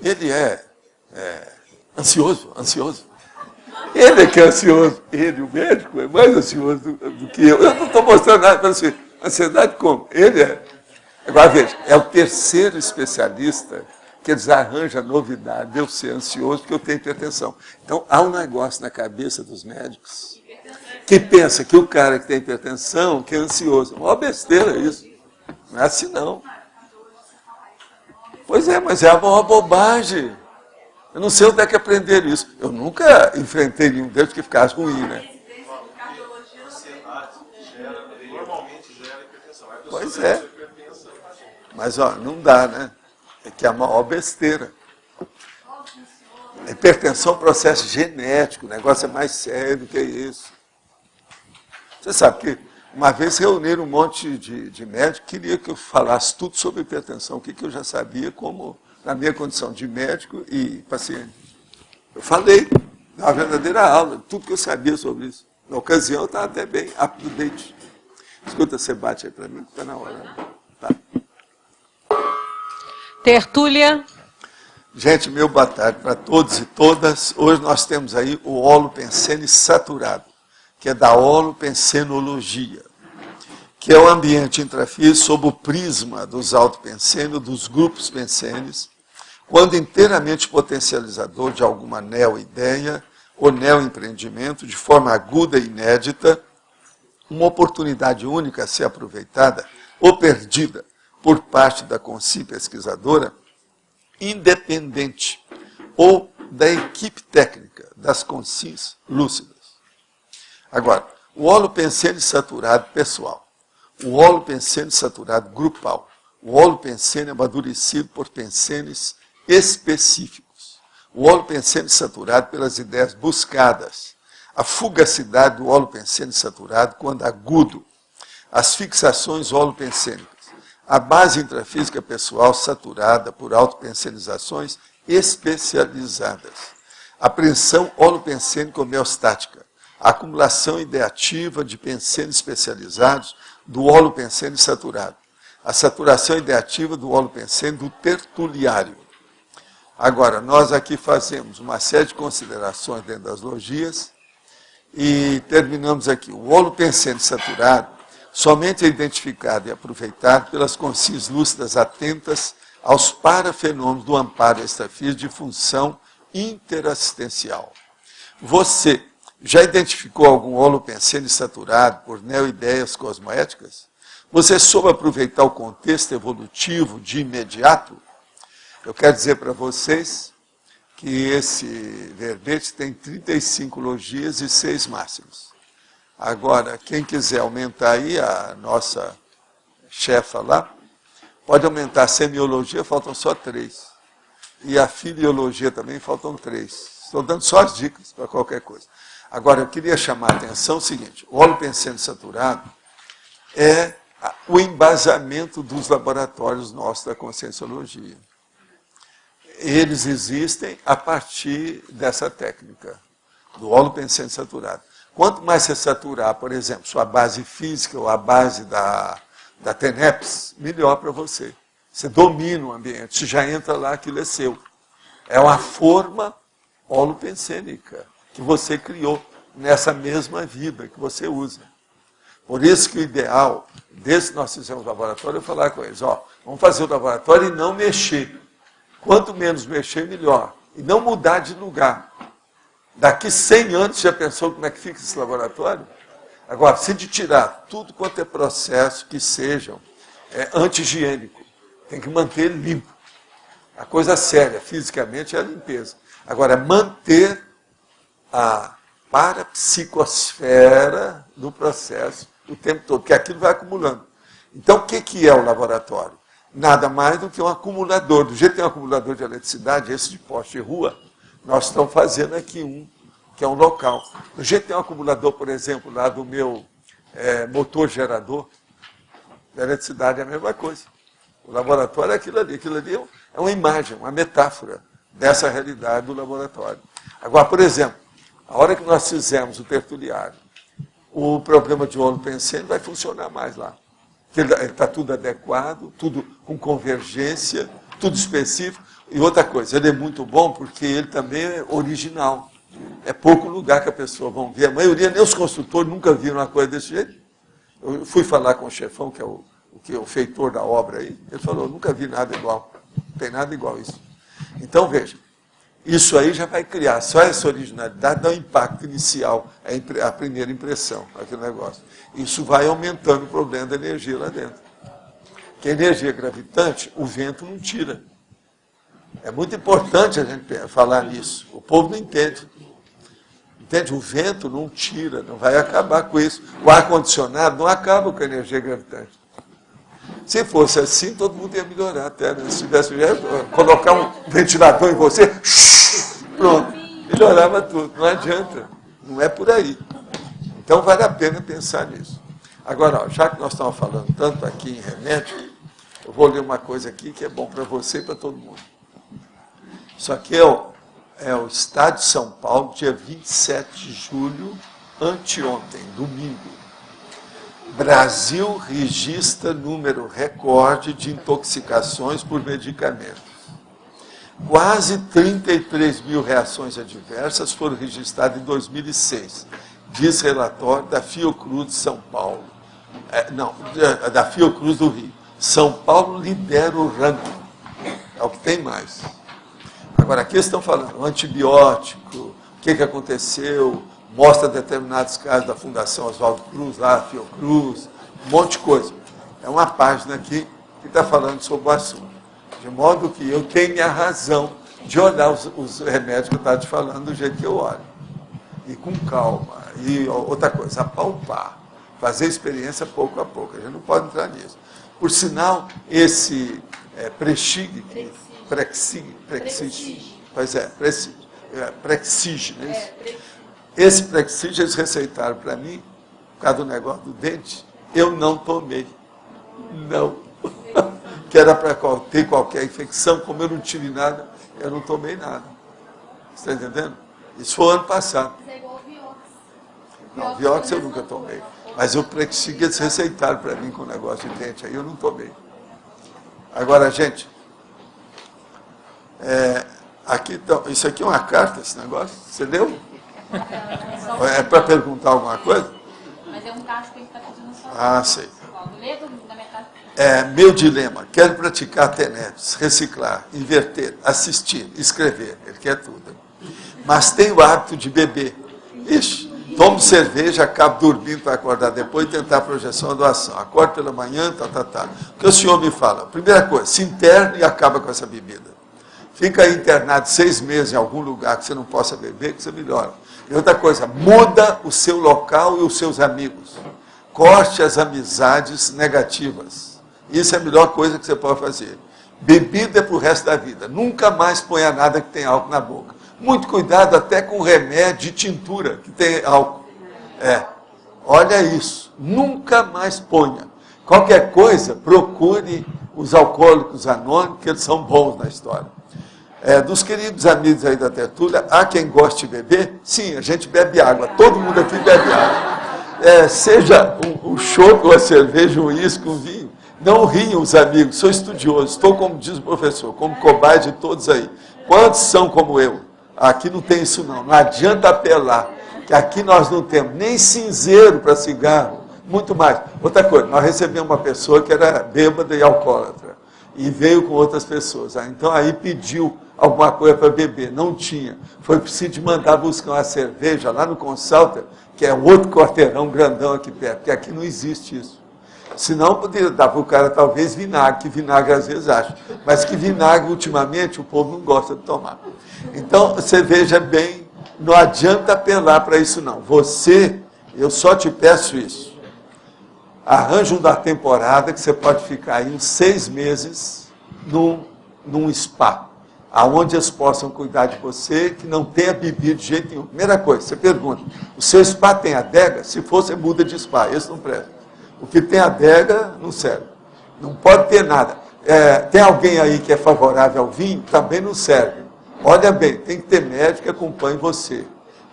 ele é ansioso. Ele é que é ansioso. Ele, o médico, é mais ansioso do que eu. Eu não estou mostrando nada para você. Ansiedade como? Ele é. Agora, veja, é o terceiro especialista que eles arranjam a novidade de eu ser ansioso porque eu tenho hipertensão. Então, há um negócio na cabeça dos médicos que pensa que o cara que tem hipertensão, que é ansioso. Uma besteira isso. Não é assim, não. Pois é, mas é uma bobagem. Eu não sei onde é que aprenderam isso. Eu nunca enfrentei nenhum deles que ficasse ruim, né? Pois é. Mas, ó, não dá, né? É que é a maior besteira. A hipertensão é um processo genético, o negócio é mais sério do que isso. Você sabe que uma vez reuniram um monte de médicos, queria que eu falasse tudo sobre hipertensão, o que eu já sabia, como na minha condição de médico e paciente. Eu falei, na verdadeira aula, tudo que eu sabia sobre isso. Na ocasião eu estava até bem up to date. Escuta, você bate aí para mim, que está na hora. Tá. Tertúlia. Gente, meu boa tarde para todos e todas. Hoje nós temos aí o holopensene saturado, que é da holopensenologia, que é o ambiente intrafísico sob o prisma dos autopensênios, dos grupos pensênios, quando inteiramente potencializador de alguma neo-ideia ou neo-empreendimento, de forma aguda e inédita, uma oportunidade única a ser aproveitada ou perdida por parte da consciência pesquisadora, independente, ou da equipe técnica das consciências lúcidas. Agora, o holopensene saturado pessoal, o holopensene saturado grupal, o holopensene amadurecido por pensenes específicos, o holopensene saturado pelas ideias buscadas, a fugacidade do holopensene saturado quando agudo, as fixações holopensênicas, a base intrafísica pessoal saturada por autopensenizações especializadas, a apreensão holopensênica homeostática, a acumulação ideativa de pensenes especializados do holopensene saturado, a saturação ideativa do holopensene do tertuliário. Agora, nós aqui fazemos uma série de considerações dentro das logias e terminamos aqui. O holopensene saturado somente é identificado e aproveitado pelas consciências lúcidas atentas aos parafenômenos do amparo extrafísico de função interassistencial. Você já identificou algum holopensene saturado por neo-ideias cosmoéticas? Você soube aproveitar o contexto evolutivo de imediato? Eu quero dizer para vocês que esse verbete tem 35 logias e 6 máximos. Agora, quem quiser aumentar aí, a nossa chefa lá, pode aumentar a semiologia, faltam só 3. E a filiologia também, faltam 3. Estou dando só as dicas para qualquer coisa. Agora, eu queria chamar a atenção o seguinte, o holopensene saturado é o embasamento dos laboratórios nossos da conscienciologia. Eles existem a partir dessa técnica, do holopensene saturado. Quanto mais você saturar, por exemplo, sua base física ou a base da TENEPS, melhor para você. Você domina o ambiente, você já entra lá, aquilo é seu. É uma forma holopensênica que você criou nessa mesma vida que você usa. Por isso que o ideal, desde que nós fizemos o laboratório, eu falar com eles, ó, vamos fazer o laboratório e não mexer. Quanto menos mexer, melhor. E não mudar de lugar. Daqui 100 anos, já pensou como é que fica esse laboratório? Agora, se de tirar tudo quanto é processo que sejam anti-higiênico, tem que manter limpo. A coisa séria, fisicamente, é a limpeza. Agora, manter a parapsicosfera do processo o tempo todo, porque aquilo vai acumulando. Então, o que é o laboratório? Nada mais do que um acumulador. Do jeito que tem um acumulador de eletricidade, esse de poste de rua, nós estamos fazendo aqui um, que é um local. Do jeito que tem um acumulador, por exemplo, lá do meu motor gerador, da eletricidade é a mesma coisa. O laboratório é aquilo ali é uma imagem, uma metáfora dessa realidade do laboratório. Agora, por exemplo, a hora que nós fizemos o tertuliário, o problema de holopensene vai funcionar mais lá. Está tudo adequado, tudo com convergência, tudo específico. E outra coisa, ele é muito bom porque ele também é original. É pouco lugar que a pessoa vão ver. A maioria, nem os construtores nunca viram uma coisa desse jeito. Eu fui falar com o chefão, que é o feitor da obra aí. Ele falou, nunca vi nada igual. Não tem nada igual isso. Então, veja, isso aí já vai criar, só essa originalidade dá um impacto inicial, a primeira impressão, aquele negócio. Isso vai aumentando o problema da energia lá dentro. Porque a energia gravitante, o vento não tira. É muito importante a gente falar nisso. O povo não entende. Entende? O vento não tira, não vai acabar com isso. O ar-condicionado não acaba com a energia gravitante. Se fosse assim, todo mundo ia melhorar até. Né? Se tivesse colocar um ventilador em você, pronto, melhorava tudo. Não adianta. Não é por aí. Então vale a pena pensar nisso. Agora, ó, já que nós estamos falando tanto aqui em remédio, eu vou ler uma coisa aqui que é bom para você e para todo mundo. Isso aqui é o Estado de São Paulo, dia 27 de julho, anteontem, domingo. Brasil registra número recorde de intoxicações por medicamentos. Quase 33 mil reações adversas foram registradas em 2006, diz relatório da Fiocruz de São Paulo. Da Fiocruz do Rio. São Paulo lidera o ranking. É o que tem mais. Agora, aqui estão falando antibiótico, o que aconteceu, mostra determinados casos da Fundação Oswaldo Cruz, lá, Fiocruz, um monte de coisa. É uma página aqui que está falando sobre o assunto. De modo que eu tenho a razão de olhar os remédios que eu estava te falando do jeito que eu olho. E com calma. E outra coisa, apalpar. Fazer experiência pouco a pouco. A gente não pode entrar nisso. Por sinal, esse Prexig, pois é, Prexig, não é isso? Esse Prexig eles receitaram para mim, por causa do negócio do dente, eu não tomei. Não. Que era para ter qualquer infecção, como eu não tive nada, eu não tomei nada. Você está entendendo? Isso foi ano passado. Mas é igual o Vioxx. Não, Vioxx eu nunca tomei. Mas o Prexig eles receitaram para mim com o negócio de dente, aí eu não tomei. Agora, gente, aqui, isso aqui é uma carta, esse negócio? Você leu? É para perguntar alguma coisa? Mas é um caso que ele está pedindo só. Ah, sei. Lê da metade. Meu dilema, quero praticar TENEPS, reciclar, inverter, assistir, escrever, ele quer tudo. Mas tenho o hábito de beber. Ixi, tomo cerveja, acabo dormindo para acordar depois e tentar a projeção ou doação. Acordo pela manhã, O que o senhor me fala? Primeira coisa, se interne e acaba com essa bebida. Fica aí internado 6 meses em algum lugar que você não possa beber, que você melhora. E outra coisa, muda o seu local e os seus amigos. Corte as amizades negativas. Isso é a melhor coisa que você pode fazer. Bebida é para o resto da vida. Nunca mais ponha nada que tem álcool na boca. Muito cuidado até com remédio de tintura que tem álcool. Olha isso. Nunca mais ponha. Qualquer coisa, procure os alcoólicos anônimos, que eles são bons na história. Dos queridos amigos aí da tertúlia, há quem goste de beber? Sim, a gente bebe água. Todo mundo aqui bebe água. Seja o chopp, a cerveja, o uísque, o vinho. Não riam os amigos, sou estudioso, estou, como diz o professor, como cobaia de todos aí. Quantos são como eu? Aqui não tem isso não adianta apelar, que aqui nós não temos nem cinzeiro para cigarro, muito mais. Outra coisa, nós recebemos uma pessoa que era bêbada e alcoólatra, e veio com outras pessoas. Então aí pediu alguma coisa para beber, não tinha. Foi preciso mandar buscar uma cerveja lá no Consalter, que é um outro quarteirão grandão aqui perto, porque aqui não existe isso. Senão poderia dar para o cara talvez vinagre, que vinagre às vezes acha. Mas que vinagre, ultimamente, o povo não gosta de tomar. Então, você veja bem, não adianta apelar para isso não. Você, eu só te peço isso. Arranja uma temporada que você pode ficar aí uns 6 meses num spa, aonde eles possam cuidar de você, que não tenha bebido de jeito nenhum. Primeira coisa, você pergunta, o seu spa tem adega? Se for, você muda de spa, esse não presta. O que tem adega não serve. Não pode ter nada. Tem alguém aí que é favorável ao vinho? Também não serve. Olha bem, tem que ter médico que acompanhe você.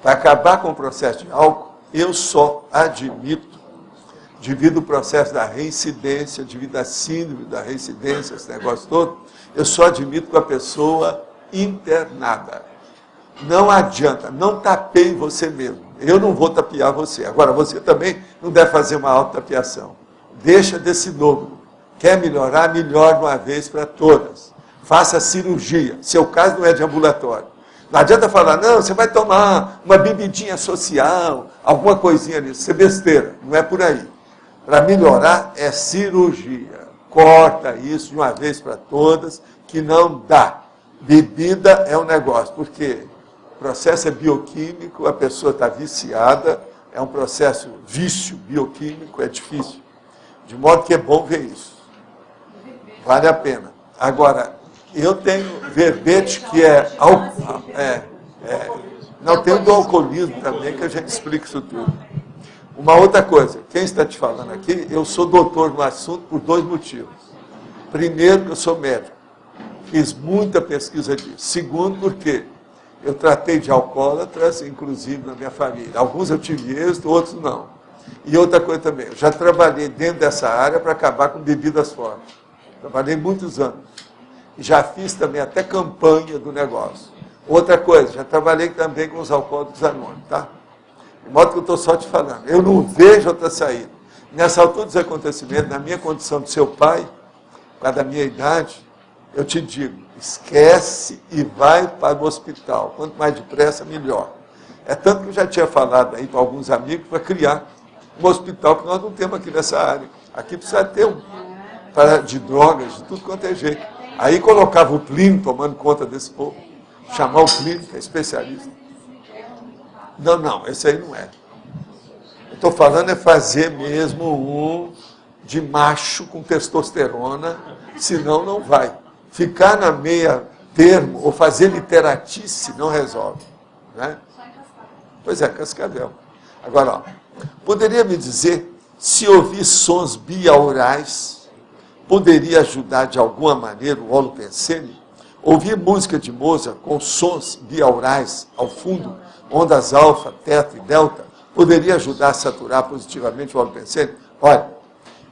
Para acabar com o processo de álcool, eu só admito devido ao processo da reincidência, devido à síndrome da reincidência, esse negócio todo, eu só admito com a pessoa internada. Não adianta, não tapeie você mesmo. Eu não vou tapear você. Agora, você também não deve fazer uma autotapeação. Deixa desse novo. Quer melhorar? Melhore de uma vez para todas. Faça cirurgia. Seu caso não é de ambulatório. Não adianta falar, não, você vai tomar uma bebidinha social, alguma coisinha ali. Isso é besteira. Não é por aí. Para melhorar é cirurgia. Corta isso de uma vez para todas, que não dá. Bebida é um negócio, porque o processo é bioquímico, a pessoa está viciada, é um processo vício bioquímico, é difícil. De modo que é bom ver isso. Vale a pena. Agora, eu tenho verbete que não, tem o do alcoolismo também, que a gente explica isso tudo. Uma outra coisa, quem está te falando aqui, eu sou doutor no assunto por 2 motivos. Primeiro, que eu sou médico. Fiz muita pesquisa disso. Segundo, porque eu tratei de alcoólatras, inclusive na minha família. Alguns eu tive êxito, outros não. E outra coisa também, eu já trabalhei dentro dessa área para acabar com bebidas fortes. Trabalhei muitos anos. E já fiz também até campanha do negócio. Outra coisa, já trabalhei também com os alcoólicos anônimos, tá? De modo que eu estou só te falando. Eu não vejo outra saída. Nessa altura dos acontecimentos, na minha condição de seu pai, por causa da minha idade, eu te digo, esquece e vai para o hospital. Quanto mais depressa, melhor. É tanto que eu já tinha falado aí para alguns amigos para criar um hospital que nós não temos aqui nessa área. Aqui precisa ter um de drogas, de tudo quanto é jeito. Aí colocava o clínico tomando conta desse povo. Chamar o clínico, que é especialista. Não, esse aí não é. Eu estou falando é fazer mesmo um de macho com testosterona, senão não vai. Ficar na meia termo ou fazer literatice não resolve. Né? Pois é, Cascavel. Agora, ó, poderia me dizer se ouvir sons biaurais poderia ajudar de alguma maneira o holopensene? Ouvir música de Mozart com sons biaurais ao fundo, ondas alfa, teta e delta, poderia ajudar a saturar positivamente o holopensene? Olha,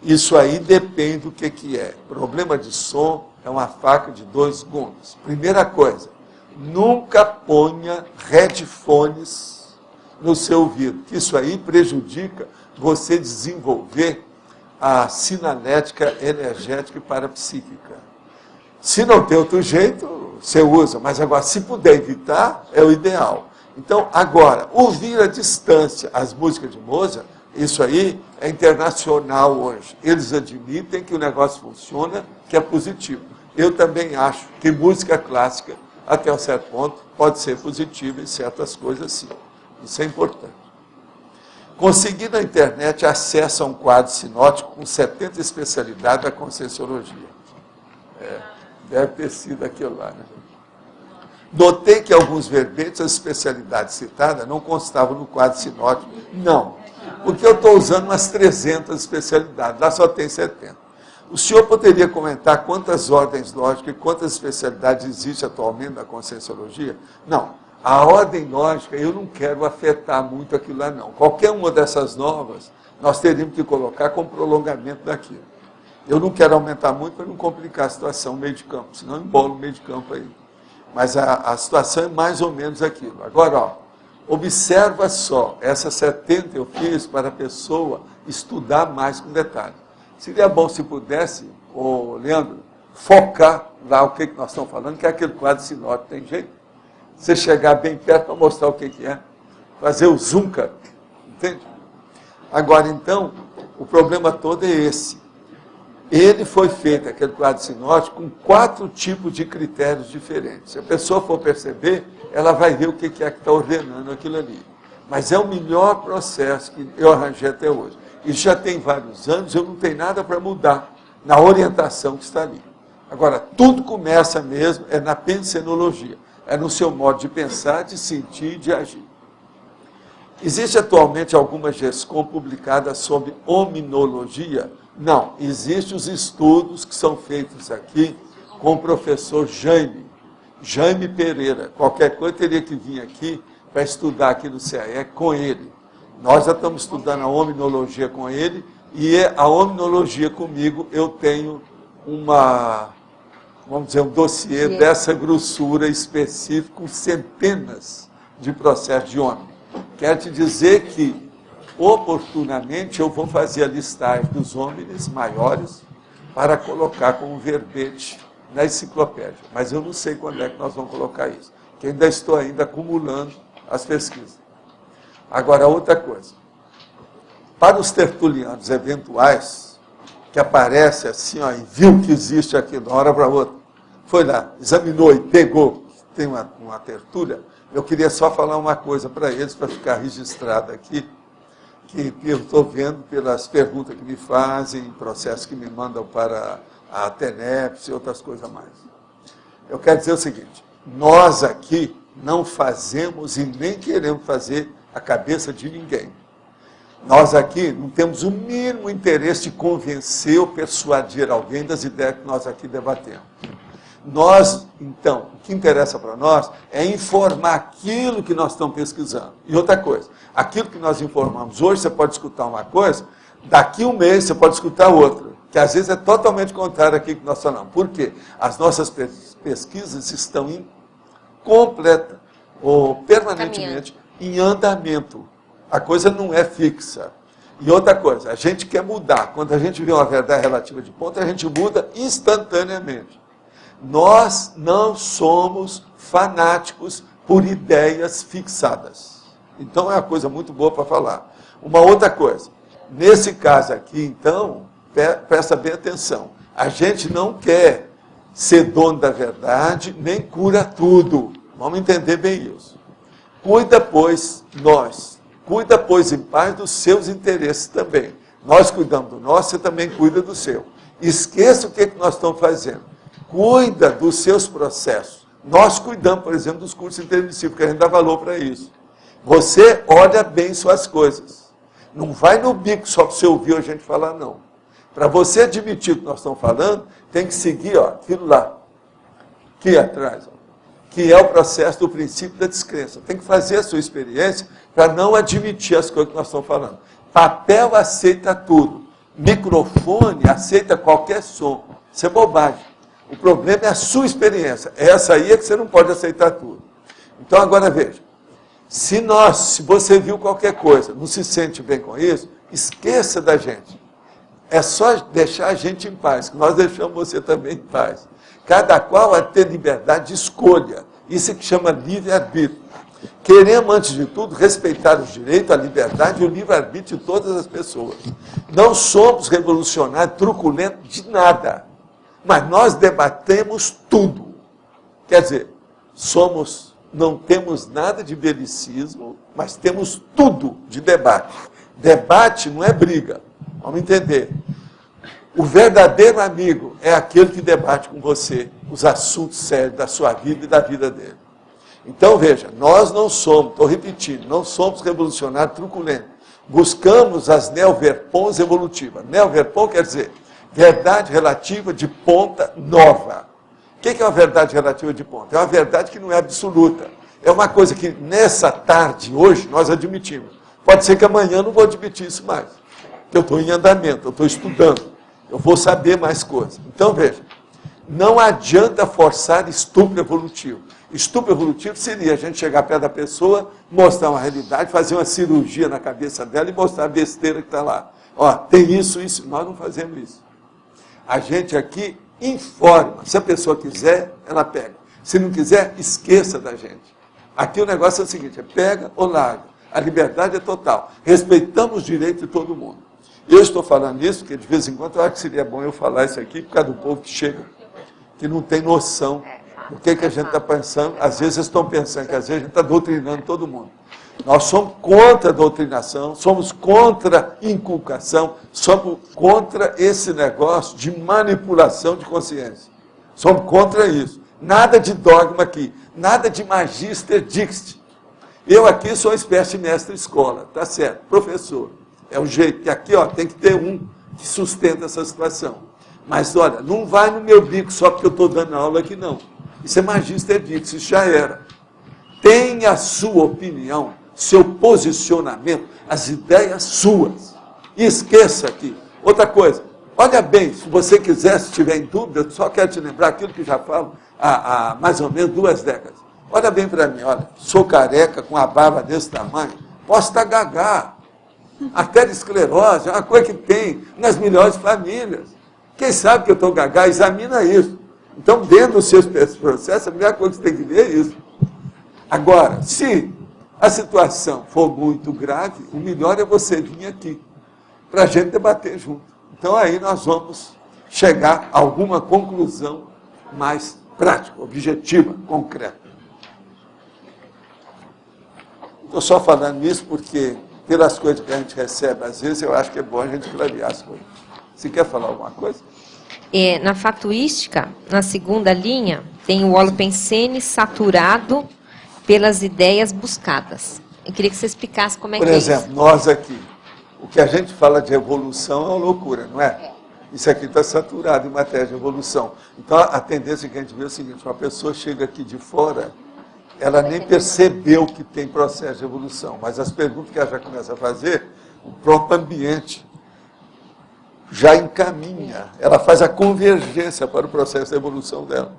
isso aí depende do que é. Problema de som é uma faca de 2 gumes. Primeira coisa, nunca ponha headphones no seu ouvido, que isso aí prejudica você desenvolver a sinalética energética e parapsíquica. Se não tem outro jeito, você usa, mas agora, se puder evitar, é o ideal. Então, agora, ouvir à distância as músicas de Mozart, isso aí é internacional hoje. Eles admitem que o negócio funciona, que é positivo. Eu também acho que música clássica, até um certo ponto, pode ser positiva em certas coisas, sim. Isso é importante. Conseguir na internet acesso a um quadro sinótico com 70 especialidades da Conscienciologia. Deve ter sido aquilo lá, né? Notei que alguns verbetes, as especialidades citadas, não constavam no quadro sinótico. Não, porque eu estou usando umas 300 especialidades, lá só tem 70. O senhor poderia comentar quantas ordens lógicas e quantas especialidades existem atualmente na Conscienciologia? Não, a ordem lógica eu não quero afetar muito aquilo lá, não. Qualquer uma dessas novas, nós teríamos que colocar como prolongamento daquilo. Eu não quero aumentar muito para não complicar a situação no meio de campo, senão eu embolo no meio de campo aí. Mas a situação é mais ou menos aquilo. Agora, ó, observa só, essas 70 eu fiz para a pessoa estudar mais com detalhe. Seria bom se pudesse, ô Leandro, focar lá o que nós estamos falando, que é aquele quadro sinótico, tem jeito? Você chegar bem perto para mostrar o que é. Fazer o zoom, cara. Entende? Agora, então, o problema todo é esse. Ele foi feito, aquele quadro sinótico, com 4 tipos de critérios diferentes. Se a pessoa for perceber, ela vai ver o que é que está ordenando aquilo ali. Mas é o melhor processo que eu arranjei até hoje. Isso já tem vários anos, eu não tenho nada para mudar na orientação que está ali. Agora, tudo começa mesmo, é na pensenologia. É no seu modo de pensar, de sentir e de agir. Existe atualmente alguma GESCOM publicada sobre hominologia? Não, existem os estudos que são feitos aqui com o professor Jaime Pereira. Qualquer coisa teria que vir aqui para estudar aqui no CAE com ele. Nós já estamos estudando a hominologia com ele E a hominologia comigo, eu tenho vamos dizer, um dossiê dessa grossura específico, com centenas de processos de homem. Quero te dizer que, oportunamente, eu vou fazer a listagem dos homens maiores para colocar como verbete na enciclopédia. Mas eu não sei quando é que nós vamos colocar isso, que ainda estou acumulando as pesquisas. Agora, outra coisa. Para os tertulianos eventuais, que aparece assim, ó, e viu que existe aquilo de uma hora para outra, foi lá, examinou e pegou, tem uma tertúlia, eu queria só falar uma coisa para eles, para ficar registrado aqui, que eu estou vendo pelas perguntas que me fazem, processos que me mandam para a TENEPS e outras coisas mais. Eu quero dizer o seguinte, nós aqui não fazemos e nem queremos fazer a cabeça de ninguém. Nós aqui não temos o mínimo interesse de convencer ou persuadir alguém das ideias que nós aqui debatemos. Nós, então, o que interessa para nós é informar aquilo que nós estamos pesquisando. E outra coisa, aquilo que nós informamos hoje, você pode escutar uma coisa, daqui um mês você pode escutar outra, que às vezes é totalmente contrário àquilo que nós falamos. Por quê? As nossas pesquisas estão completa ou permanentemente em andamento. A coisa não é fixa. E outra coisa, a gente quer mudar. Quando a gente vê uma verdade relativa de ponto, a gente muda instantaneamente. Nós não somos fanáticos por ideias fixadas. Então é uma coisa muito boa para falar. Uma outra coisa, nesse caso aqui, então, presta bem atenção. A gente não quer ser dono da verdade, nem cura tudo. Vamos entender bem isso. Cuida, pois, em paz dos seus interesses também. Nós cuidamos do nosso, você também cuida do seu. Esqueça o que nós estamos fazendo. Cuida dos seus processos. Nós cuidamos, por exemplo, dos cursos intermissivos, que a gente dá valor para isso. Você olha bem suas coisas. Não vai no bico só para você ouvir a gente falar, não. Para você admitir o que nós estamos falando, tem que seguir aquilo lá, aqui atrás, que é o processo do princípio da descrença. Tem que fazer a sua experiência para não admitir as coisas que nós estamos falando. Papel aceita tudo. Microfone aceita qualquer som. Isso é bobagem. O problema é a sua experiência. Essa aí é que você não pode aceitar tudo. Então, agora veja. Se você viu qualquer coisa, não se sente bem com isso, esqueça da gente. É só deixar a gente em paz, que nós deixamos você também em paz. Cada qual vai ter liberdade de escolha. Isso é que chama livre-arbítrio. Queremos, antes de tudo, respeitar os direitos, a liberdade e o livre-arbítrio de todas as pessoas. Não somos revolucionários, truculentos de nada. Mas nós debatemos tudo. Quer dizer, não temos nada de belicismo, mas temos tudo de debate. Debate não é briga. Vamos entender. O verdadeiro amigo é aquele que debate com você os assuntos sérios da sua vida e da vida dele. Então, veja, nós não somos, estou repetindo, não somos revolucionários truculentos. Buscamos as neoverpons evolutivas. Neoverpon quer dizer verdade relativa de ponta nova. O que é uma verdade relativa de ponta? É uma verdade que não é absoluta. É uma coisa que nessa tarde, hoje, nós admitimos. Pode ser que amanhã eu não vou admitir isso mais. Porque eu estou em andamento, eu estou estudando. Eu vou saber mais coisas. Então, veja, não adianta forçar estupro evolutivo. Estupro evolutivo seria a gente chegar perto da pessoa, mostrar uma realidade, fazer uma cirurgia na cabeça dela e mostrar a besteira que está lá. Ó, tem isso, isso. Nós não fazemos isso. A gente aqui informa. Se a pessoa quiser, ela pega. Se não quiser, esqueça da gente. Aqui o negócio é o seguinte, é pega ou larga. A liberdade é total. Respeitamos os direitos de todo mundo. Eu estou falando isso, porque de vez em quando eu acho que seria bom eu falar isso aqui, por causa do povo que chega, que não tem noção do que a gente está pensando. Às vezes eles estão pensando que às vezes a gente está doutrinando todo mundo. Nós somos contra a doutrinação, somos contra a inculcação, somos contra esse negócio de manipulação de consciência. Somos contra isso. Nada de dogma aqui, nada de magister dicti. Eu aqui sou uma espécie de mestre escola, tá certo, professor. É o jeito, que aqui tem que ter um que sustenta essa situação. Mas olha, não vai no meu bico só porque eu estou dando aula aqui não. Isso é magister dicti, isso já era. Tenha a sua opinião, seu posicionamento, as ideias suas. E esqueça que, outra coisa, olha bem, se você quiser, se tiver em dúvida, só quero te lembrar aquilo que já falo há mais ou menos 2 décadas. Olha bem para mim, olha, sou careca, com a barba desse tamanho, posso estar gagá. Arteriosclerose é uma coisa que tem nas melhores famílias. Quem sabe que eu estou gagá, examina isso. Então, dentro dos seus processos, a melhor coisa que você tem que ver é isso. Agora, se a situação for muito grave, o melhor é você vir aqui, para a gente debater junto. Então, aí nós vamos chegar a alguma conclusão mais prática, objetiva, concreta. Estou só falando isso porque, pelas coisas que a gente recebe, às vezes eu acho que é bom a gente clarear as coisas. Você quer falar alguma coisa? Na fatuística, na segunda linha, tem o holopensene saturado pelas ideias buscadas. Eu queria que você explicasse como é que é isso. Por exemplo, nós aqui, o que a gente fala de evolução é uma loucura, não é? Isso aqui está saturado em matéria de evolução. Então, a tendência que a gente vê é o seguinte, uma pessoa chega aqui de fora, ela nem percebeu que tem processo de evolução, mas as perguntas que ela já começa a fazer, o próprio ambiente já encaminha, ela faz a convergência para o processo de evolução dela.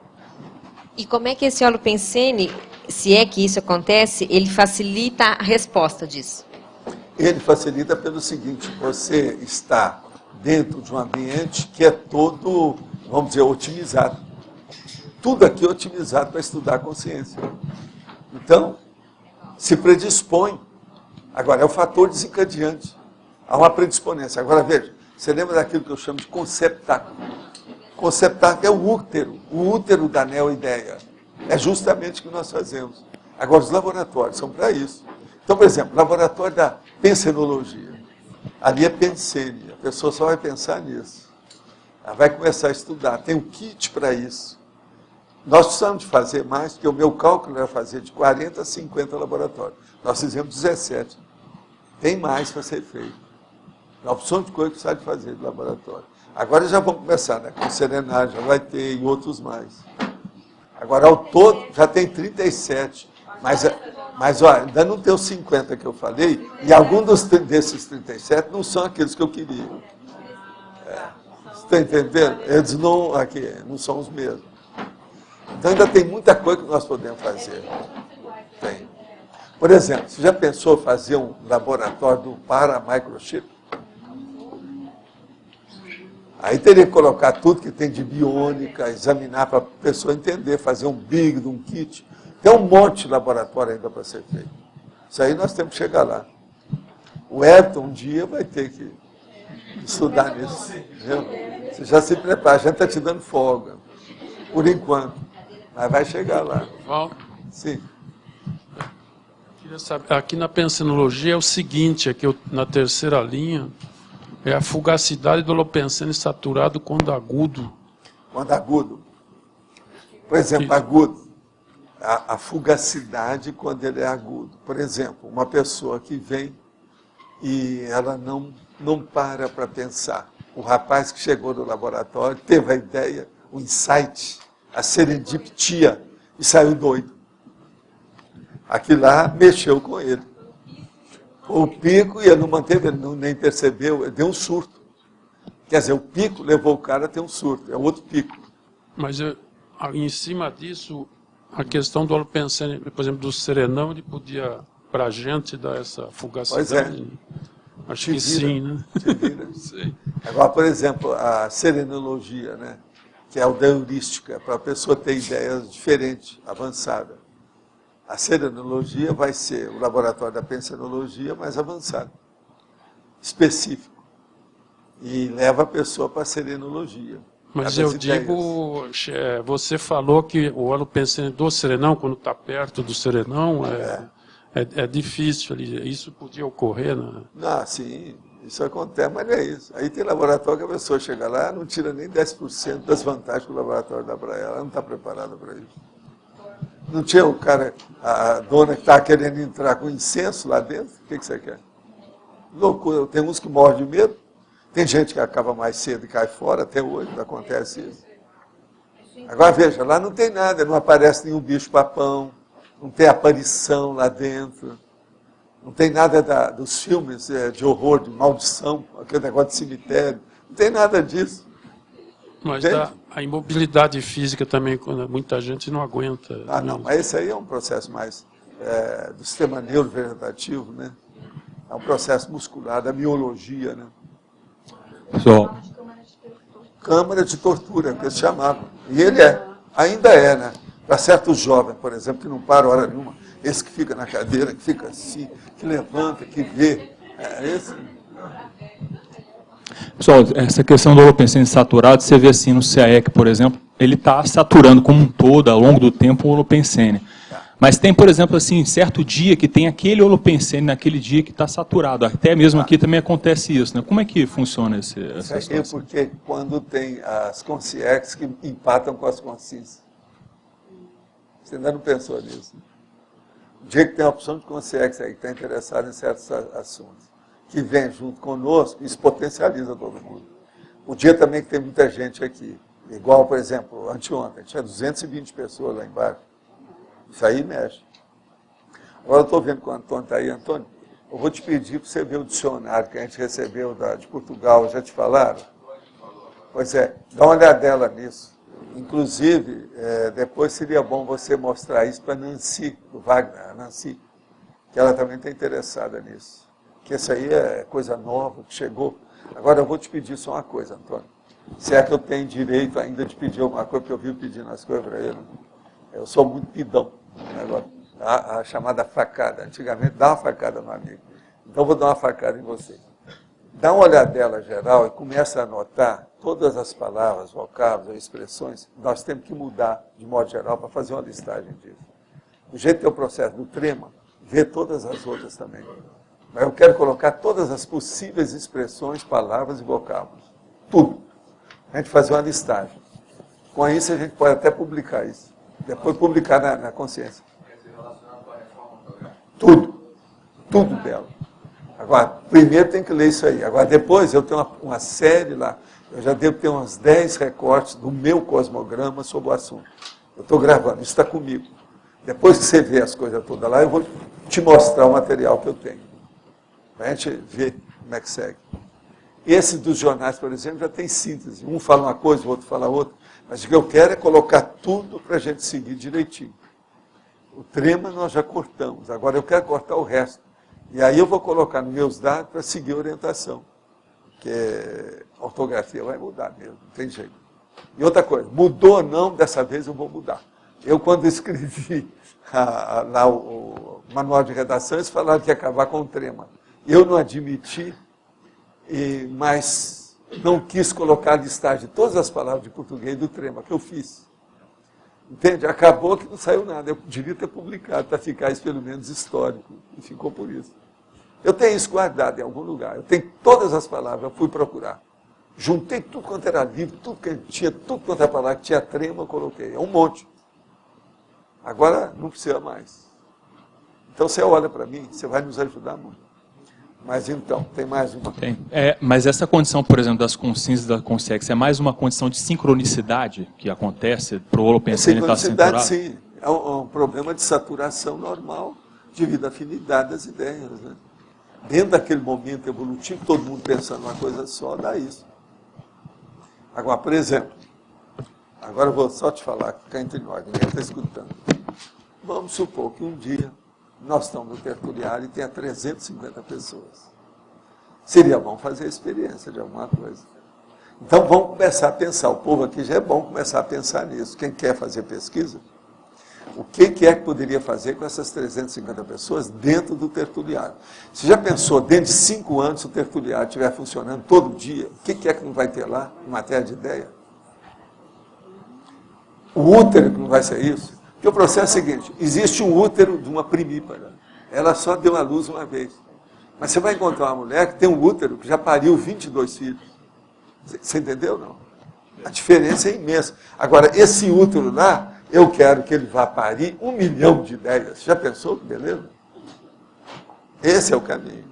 E como é que esse holopensene, se é que isso acontece, ele facilita a resposta disso? Ele facilita pelo seguinte, você está dentro de um ambiente que é todo, vamos dizer, otimizado. Tudo aqui é otimizado para estudar a consciência. Então, se predispõe. Agora, é o fator desencadeante. Há uma predisponência. Agora, veja, você lembra daquilo que eu chamo de conceptáculo? Conceptáculo é o útero da neo-ideia. É justamente o que nós fazemos. Agora, os laboratórios são para isso. Então, por exemplo, o laboratório da pensenologia. Ali é pensene, a pessoa só vai pensar nisso. Ela vai começar a estudar, tem um kit para isso. Nós precisamos de fazer mais, porque o meu cálculo era fazer de 40 a 50 laboratórios. Nós fizemos 17. Tem mais para ser feito. É uma opção de coisa que precisa de fazer de laboratório. Agora já vamos começar, né? Com o Serenário já vai ter e outros mais. Agora, ao todo, já tem 37. Mas olha, ainda não tem os 50 que eu falei, e alguns desses 37 não são aqueles que eu queria. Você está entendendo? Eles não são os mesmos. Então ainda tem muita coisa que nós podemos fazer. Tem. Por exemplo, você já pensou fazer um laboratório do para-microchip? Aí teria que colocar tudo que tem de biônica, examinar para a pessoa entender, fazer um big, um kit. Tem um monte de laboratório ainda para ser feito. Isso aí nós temos que chegar lá. O Everton um dia vai ter que estudar nisso. Viu? Você já se prepara, a gente está te dando folga, por enquanto. Mas vai chegar lá. Val? Sim. Queria saber, aqui na pensenologia é o seguinte, aqui na terceira linha, é a fugacidade do holopensene saturado quando agudo. Quando agudo. Por exemplo, agudo. A fugacidade quando ele é agudo. Por exemplo, uma pessoa que vem e ela não para pensar. O rapaz que chegou no laboratório teve a ideia, o insight, a serendiptia e saiu doido. Aquilo lá mexeu com ele. O pico, e ele não manteve, ele nem percebeu, ele deu um surto. Quer dizer, o pico levou o cara a ter um surto, é outro pico. Mas em cima disso, a questão do holopensene, por exemplo, do serenão, ele podia, para a gente, dar essa fugacidade? Pois é. Acho que sim, né? Te vira. Sim. Agora, por exemplo, a serenologia, né? Que é o da heurística, para a pessoa ter ideias diferentes, avançadas. A serenologia vai ser o laboratório da pensenologia mais avançado, específico. E leva a pessoa para a serenologia. Mas eu digo, você falou que o holopensene do serenão, quando está perto do serenão, é difícil. Isso podia ocorrer, né? Não, sim, isso acontece, mas não é isso. Aí tem laboratório que a pessoa chega lá, não tira nem 10% das vantagens que o laboratório dá para ela não está preparada para isso. Não tinha o cara, a dona que estava querendo entrar com incenso lá dentro? O que você quer? Loucura, tem uns que morrem de medo, tem gente que acaba mais cedo e cai fora, até hoje acontece isso. Agora veja, lá não tem nada, não aparece nenhum bicho-papão, não tem aparição lá dentro. Não tem nada dos filmes de horror, de maldição, aquele negócio de cemitério. Não tem nada disso. Mas a imobilidade física também, quando muita gente não aguenta. Ah, não, mas esse aí é um processo mais do sistema neurovegetativo, né? É um processo muscular, da miologia, né? Pessoal, Câmara de tortura, que eles chamavam. E ele ainda é, né? Para certos jovens, por exemplo, que não param hora nenhuma, esse que fica na cadeira, que fica assim, que levanta, que vê, esse. pessoal, essa questão do holopensene saturado, você vê assim no CAEC, por exemplo, ele está saturando como um todo, ao longo do tempo, o holopensene. Mas tem, por exemplo, assim, certo dia que tem aquele holopensene naquele dia que está saturado. Até mesmo aqui também acontece isso, né? Como é que funciona essa situação? Porque quando tem as consciências que empatam com as consciências. Você ainda não pensou nisso? O dia que tem a opção de consciência aí, que está interessado em certos assuntos, que vem junto conosco, isso potencializa todo mundo. O dia também que tem muita gente aqui. Igual, por exemplo, anteontem, tinha 220 pessoas lá embaixo. Isso aí mexe. Agora eu estou vendo que o Antônio está aí. Antônio, eu vou te pedir para você ver o dicionário que a gente recebeu de Portugal. Já te falaram? Pois é, dá uma olhadela nisso. Inclusive, depois seria bom você mostrar isso para a Nancy, do Wagner, a Nancy, que ela também está interessada nisso. Que isso aí é coisa nova, que chegou. Agora eu vou te pedir só uma coisa, Antônio. Se é que eu tenho direito ainda de pedir alguma coisa, porque eu vivo pedindo as coisas para ele. Eu sou muito pidão. Agora, a chamada facada. Antigamente, dá uma facada no amigo. Então, eu vou dar uma facada em você. Dá uma olhadela geral e começa a anotar todas as palavras, vocábulos, expressões. Nós temos que mudar, de modo geral, para fazer uma listagem disso. Do jeito que é o processo do trema, vê todas as outras também. Mas eu quero colocar todas as possíveis expressões, palavras e vocábulos. Tudo. A gente fazer uma listagem. Com isso, a gente pode até publicar isso. Depois publicar na consciência. Tudo. Tudo dela. Agora, primeiro tem que ler isso aí. Agora, depois eu tenho uma série lá. Eu já devo ter uns 10 recortes do meu cosmograma sobre o assunto. Eu estou gravando, isso está comigo. Depois que você vê as coisas todas lá, eu vou te mostrar o material que eu tenho. Para a gente ver como é que segue. Esse dos jornais, por exemplo, já tem síntese. Um fala uma coisa, o outro fala outra. Mas o que eu quero é colocar tudo para a gente seguir direitinho. O trema nós já cortamos, agora eu quero cortar o resto. E aí eu vou colocar nos meus dados para seguir a orientação. Porque a ortografia vai mudar mesmo, não tem jeito. E outra coisa, mudou ou não, dessa vez eu vou mudar. Eu, quando escrevi lá o manual de redação, eles falaram que ia acabar com o trema. Eu não admiti, mas não quis colocar a listagem de todas as palavras de português do trema, que eu fiz. Entende? Acabou que não saiu nada. Eu devia ter publicado, para ficar isso pelo menos histórico. E ficou por isso. Eu tenho isso guardado em algum lugar. Eu tenho todas as palavras, eu fui procurar. Juntei tudo quanto era livro, tudo que tinha, tudo quanto era palavra que tinha trema, eu coloquei. É um monte. Agora não precisa mais. Então você olha para mim, você vai nos ajudar muito. Mas então, tem mais uma. Tem. Mas essa condição, por exemplo, das consciências da consciência, é mais uma condição de sincronicidade que acontece para o holopensene estar saturado? Sim. É um problema de saturação normal devido à afinidade das ideias. Né? Dentro daquele momento evolutivo, todo mundo pensando uma coisa só, dá isso. Agora, por exemplo, agora eu vou só te falar, ficar entre nós, ninguém está escutando. Vamos supor que um dia nós estamos no tertuliário e tenha 350 pessoas. Seria bom fazer a experiência de alguma coisa. Então vamos começar a pensar. O povo aqui já é bom começar a pensar nisso. Quem quer fazer pesquisa, o que é que poderia fazer com essas 350 pessoas dentro do tertuliário? Você já pensou, dentro de 5 anos, se o tertuliário estiver funcionando todo dia, o que é que não vai ter lá em matéria de ideia? O útero que não vai ser isso? Porque o processo é o seguinte, existe um útero de uma primípara. Ela só deu à luz uma vez. Mas você vai encontrar uma mulher que tem um útero que já pariu 22 filhos. Você entendeu, não? A diferença é imensa. Agora, esse útero lá, eu quero que ele vá parir 1 milhão de ideias. Já pensou que beleza? Esse é o caminho.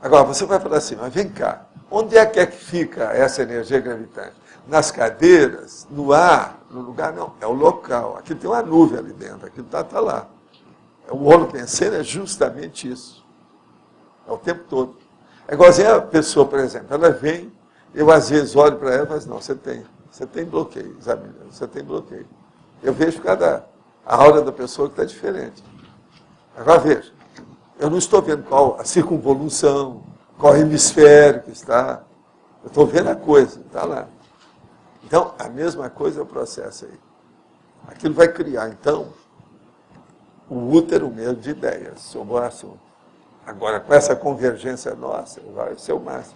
Agora, você vai falar assim, mas vem cá, onde é que fica essa energia gravitante? Nas cadeiras, no ar, no lugar? Não, é o local. Aqui tem uma nuvem ali dentro, aquilo está lá. O holopensene é justamente isso. É o tempo todo. É igualzinho a pessoa, por exemplo, ela vem, eu às vezes olho para ela e falo assim, não, você tem bloqueio, Zamila, você tem bloqueio. Eu vejo a aura da pessoa que está diferente. Agora veja, eu não estou vendo qual a circunvolução, qual hemisfério que está. Eu estou vendo a coisa, está lá. Então, a mesma coisa é o processo aí. Aquilo vai criar, então, o útero mesmo de ideias sobre o assunto. Agora, com essa convergência nossa, vai ser o máximo.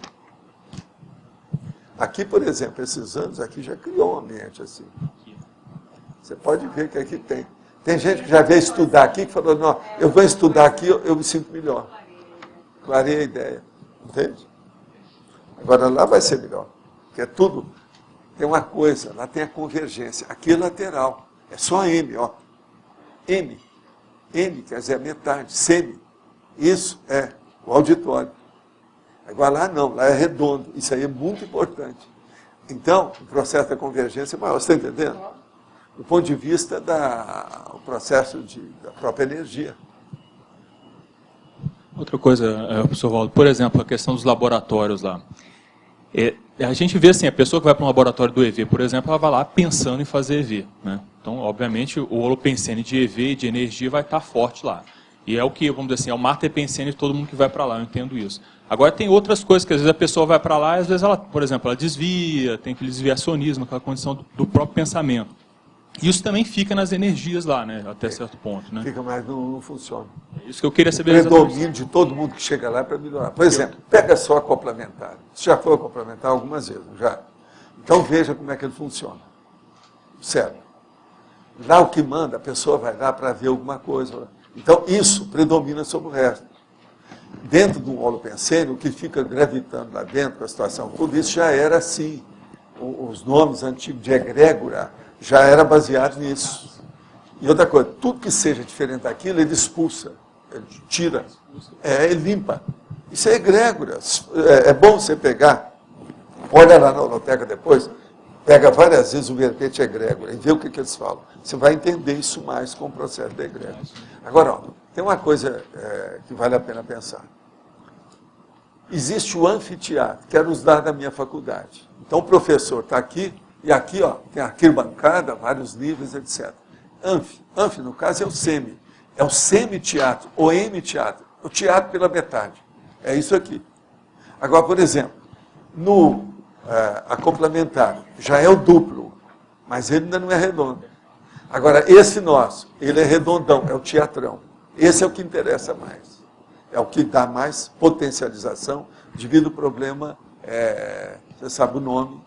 Aqui, por exemplo, esses anos aqui já criou um ambiente assim. Você pode ver que aqui tem. Tem gente que já veio estudar aqui, que falou, não, eu vou estudar aqui, eu me sinto melhor. Clareia a ideia. Entende? Agora lá vai ser melhor. Porque é tudo. Tem uma coisa, lá tem a convergência. Aqui é lateral. É só M, ó. M. M quer dizer a metade. Semi. Isso é o auditório. Agora lá não, lá é redondo. Isso aí é muito importante. Então, o processo da convergência é maior. Você está entendendo? Do ponto de vista do processo da própria energia. Outra coisa, professor Waldo, por exemplo, a questão dos laboratórios lá. A gente vê assim, a pessoa que vai para um laboratório do EV, por exemplo, ela vai lá pensando em fazer EV. Né? Então, obviamente, o holopensene de EV e de energia vai estar forte lá. E é o que, vamos dizer assim, é o Mater Pensene de todo mundo que vai para lá, eu entendo isso. Agora, tem outras coisas que às vezes a pessoa vai para lá e às vezes ela, por exemplo, ela desvia, tem aquele desviacionismo, aquela condição do próprio pensamento. Isso também fica nas energias lá, né, até certo ponto. Né? Fica, mas não funciona. É isso que eu queria saber. O predomínio de todo mundo que chega lá é para melhorar. Por exemplo, pega só complementar. Você já foi complementar algumas vezes, já? Então veja como é que ele funciona. Sério. Lá o que manda, a pessoa vai lá para ver alguma coisa. Então isso predomina sobre o resto. Dentro do holopensene, o que fica gravitando lá dentro, a situação, tudo isso já era assim. Os nomes antigos de egrégora já era baseado nisso. E outra coisa, tudo que seja diferente daquilo, ele expulsa, ele tira, ele limpa. Isso é egrégora. É bom você pegar, olha lá na holoteca depois, pega várias vezes o verbete egrégora e vê o que eles falam. Você vai entender isso mais com o processo da egrégora. Agora, ó, tem uma coisa que vale a pena pensar. Existe o anfiteatro, que era os dados da minha faculdade. Então o professor está aqui, e aqui ó, tem a arquibancada, vários níveis, etc. Anfi, no caso, é o semi. É o semi-teatro, o M-teatro. O teatro pela metade. É isso aqui. Agora, por exemplo, a complementar já é o duplo, mas ele ainda não é redondo. Agora, esse nosso, ele é redondão, é o teatrão. Esse é o que interessa mais. É o que dá mais potencialização devido ao problema, você sabe o nome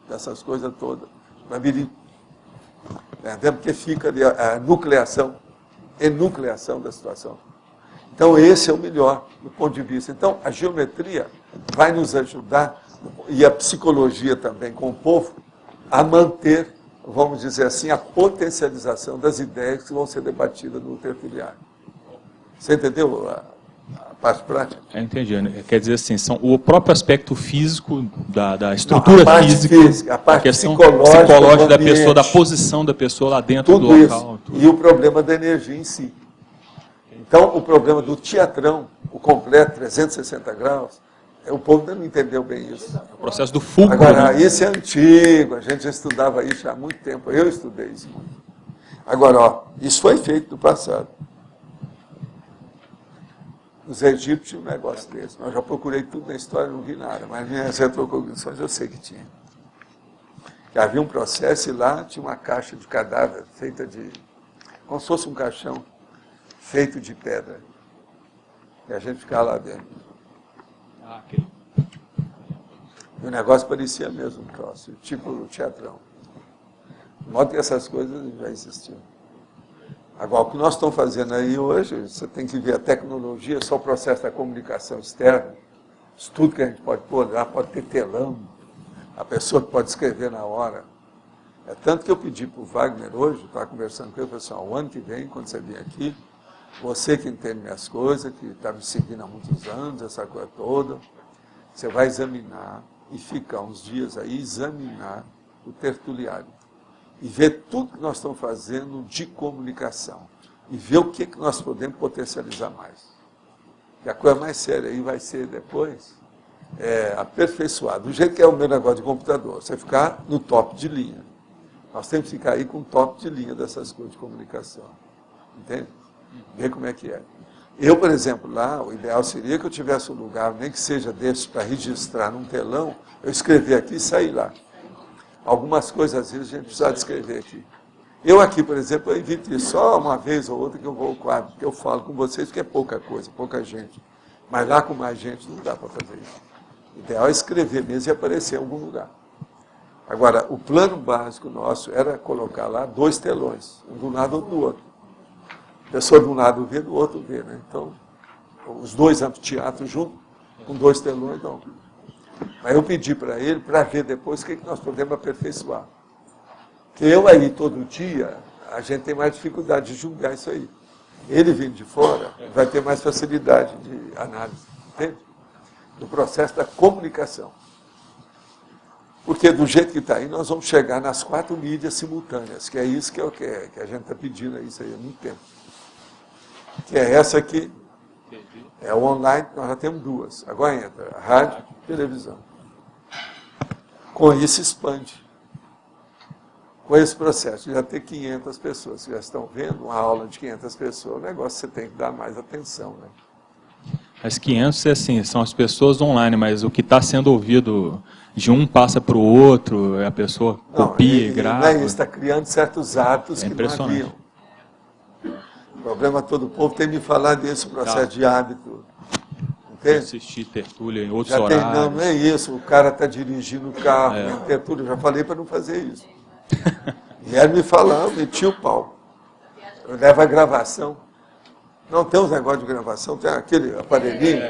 dessas coisas todas, labirinto. Porque fica ali a enucleação da situação. Então, esse é o melhor do ponto de vista. Então, a geometria vai nos ajudar, e a psicologia também com o povo, a manter, vamos dizer assim, a potencialização das ideias que vão ser debatidas no tertuliário. Você entendeu a parte prática? Eu entendi. Quer dizer assim, são o próprio aspecto físico da estrutura física, a parte questão psicológica da pessoa, da posição da pessoa lá dentro tudo do local. Isso. E o problema da energia em si. Então, o problema do teatrão, o completo, 360 graus, o povo ainda não entendeu bem isso. O processo do fulcro. Agora, né? isso é antigo, a gente já estudava isso há muito tempo, eu estudei isso muito. Agora, ó, isso foi feito no passado. Os egípcios tinham um negócio desse. Eu já procurei tudo na história, não vi nada, mas minhas retrocognições eu sei que tinha. Que havia um processo e lá tinha uma caixa de cadáver feita de... como se fosse um caixão feito de pedra. E a gente ficava lá dentro. Okay. E o negócio parecia mesmo um troço, tipo o teatrão. De modo que essas coisas já existiam. Agora, o que nós estamos fazendo aí hoje, você tem que ver a tecnologia, só o processo da comunicação externa, isso tudo que a gente pode pôr lá, pode ter telão, a pessoa que pode escrever na hora. É tanto que eu pedi para o Wagner hoje, estava conversando com ele, eu falei assim, o ano que vem, quando você vier aqui, você que entende minhas coisas, que está me seguindo há muitos anos, essa coisa toda, você vai examinar e ficar uns dias aí, examinar o tertuliário. E ver tudo que nós estamos fazendo de comunicação. e ver o que nós podemos potencializar mais. E a coisa mais séria aí vai ser depois aperfeiçoar. Do jeito que é o meu negócio de computador, você ficar no top de linha. Nós temos que ficar aí com o top de linha dessas coisas de comunicação. Entende? Ver como é que é. Eu, por exemplo, lá, o ideal seria que eu tivesse um lugar, nem que seja desse, para registrar num telão, eu escrever aqui e sair lá. Algumas coisas, às vezes, a gente precisa de escrever aqui. Eu aqui, por exemplo, eu evito só uma vez ou outra que eu vou ao quadro, porque eu falo com vocês que é pouca coisa, pouca gente. Mas lá com mais gente não dá para fazer isso. O ideal é escrever mesmo e aparecer em algum lugar. Agora, o plano básico nosso era colocar lá 2 telões, um do lado ou do outro. A pessoa de um lado vê, do outro vê, né? Então, os 2 anfiteatros juntos, com 2 telões, não. Mas eu pedi para ele, para ver depois o que nós podemos aperfeiçoar. Porque eu aí, todo dia, a gente tem mais dificuldade de julgar isso aí. Ele vindo de fora, vai ter mais facilidade de análise, entende? Do processo da comunicação. Porque do jeito que está aí, nós vamos chegar nas 4 mídias simultâneas, que é isso que a gente está pedindo isso aí há muito tempo. Que é essa aqui, é o online, nós já temos 2. Agora entra rádio e televisão. Com isso expande. Com esse processo, já ter 500 pessoas que já estão vendo uma aula de 500 pessoas, o negócio você tem que dar mais atenção, né? As 500, assim, são as pessoas online, mas o que está sendo ouvido de um passa para o outro, a pessoa copia, grava. Não é isso, está criando certos hábitos que não haviam. O problema todo o povo tem me falar desse processo de hábito. Entende? Assistir tertúlia em outros já horários. Não é isso, o cara está dirigindo o carro, tertúlia, eu já falei para não fazer isso. Vieram me falar, eu meti o pau. Eu levo a gravação. Não tem uns negócios de gravação, tem aquele aparelhinho.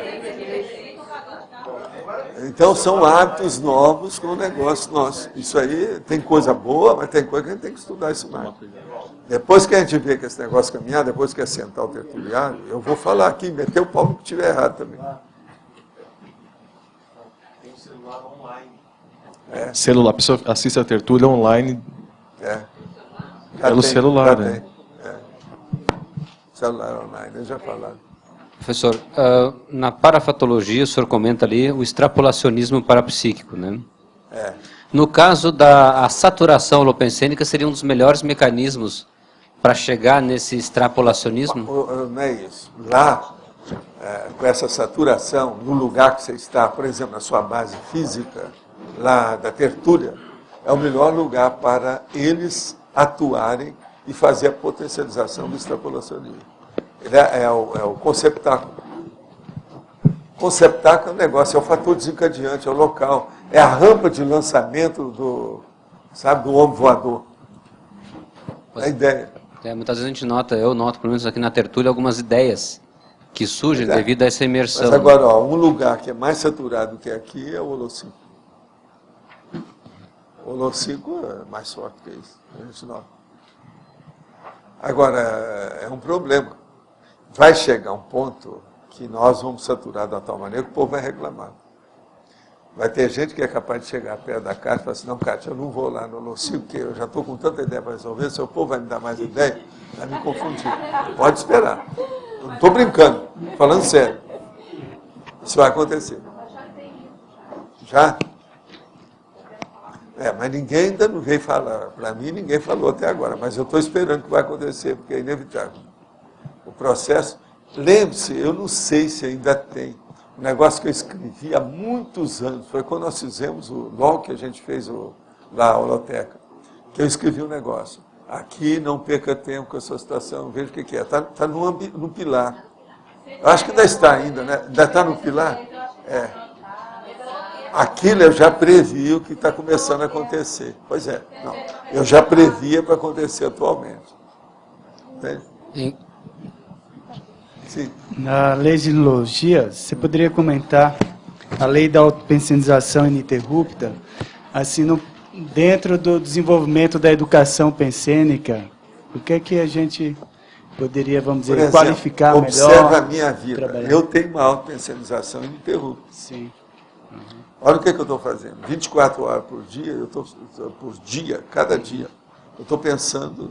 Então são hábitos novos com o negócio nosso. Isso aí tem coisa boa, mas tem coisa que a gente tem que estudar isso mais. Depois que a gente vê que esse negócio caminhar, depois que é sentar o tertuliário, eu vou falar aqui, meter o pau no que tiver errado também. Tem um celular online. Celular, a pessoa assiste a tertúlia online pelo celular, né? Celular online, eu já falaram. Professor, na parafatologia, o senhor comenta ali o extrapolacionismo parapsíquico, né? No caso da saturação holopensênica, seria um dos melhores mecanismos para chegar nesse extrapolacionismo? Não é isso. Lá, com essa saturação, no lugar que você está, por exemplo, na sua base física, lá da tertúlia, é o melhor lugar para eles atuarem e fazer a potencialização do extrapolacionismo. Ele é o conceptáculo. Conceptáculo é um negócio, é o fator desencadeante, é o local, é a rampa de lançamento do homem voador. É a ideia. Muitas vezes a gente nota, eu noto, pelo menos aqui na tertúlia, algumas ideias que surgem devido a essa imersão. Mas agora, um lugar que é mais saturado que aqui é o holociclo. O holociclo é mais forte que isso. A gente nota. Agora, é um problema. Vai chegar um ponto que nós vamos saturar da tal maneira que o povo vai reclamar. Vai ter gente que é capaz de chegar perto da Cátia e falar assim, não, Cátia, eu não vou lá no holociclo, porque eu já estou com tanta ideia para resolver, se o povo vai me dar mais ideia, vai me confundir. Pode esperar. Eu não estou brincando, falando sério. Isso vai acontecer. Já? Mas ninguém ainda não veio falar. Para mim, ninguém falou até agora. Mas eu estou esperando que vai acontecer, porque é inevitável. O processo... Lembre-se, eu não sei se ainda tem. Um negócio que eu escrevi há muitos anos. Foi quando nós fizemos, logo que a gente fez lá a holoteca, que eu escrevi um negócio. Aqui, não perca tempo com a sua situação. Veja o que é. Está no pilar. Eu acho que ainda está ainda, né? Ainda está no pilar? Aquilo eu já previ o que está começando a acontecer. Pois é, não. Eu já previa para acontecer atualmente. Entende? Sim. Na legislação, você poderia comentar a lei da autopensionização ininterrupta, assim, dentro do desenvolvimento da educação pensênica, o que é que a gente poderia, vamos dizer, exemplo, qualificar melhor? Observa a minha vida. Eu tenho uma autopensionização ininterrupta. Sim. Olha o que eu estou fazendo. 24 horas por dia, cada dia, eu estou pensando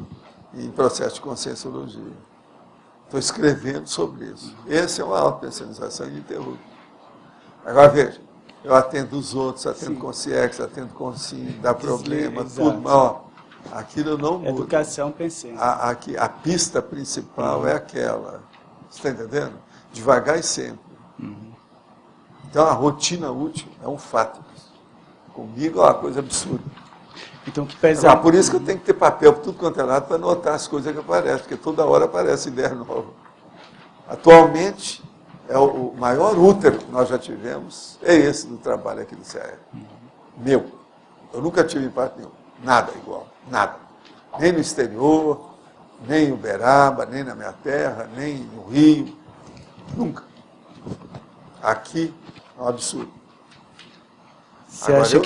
em processo de conscienciologia. Estou escrevendo sobre isso. Esse é uma autopensionização ininterrupta. Agora, veja, eu atendo os outros, atendo com CIEX, atendo com SIM, dá problema, tudo, mas ó, aquilo não muda. Educação pensênica. A pista principal é aquela. Você está entendendo? Devagar e sempre. Então, a rotina útil é um fato. Comigo é uma coisa absurda. Então, pesa... Por isso que eu tenho que ter papel por tudo quanto é lado para anotar as coisas que aparecem, porque toda hora aparece ideia nova. Atualmente, o maior útero que nós já tivemos é esse do trabalho aqui do CAE. Meu. Eu nunca tive impacto nenhum. Nada igual. Nada. Nem no exterior, nem em Uberaba, nem na minha terra, nem no Rio. Nunca. Aqui é um absurdo. Você Agora, acha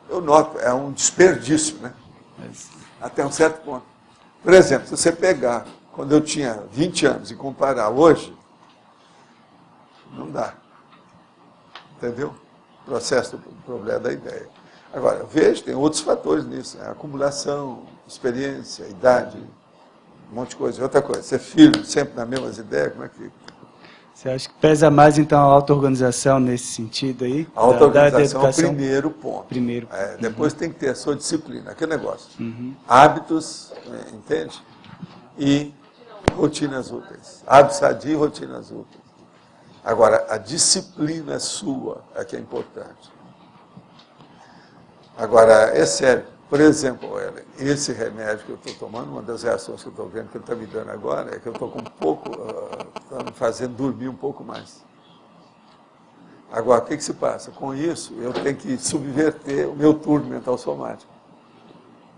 eu noto, é um desperdício, né? Até um certo ponto. Por exemplo, se você pegar, quando eu tinha 20 anos e comparar hoje, não dá. Entendeu? O processo do problema da ideia. Agora, eu vejo, tem outros fatores nisso, né? Acumulação, experiência, idade, um monte de coisa. Outra coisa, ser firme, sempre nas mesmas ideias, como é que... Você acha que pesa mais, então, a auto-organização nesse sentido aí? A auto-organização é o primeiro ponto. Primeiro ponto. Depois tem que ter a sua disciplina, aquele negócio. Hábitos, entende? E rotinas úteis. Hábitos sadios e rotinas úteis. Agora, a disciplina sua é que é importante. Agora, é sério. Por exemplo, Ellen, esse remédio que eu estou tomando, uma das reações que eu estou vendo que ele está me dando agora é que eu estou com um pouco, está me fazendo dormir um pouco mais. Agora, o que se passa? Com isso, eu tenho que subverter o meu turno mental somático.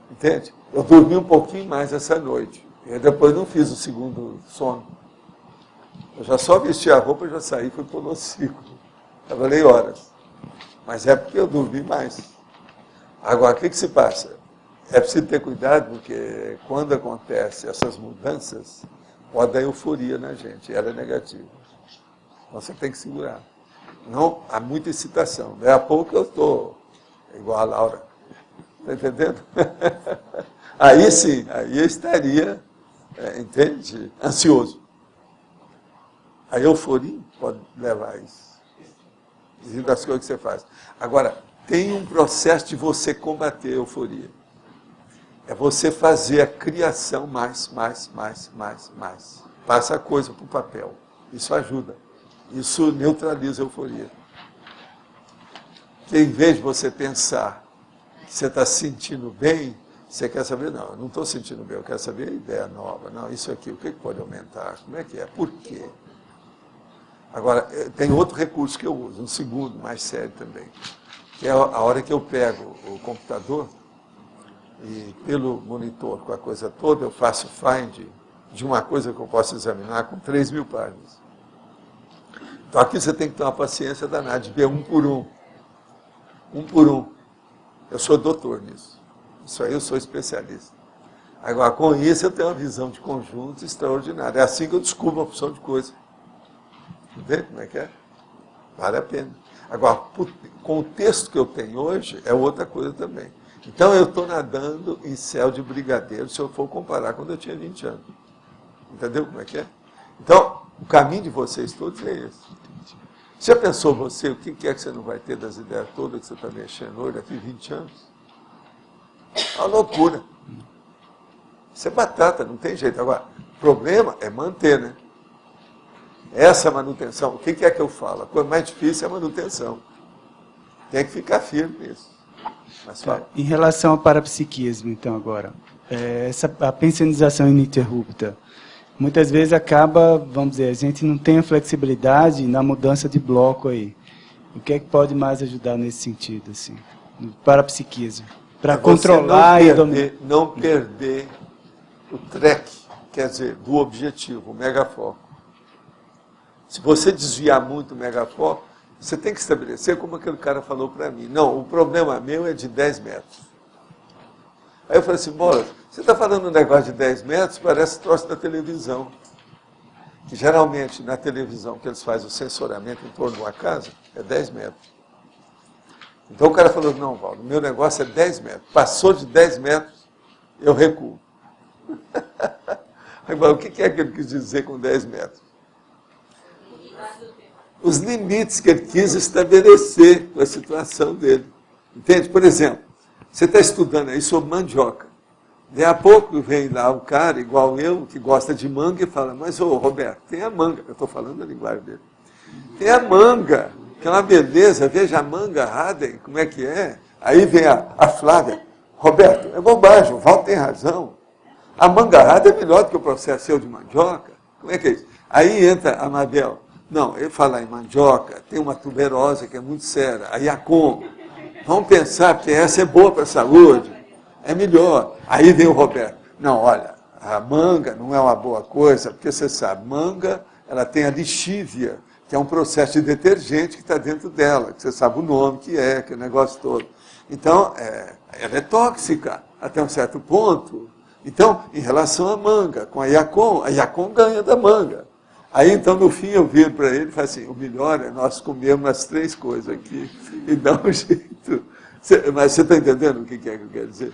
Entende? Eu dormi um pouquinho mais essa noite. E depois não fiz o segundo sono. Eu já só vesti a roupa, já saí, fui para o nociclo. Trabalhei horas. Mas é porque eu dormi mais. Agora, o que se passa? É preciso ter cuidado, porque quando acontecem essas mudanças, pode dar euforia na gente, ela é negativa. Então, você tem que segurar. Não, há muita excitação. Daí a pouco eu estou igual a Laura. Está entendendo? Aí sim, aí eu estaria, entende? Ansioso. A euforia pode levar a isso. E das coisas que você faz. Agora, tem um processo de você combater a euforia. É você fazer a criação mais. Passa a coisa para o papel. Isso ajuda. Isso neutraliza a euforia. Que em vez de você pensar que você está se sentindo bem, você quer saber, não, eu não estou sentindo bem, eu quero saber a ideia nova. Não, isso aqui, o que pode aumentar? Como é que é? Por quê? Agora, tem outro recurso que eu uso, um segundo, mais sério também. Que é a hora que eu pego o computador e pelo monitor com a coisa toda, eu faço find de uma coisa que eu posso examinar com 3.000 páginas. Então aqui você tem que ter uma paciência danada de ver um por um. Um por um. Eu sou doutor nisso. Isso aí eu sou especialista. Agora, com isso eu tenho uma visão de conjunto extraordinária. É assim que eu descubro uma opção de coisa. Entende como é que é? Vale a pena. Agora, com o texto que eu tenho hoje, é outra coisa também. Então, eu estou nadando em céu de brigadeiro, se eu for comparar quando eu tinha 20 anos. Entendeu como é que é? Então, o caminho de vocês todos é esse. Já pensou você, o que é que você não vai ter das ideias todas que você está mexendo hoje, daqui 20 anos? É uma loucura. Isso é batata, não tem jeito. Agora, o problema é manter, né? Essa manutenção, o que é que eu falo? A coisa mais difícil é a manutenção. Tem que ficar firme nisso. Mas fala. Em relação ao parapsiquismo, então, agora, a pensionização ininterrupta, muitas vezes acaba, vamos dizer, a gente não tem a flexibilidade na mudança de bloco aí. O que é que pode mais ajudar nesse sentido, assim, no parapsiquismo? Para controlar e dominar. Não perder o track, quer dizer, do objetivo, o megafoco. Se você desviar muito o megafoco, você tem que estabelecer como aquele cara falou para mim. Não, o problema meu é de 10 metros. Aí eu falei assim, Bola, você está falando um negócio de 10 metros, parece troço da televisão. Que geralmente na televisão que eles fazem o sensoriamento em torno de uma casa, é 10 metros. Então o cara falou, não, Valdo, o meu negócio é 10 metros. Passou de 10 metros, eu recuo. Agora, o que é que ele quis dizer com 10 metros? Os limites que ele quis estabelecer com a situação dele. Entende? Por exemplo, você está estudando aí sobre mandioca. Daí a pouco vem lá um cara, igual eu, que gosta de manga, e fala, mas, ô Roberto, tem a manga. Eu estou falando a linguagem dele. Tem a manga, que é uma beleza, veja a manga Haden, como é que é. Aí vem a Flávia, Roberto, é bobagem, o Val tem razão. A manga Haden é melhor do que o processo seu de mandioca. Como é que é isso? Aí entra a Mabel. Não, ele fala em mandioca, tem uma tuberose que é muito séria, a Iacom. Vamos pensar, porque essa é boa para a saúde, é melhor. Aí vem o Roberto. Não, olha, a manga não é uma boa coisa, porque você sabe, manga, ela tem a lixívia, que é um processo de detergente que está dentro dela, que você sabe o nome que é o negócio todo. Então, ela é tóxica até um certo ponto. Então, em relação à manga, com a Iacom ganha da manga. Aí, então, no fim, eu viro para ele e falo assim, o melhor é nós comermos as 3 coisas aqui e dar um jeito. Mas você está entendendo o que é que eu quero dizer?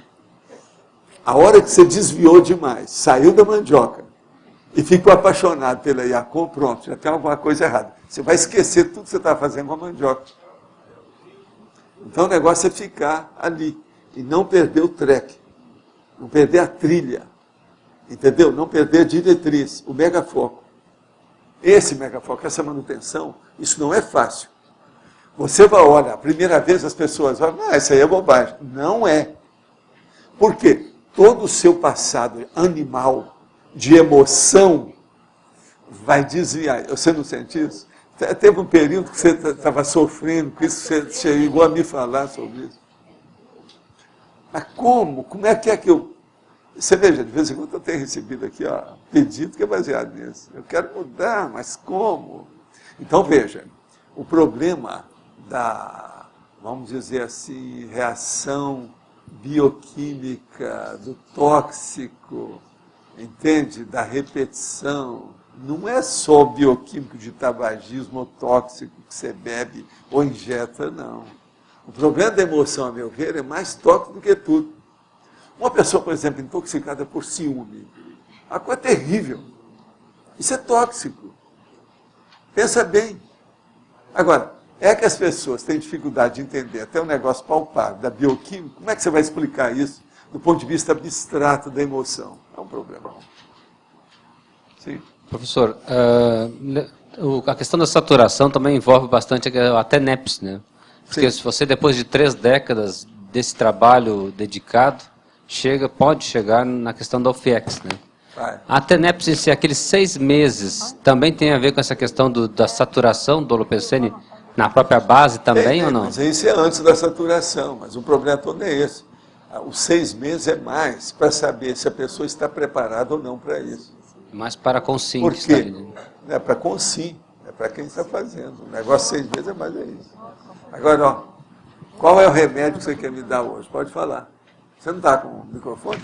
A hora que você desviou demais, saiu da mandioca e ficou apaixonado pela Iacom, pronto, já tem alguma coisa errada. Você vai esquecer tudo que você está fazendo com a mandioca. Então, o negócio é ficar ali e não perder o track, não perder a trilha, entendeu? Não perder a diretriz, o megafoco. Esse megafoco, essa manutenção, isso não é fácil. Você vai olhar, a primeira vez as pessoas olham, isso aí é bobagem. Não é. Por quê? Todo o seu passado animal, de emoção, vai desviar. Você não sente isso? Teve um período que você estava sofrendo com isso, você chegou a me falar sobre isso. Mas como? Como é que eu... Você veja, de vez em quando eu tenho recebido aqui pedido que é baseado nisso. Eu quero mudar, mas como? Então, veja, o problema da, vamos dizer assim, reação bioquímica, do tóxico, entende? Da repetição, não é só o bioquímico de tabagismo ou tóxico que você bebe ou injeta, não. O problema da emoção, a meu ver, é mais tóxico do que tudo. Uma pessoa, por exemplo, intoxicada por ciúme, a coisa é terrível. Isso é tóxico. Pensa bem. Agora, é que as pessoas têm dificuldade de entender até um negócio palpável da bioquímica, como é que você vai explicar isso do ponto de vista abstrato da emoção? É um problema. Sim. Professor, a questão da saturação também envolve bastante a TENEPS, né? Porque se você, depois de 3 décadas desse trabalho dedicado, pode chegar na questão da OFIEX, né? A TENEPS em si, aqueles 6 meses, também tem a ver com essa questão da saturação do holopensene na própria base também ou não? Mas isso é antes da saturação, mas o problema todo é esse. Os 6 meses é mais para saber se a pessoa está preparada ou não para isso. Mais para consim. Por quê? É para consim, é para quem está fazendo. O negócio 6 meses é mais isso. Agora, qual é o remédio que você quer me dar hoje? Pode falar. Você não está com o microfone?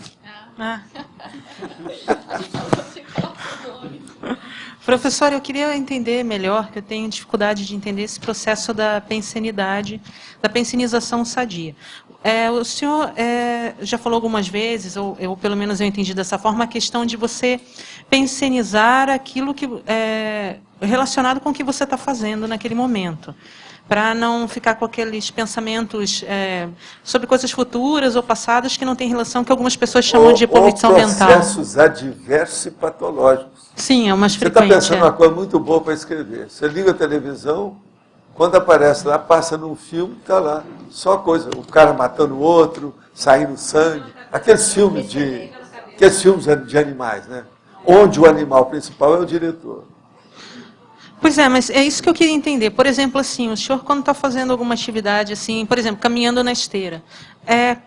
Professor, eu queria entender melhor, que eu tenho dificuldade de entender esse processo da pensenidade, da pensenização sadia. O senhor já falou algumas vezes, ou pelo menos eu entendi dessa forma, a questão de você pensenizar aquilo que relacionado com o que você está fazendo naquele momento, para não ficar com aqueles pensamentos sobre coisas futuras ou passadas que não têm relação, que algumas pessoas chamam de poluição mental. Processos adversos e patológicos. Sim, é uma Você está pensando uma coisa muito boa para escrever. Você liga a televisão, quando aparece lá, passa num filme, está lá. Só coisa, o cara matando o outro, saindo sangue. Aqueles filmes de animais, né? Onde o animal principal é o diretor. Pois é, mas é isso que eu queria entender. Por exemplo, assim, o senhor quando está fazendo alguma atividade, assim, por exemplo, caminhando na esteira,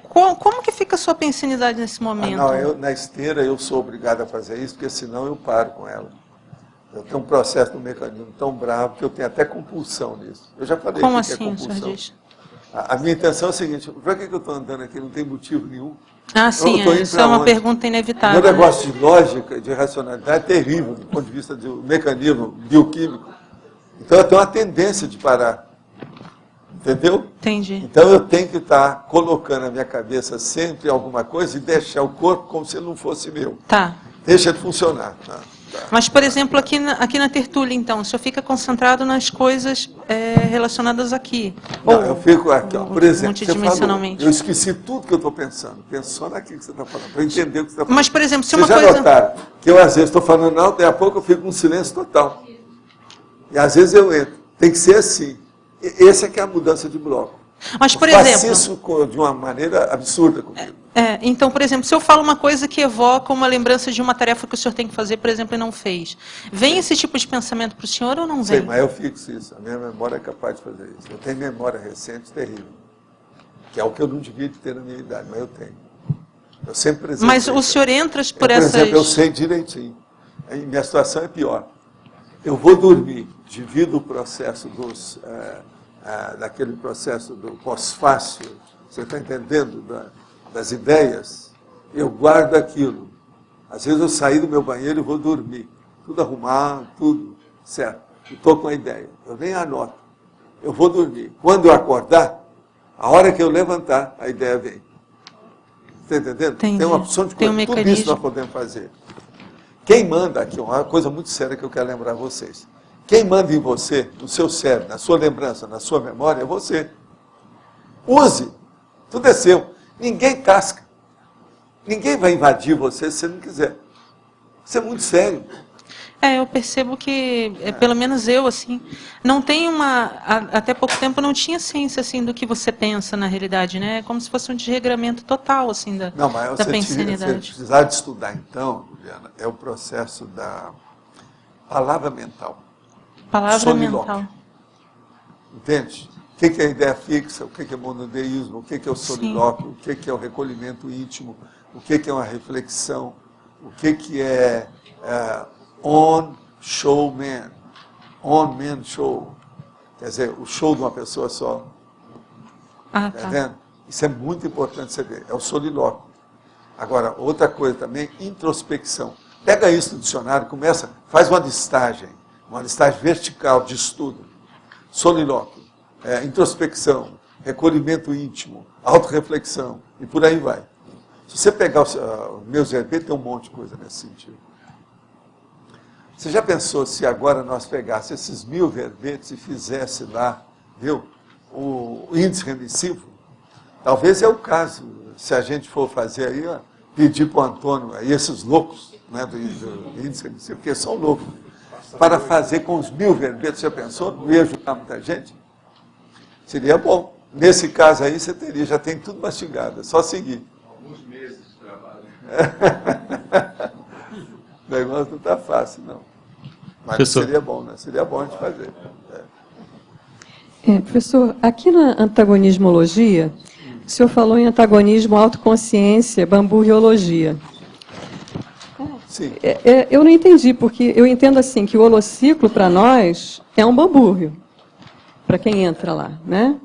como que fica a sua pensenidade nesse momento? Na esteira eu sou obrigado a fazer isso, porque senão eu paro com ela. Eu tenho um processo no mecanismo tão bravo que eu tenho até compulsão nisso. Eu já falei como assim, que é compulsão. O senhor diz? A minha intenção é a seguinte, para que eu estou andando aqui? Não tem motivo nenhum. Sim, isso é uma pergunta inevitável. O negócio de lógica, de racionalidade é terrível, do ponto de vista do mecanismo bioquímico. Então eu tenho uma tendência de parar. Entendeu? Entendi. Então eu tenho que estar colocando na minha cabeça sempre alguma coisa e deixar o corpo como se ele não fosse meu. Tá. deixa de funcionar. Tá? Mas, por exemplo, aqui na tertúlia, então, o senhor fica concentrado nas coisas relacionadas aqui? Não, eu fico aqui, ó, por exemplo, você falou, eu esqueci tudo que eu estou pensando. Penso só naquilo que você está falando, para entender o que você está falando. Mas, por exemplo, se Vocês uma coisa... já notaram que eu, às vezes, estou falando alto, daí a pouco eu fico com silêncio total. E, às vezes, eu entro. Tem que ser assim. Essa é que é a mudança de bloco. Mas, por exemplo... exemplo... faço isso de uma maneira absurda comigo. Então, por exemplo, se eu falo uma coisa que evoca uma lembrança de uma tarefa que o senhor tem que fazer, por exemplo, e não fez, vem esse tipo de pensamento para o senhor ou não vem? Sei, mas eu fixo isso. A minha memória é capaz de fazer isso. Eu tenho memória recente terrível. Que é o que eu não devia ter na minha idade, mas eu tenho. Eu sempre preservei. Mas o senhor entra por essas... essas... Por exemplo, eu sei direitinho. Minha situação é pior. Eu vou dormir, divido o processo daquele processo do pós-fácil, você está entendendo, das ideias, eu guardo aquilo. Às vezes eu saí do meu banheiro e vou dormir. Tudo arrumado, tudo certo. Estou com a ideia. Eu nem anoto. Eu vou dormir. Quando eu acordar, a hora que eu levantar, a ideia vem. Está entendendo? Entendi. Tem uma opção de coisa. Tudo isso nós podemos fazer. Quem manda aqui, uma coisa muito séria que eu quero lembrar a vocês. Quem manda em você, no seu cérebro, na sua lembrança, na sua memória, é você. Use. Tudo é seu. Ninguém tasca. Ninguém vai invadir você se você não quiser. Isso é muito sério. Eu percebo que, pelo menos eu, assim, não tenho até pouco tempo não tinha ciência, assim, do que você pensa na realidade, né? É como se fosse um desregramento total, assim, da pensanidade. Você precisar de estudar, então, Juliana, é o processo da palavra mental. Palavra mental. Entende? O que é a ideia fixa, o que é monodeísmo, o que é o solilóquio, o que é o recolhimento íntimo, o que é uma reflexão, o que é on-show man, on-man show. Quer dizer, o show de uma pessoa só. Tá. Vendo? Isso é muito importante você ver. É o solilóquio. Agora, outra coisa também, introspecção. Pega isso no dicionário, faz uma listagem vertical de estudo. Solilóquio, introspecção, recolhimento íntimo, autorreflexão, e por aí vai. Se você pegar os meus verbetes, tem um monte de coisa nesse sentido. Você já pensou se agora nós pegássemos esses 1000 verbetes e fizesse lá, viu, o índice remissivo? Talvez é o caso, se a gente for fazer aí, pedir para o Antônio, aí esses loucos, né, do índice remissivo, porque são loucos, para fazer com os 1000 verbetes, já pensou? Não ia ajudar muita gente? Seria bom. Nesse caso aí, você já tem tudo mastigado, é só seguir. Alguns meses de trabalho. O negócio não está fácil, não. Mas professor, seria bom, né? Seria bom a gente fazer. Professor, aqui na antagonismologia, o senhor falou em antagonismo, autoconsciência, bamburriologia. Sim. Eu não entendi, porque eu entendo assim, que o holociclo, para nós, é um bambúrrio, para quem entra lá, né?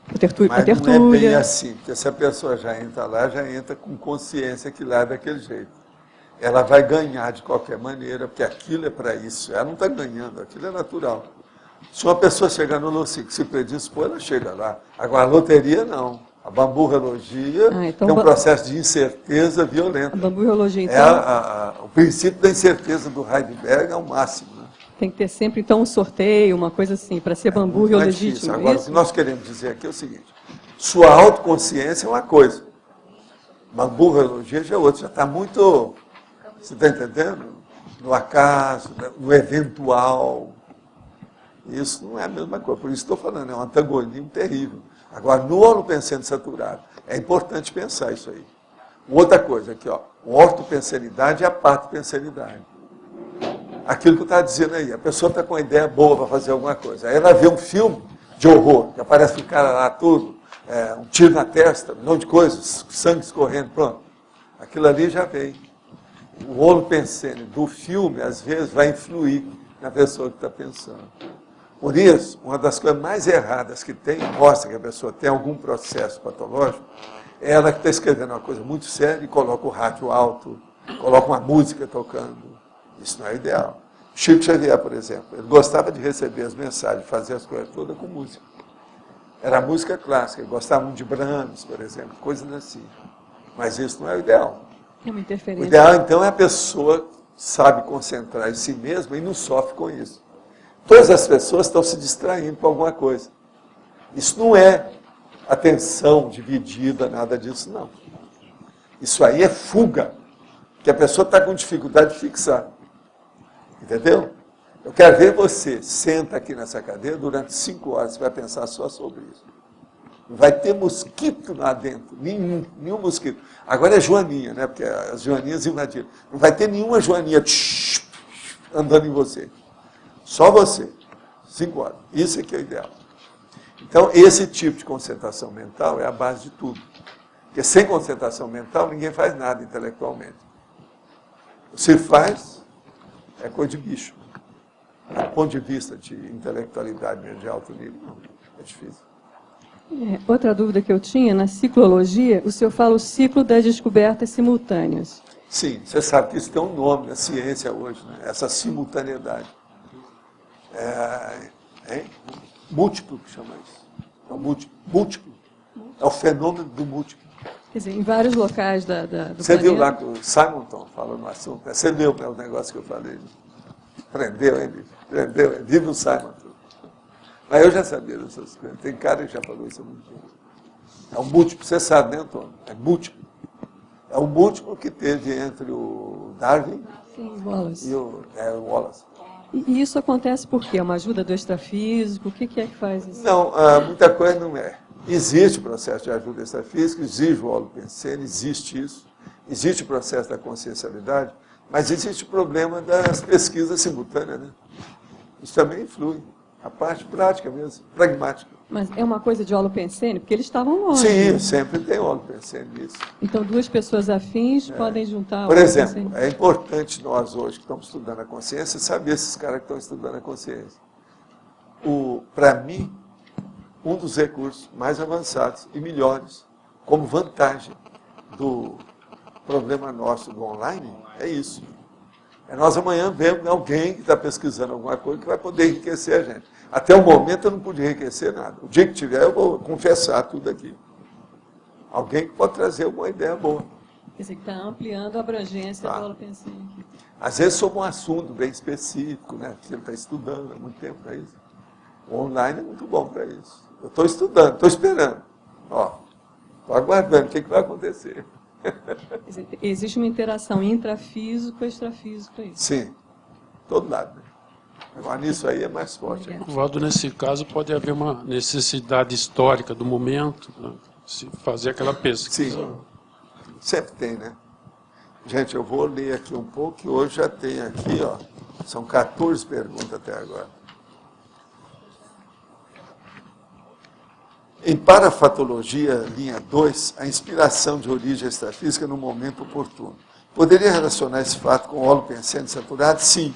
Mas não é bem assim, porque se a pessoa já entra lá, já entra com consciência que lá é daquele jeito. Ela vai ganhar de qualquer maneira, porque aquilo é para isso. Ela não está ganhando, aquilo é natural. Se uma pessoa chegar no holociclo, se predispor, ela chega lá. Agora, a loteria, não. A bamburriologia então, é um processo de incerteza violenta. A bamburriologia, então... O princípio da incerteza do Heidelberg é o máximo. Né? Tem que ter sempre, então, um sorteio, uma coisa assim, para ser bamburrio legítimo. Agora, o que nós queremos dizer aqui é o seguinte, sua autoconsciência é uma coisa, bamburriologia já é outra, já está muito... Você está entendendo? No acaso, no eventual. Isso não é a mesma coisa. Por isso estou falando, é um antagonismo terrível. Agora, no holopensene saturado, é importante pensar isso aí. Outra coisa aqui, ó, o ortopensenidade e a partopensenidade. Aquilo que eu estava dizendo aí, a pessoa está com uma ideia boa para fazer alguma coisa. Aí ela vê um filme de horror, que aparece o cara lá tudo, um tiro na testa, um monte de coisas, sangue escorrendo, pronto. Aquilo ali já vem. O holopensene do filme, às vezes, vai influir na pessoa que está pensando. Por isso, uma das coisas mais erradas que tem, mostra que a pessoa tem algum processo patológico, é ela que está escrevendo uma coisa muito séria e coloca o rádio alto, coloca uma música tocando. Isso não é ideal. Chico Xavier, por exemplo, ele gostava de receber as mensagens, fazer as coisas todas com música. Era música clássica, ele gostava muito de Brahms, por exemplo, coisas assim. Mas isso não é o ideal. É uma O interferência. ideal, então, é a pessoa que sabe concentrar em si mesma e não sofre com isso. Todas as pessoas estão se distraindo com alguma coisa. Isso não é atenção dividida, nada disso, não. Isso aí é fuga, que a pessoa está com dificuldade de fixar. Entendeu? Eu quero ver você, senta aqui nessa cadeira, durante 5 horas, você vai pensar só sobre isso. Não vai ter mosquito lá dentro, nenhum mosquito. Agora é joaninha, né? Porque as joaninhas invadiram. Não vai ter nenhuma joaninha andando em você. Só você. 5 horas. Isso é que é o ideal. Então, esse tipo de concentração mental é a base de tudo. Porque sem concentração mental, ninguém faz nada intelectualmente. Se faz, é coisa de bicho. Do ponto de vista de intelectualidade de alto nível, não. É difícil. Outra dúvida que eu tinha, na ciclologia, o senhor fala o ciclo das descobertas simultâneas. Sim, você sabe que isso tem um nome na ciência hoje, né? Essa simultaneidade. Múltiplo que chama isso. É o múltiplo. É o fenômeno do múltiplo. Quer dizer, em vários locais do Você planeta. viu lá que o Simonton falou no assunto? Você leu o negócio que eu falei? Aprendeu, hein, bicho? Aprendeu, hein? Viva o Simonton. Mas eu já sabia dessas coisas. Tem cara que já falou isso há muito tempo. É um múltiplo, você sabe, né, Antônio? É múltiplo. É o múltiplo que teve entre o Darwin Wallace. e o Wallace. E isso acontece por quê? Uma ajuda do extrafísico? O que é que faz isso? Não, muita coisa não é. Existe o processo de ajuda extrafísica, existe o holopensene, existe isso. Existe o processo da consciencialidade, mas existe o problema das pesquisas simultâneas, né? Isso também influi. A parte prática mesmo, pragmática. Mas é uma coisa de holopensene? Porque eles estavam longe. Sim, sempre tem holopensene nisso. Então, duas pessoas afins podem juntar... Por exemplo, é importante nós hoje que estamos estudando a consciência saber esses caras que estão estudando a consciência. Para mim, um dos recursos mais avançados e melhores, como vantagem do problema nosso do online, é isso. É nós amanhã vemos alguém que está pesquisando alguma coisa que vai poder enriquecer a gente. Até o momento eu não pude enriquecer nada. O dia que tiver eu vou confessar tudo aqui. Alguém que pode trazer alguma ideia boa. Quer dizer, que está ampliando a abrangência do holopensene aqui. Às vezes sobre um assunto bem específico, né? Que ele está estudando há muito tempo para isso. O online é muito bom para isso. Eu estou estudando, estou esperando. Estou aguardando o que vai acontecer. Existe uma interação intrafísico e extrafísico, é isso? Sim, todo lado. Né? Agora, nisso aí é mais forte. Valdo, nesse caso, pode haver uma necessidade histórica do momento, né? Se fazer aquela pesquisa. Sim, sempre tem, né? Gente, eu vou ler aqui um pouco, que hoje já tem aqui, são 14 perguntas até agora. Em Parafatologia, linha 2, a inspiração de origem extrafísica no momento oportuno. Poderia relacionar esse fato com o holopensene saturado? Sim.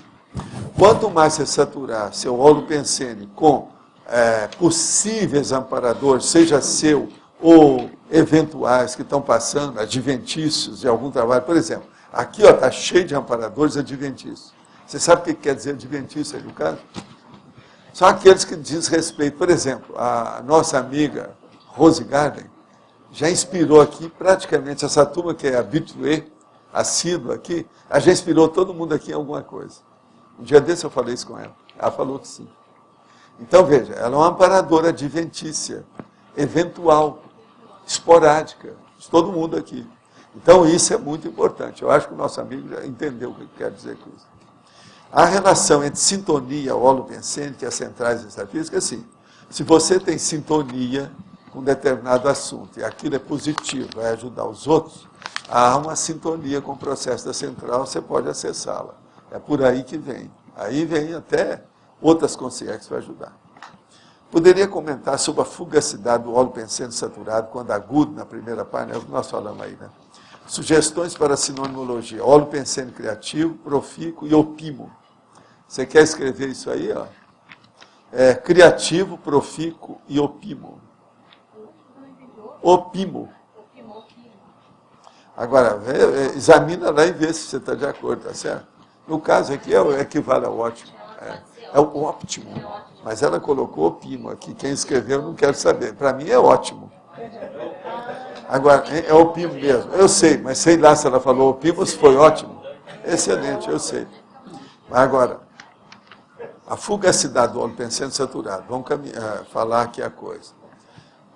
Quanto mais você saturar seu holopensene com possíveis amparadores, seja seu ou eventuais que estão passando, adventícios de algum trabalho, por exemplo, aqui está cheio de amparadores adventícios. Você sabe o que quer dizer adventício aí no caso? São aqueles que diz respeito, por exemplo, a nossa amiga Rose Garden já inspirou aqui praticamente essa turma que é habitué, assídua aqui, ela já inspirou todo mundo aqui em alguma coisa. Um dia desse eu falei isso com ela. Ela falou que sim. Então, veja, ela é uma amparadora adventícia, eventual, esporádica, de todo mundo aqui. Então, isso é muito importante. Eu acho que o nosso amigo já entendeu o que quer dizer com isso. A relação entre sintonia e holopensene, que é centrais extrafísicas, é assim. Se você tem sintonia com um determinado assunto e aquilo é positivo, vai ajudar os outros, há uma sintonia com o processo da central, você pode acessá-la. É por aí que vem. Aí vem até outras consciências para ajudar. Poderia comentar sobre a fugacidade do holopensene saturado, quando agudo, na primeira página, é o que nós falamos aí, né? Sugestões para a sinonimologia: holopensene criativo, profícuo e opimo. Você quer escrever isso aí? Criativo, profícuo e opimo. Opimo. Agora, examina lá e vê se você está de acordo, tá certo? No caso aqui, equivale ao ótimo. É o óptimo. Mas ela colocou opimo aqui. Quem escreveu, não quero saber. Para mim é ótimo. Agora, é opimo mesmo. Eu sei, mas sei lá se ela falou opimo, se foi ótimo. Excelente, eu sei. Agora, a fugacidade do óleo pensene saturado, vamos falar aqui a coisa.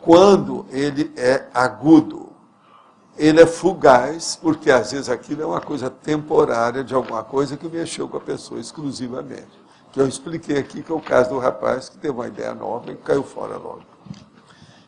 Quando ele é agudo, ele é fugaz, porque às vezes aquilo é uma coisa temporária de alguma coisa que mexeu com a pessoa exclusivamente. Que eu expliquei aqui, que é o caso do rapaz que teve uma ideia nova e caiu fora logo.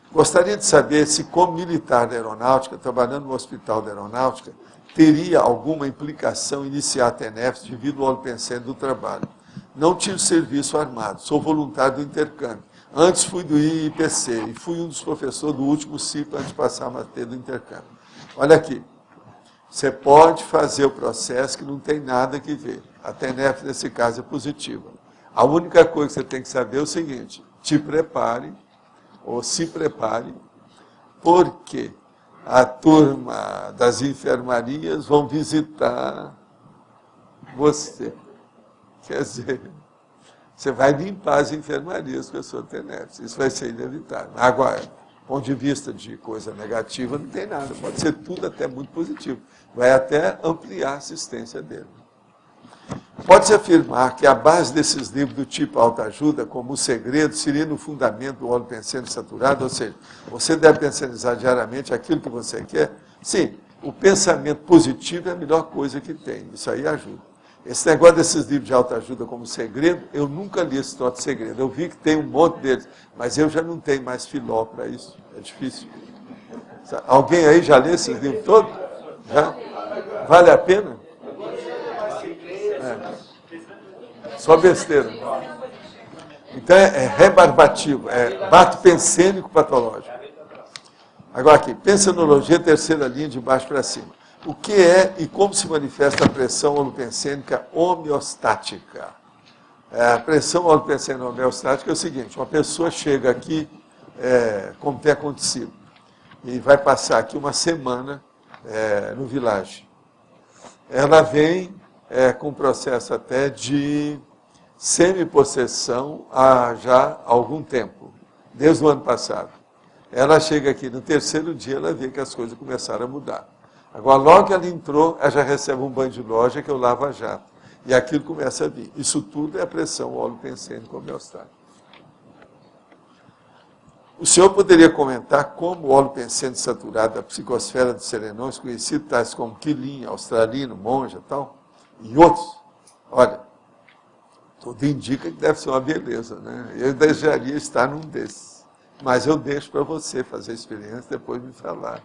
Gostaria de saber se, como militar da aeronáutica, trabalhando no hospital da aeronáutica, teria alguma implicação iniciar a TENEPS devido ao óleo pensene do trabalho. Não tive serviço armado, sou voluntário do intercâmbio. Antes fui do IPC e fui um dos professores do último ciclo antes de passar a matéria do intercâmbio. Olha aqui, você pode fazer o processo que não tem nada que ver. A TENEPS, nesse caso, é positiva. A única coisa que você tem que saber é o seguinte, te prepare, ou se prepare, porque a turma das enfermarias vão visitar você. Quer dizer, você vai limpar as enfermarias com a sua TENEPS. Isso vai ser inevitável. Agora, do ponto de vista de coisa negativa, não tem nada. Pode ser tudo até muito positivo. Vai até ampliar a assistência dele. Pode-se afirmar que a base desses livros do tipo autoajuda, como O Segredo, seria no fundamento do óleo pensene saturado, ou seja, você deve pensenizar diariamente aquilo que você quer? Sim, o pensamento positivo é a melhor coisa que tem, isso aí ajuda. Esse negócio desses livros de autoajuda como O Segredo, eu nunca li esse troço de segredo, eu vi que tem um monte deles, mas eu já não tenho mais filó para isso, é difícil. Alguém aí já lê esses livros todos? Já? Vale a pena? Só besteira. Então é rebarbativo, é bato pensênico patológico. Agora aqui, pensenologia, terceira linha de baixo para cima. O que é e como se manifesta a pressão holopensênica homeostática? A pressão holopensênica homeostática é o seguinte, uma pessoa chega aqui, como tem acontecido, e vai passar aqui uma semana no Village. Ela vem com processo até de semi-possessão há já algum tempo, desde o ano passado. Ela chega aqui, no terceiro dia, ela vê que as coisas começaram a mudar. Agora, logo que ela entrou, ela já recebe um banho de loja, que é o lava-jato. E aquilo começa a vir. Isso tudo é a pressão holopensênica homeostática. O senhor poderia comentar como o óleo pensene saturado da psicosfera dos serenões, conhecido tais como quilim, australino, monja e tal, e outros? Olha, tudo indica que deve ser uma beleza, né? Eu desejaria estar num desses. Mas eu deixo para você fazer a experiência e depois me falar.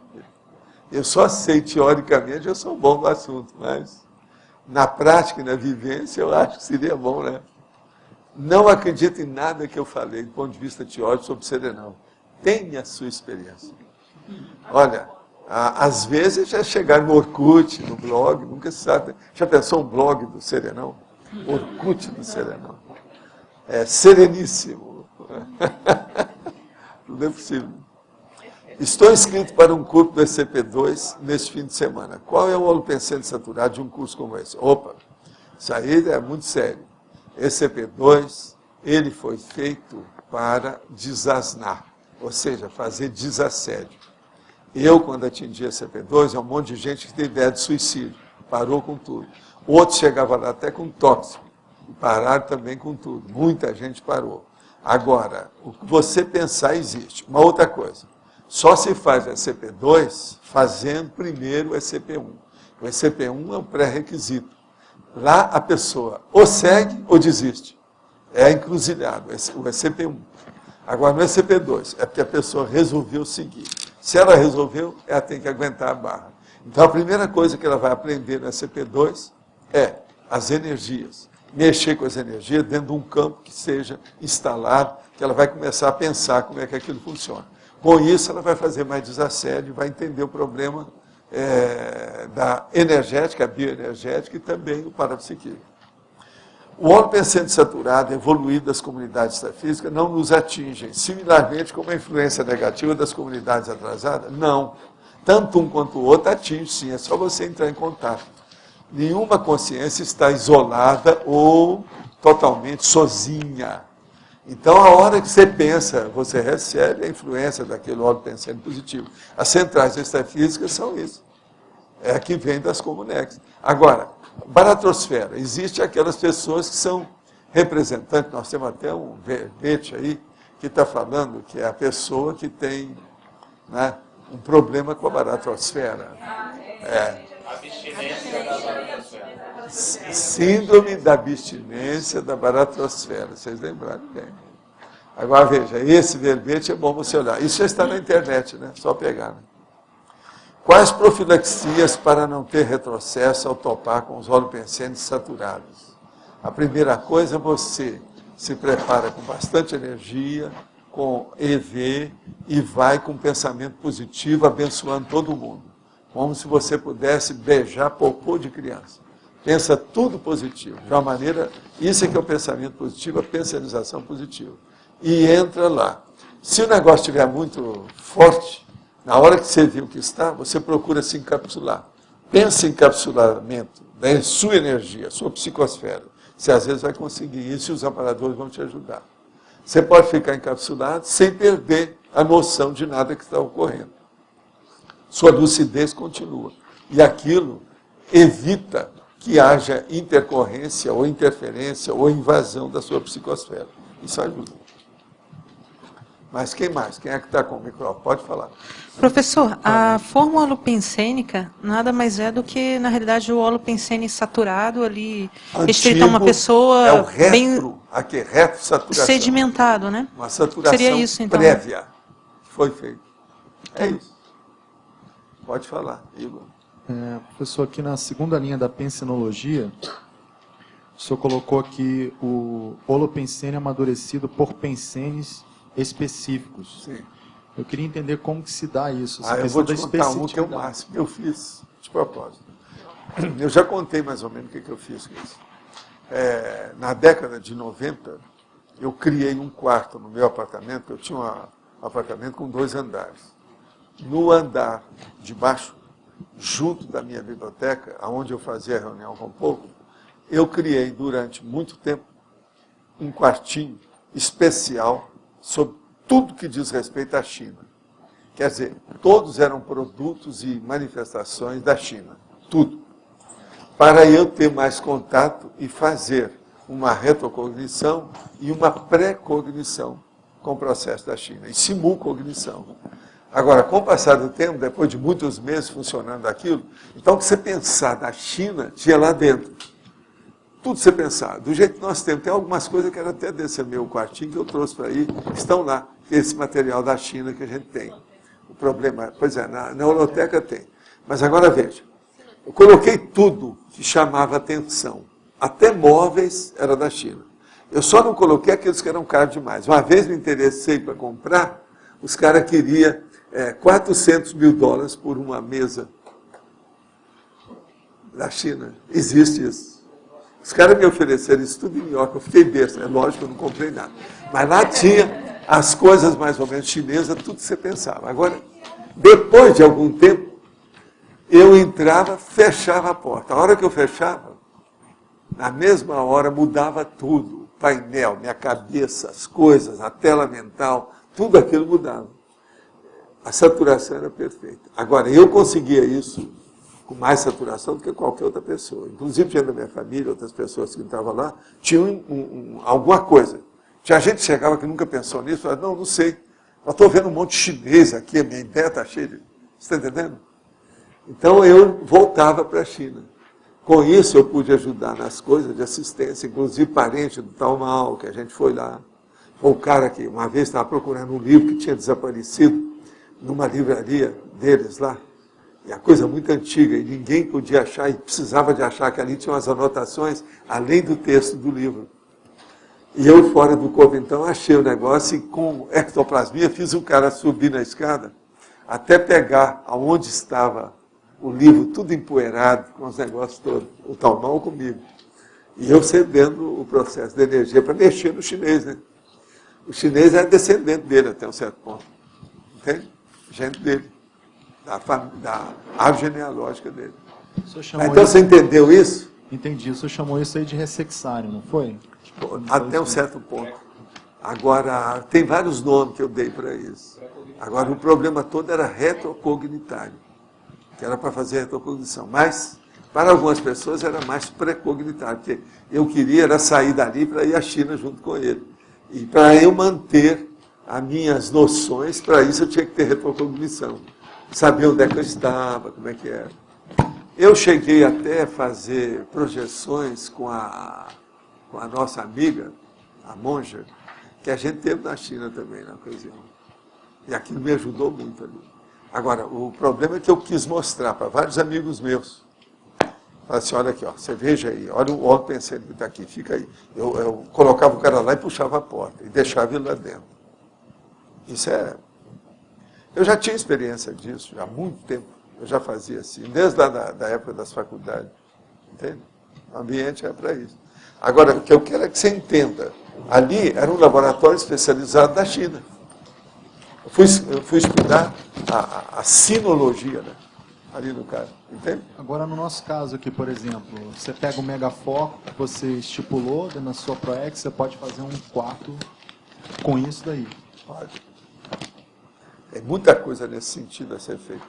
Eu só sei, teoricamente, eu sou bom no assunto, mas na prática e na vivência eu acho que seria bom, né? Não acredito em nada que eu falei do ponto de vista teórico sobre serenão. Tenha a sua experiência. Olha, às vezes já chegar no Orkut, no blog, nunca se sabe. Já pensou um blog do serenão? Orkut do serenão. É sereníssimo. Tudo é possível. Estou inscrito para um curso do ECP2 neste fim de semana. Qual é o óleo pensene saturado de um curso como esse? Opa, isso aí é muito sério. ECP2, ele foi feito para desasnar, ou seja, fazer desassédio. Eu, quando atingi ECP2, é um monte de gente que teve ideia de suicídio, parou com tudo. Outros chegavam lá até com tóxico, e pararam também com tudo. Muita gente parou. Agora, o que você pensar existe. Uma outra coisa, só se faz o ECP2 fazendo primeiro o ECP1. O ECP1 é um pré-requisito. Lá a pessoa ou segue ou desiste. É encruzilhado, o ECP1. Agora, no ECP2, é porque a pessoa resolveu seguir. Se ela resolveu, ela tem que aguentar a barra. Então, a primeira coisa que ela vai aprender no ECP2 é as energias. Mexer com as energias dentro de um campo que seja instalado, que ela vai começar a pensar como é que aquilo funciona. Com isso, ela vai fazer mais desassédio, vai entender o problema da energética, a bioenergética e também o parapsiquismo. O óleo pensene saturado evoluído das comunidades extrafísicas não nos atingem, similarmente como a influência negativa das comunidades atrasadas? Não. Tanto um quanto o outro atinge, sim, é só você entrar em contato. Nenhuma consciência está isolada ou totalmente sozinha. Então, a hora que você pensa, você recebe a influência daquele óleo pensene positivo. As centrais extrafísicas são isso. É a que vem das Comunex. Agora, baratrosfera. Existem aquelas pessoas que são representantes. Nós temos até um verbete aí que está falando que é a pessoa que tem, né, um problema com a baratrosfera. Abstinência da baratrosfera. Síndrome da abstinência da baratrosfera. Vocês lembraram bem. Agora, veja, esse verbete é bom você olhar. Isso já está na internet, né? Só pegar. Né? Quais profilaxias para não ter retrocesso ao topar com os holopensenes saturados? A primeira coisa é você se prepara com bastante energia, com EV, e vai com pensamento positivo, abençoando todo mundo. Como se você pudesse beijar popô de criança. Pensa tudo positivo. De uma maneira, isso é que é o pensamento positivo, a pensanização positiva. E entra lá. Se o negócio estiver muito forte, na hora que você viu que está, você procura se encapsular. Pensa em encapsulamento da sua energia, sua psicosfera. Você às vezes vai conseguir isso e os amparadores vão te ajudar. Você pode ficar encapsulado sem perder a noção de nada que está ocorrendo. Sua lucidez continua. E aquilo evita que haja intercorrência ou interferência ou invasão da sua psicosfera. Isso ajuda. Mas quem mais? Quem é que está com o microfone? Pode falar. Professor, a forma holopensênica nada mais é do que, na realidade, o holopensene saturado ali, restrito a uma pessoa é o retro, bem aqui, retrosaturação. Sedimentado, né? Uma saturação Seria isso, então, prévia. Foi feito. É isso. Pode falar, Igor. Professor, aqui na segunda linha da pensenologia, o senhor colocou aqui o holopensene amadurecido por pensenes específicos. Sim. Eu queria entender como que se dá isso. Eu vou te contar um que é o máximo que eu fiz, de propósito. Eu já contei mais ou menos o que eu fiz com isso. Na década de 90, eu criei um quarto no meu apartamento, eu tinha um apartamento com 2 andares. No andar de baixo, junto da minha biblioteca, onde eu fazia reunião com o povo, eu criei durante muito tempo um quartinho especial sobre tudo que diz respeito à China. Quer dizer, todos eram produtos e manifestações da China. Tudo. Para eu ter mais contato e fazer uma retrocognição e uma pré-cognição com o processo da China. E simulcognição. Agora, com o passar do tempo, depois de muitos meses funcionando aquilo, então o que você pensar da China, tinha lá dentro. Tudo você pensar. Do jeito que nós temos. Tem algumas coisas que era até desse meu quartinho que eu trouxe para aí, que estão lá. Esse material da China que a gente tem. O problema, pois é, na holoteca tem. Mas agora veja. Eu coloquei tudo que chamava atenção. Até móveis era da China. Eu só não coloquei aqueles que eram caros demais. Uma vez me interessei para comprar, os caras queriam $400 mil por uma mesa da China. Existe isso. Os caras me ofereceram isso tudo em New York. Eu fiquei besta. É lógico que eu não comprei nada. Mas lá tinha as coisas mais ou menos chinesas, tudo que você pensava. Agora, depois de algum tempo, eu entrava, fechava a porta. A hora que eu fechava, na mesma hora mudava tudo. O painel, minha cabeça, as coisas, a tela mental, tudo aquilo mudava. A saturação era perfeita. Agora, eu conseguia isso com mais saturação do que qualquer outra pessoa. Inclusive, dentro da minha família, outras pessoas que estavam lá, tinham alguma coisa. Tinha gente que chegava que nunca pensou nisso, falava, não sei. Eu estou vendo um monte de chinês aqui, a minha ideia está cheia de... Você está entendendo? Então, eu voltava para a China. Com isso, eu pude ajudar nas coisas de assistência, inclusive parente do Tal Mal, que a gente foi lá. Foi o cara que uma vez estava procurando um livro que tinha desaparecido numa livraria deles lá. E a coisa muito antiga, e ninguém podia achar, e precisava de achar que ali tinha umas anotações, além do texto do livro. E eu, fora do corpo, então, achei o negócio e com ectoplasmia fiz o cara subir na escada até pegar aonde estava o livro, tudo empoeirado, com os negócios todos, o Tal Mal comigo. E eu cedendo o processo de energia para mexer no chinês, né? O chinês é descendente dele até um certo ponto. Entende? Gente dele. Da árvore genealógica dele. Então você entendeu isso? Entendi. O senhor chamou isso aí de ressexário, não foi? Até um certo ponto. Agora, tem vários nomes que eu dei para isso. Agora, o problema todo era retrocognitário, que era para fazer retrocognição. Mas, para algumas pessoas, era mais precognitário, porque eu queria era sair dali para ir à China junto com ele. E para eu manter as minhas noções, para isso eu tinha que ter retrocognição. Saber onde é que eu estava, como é que era. Eu cheguei até a fazer projeções com a nossa amiga, a monja, que a gente teve na China também, na ocasião. E aquilo me ajudou muito ali. Agora, o problema é que eu quis mostrar para vários amigos meus. Falei assim, olha aqui, ó, você veja aí, olha o holo pensando que está aqui, fica aí. Eu colocava o cara lá e puxava a porta, e deixava ele lá dentro. Isso é... Eu já tinha experiência disso, já há muito tempo. Eu já fazia assim, desde da época das faculdades. Entende? O ambiente é para isso. Agora, o que eu quero é que você entenda. Ali era um laboratório especializado da China. Eu fui estudar a sinologia, né? Ali no caso. Entende? Agora, no nosso caso aqui, por exemplo, você pega o megafoco que você estipulou na sua ProEx, você pode fazer um quarto com isso daí. Pode. Tem muita coisa nesse sentido a ser feita.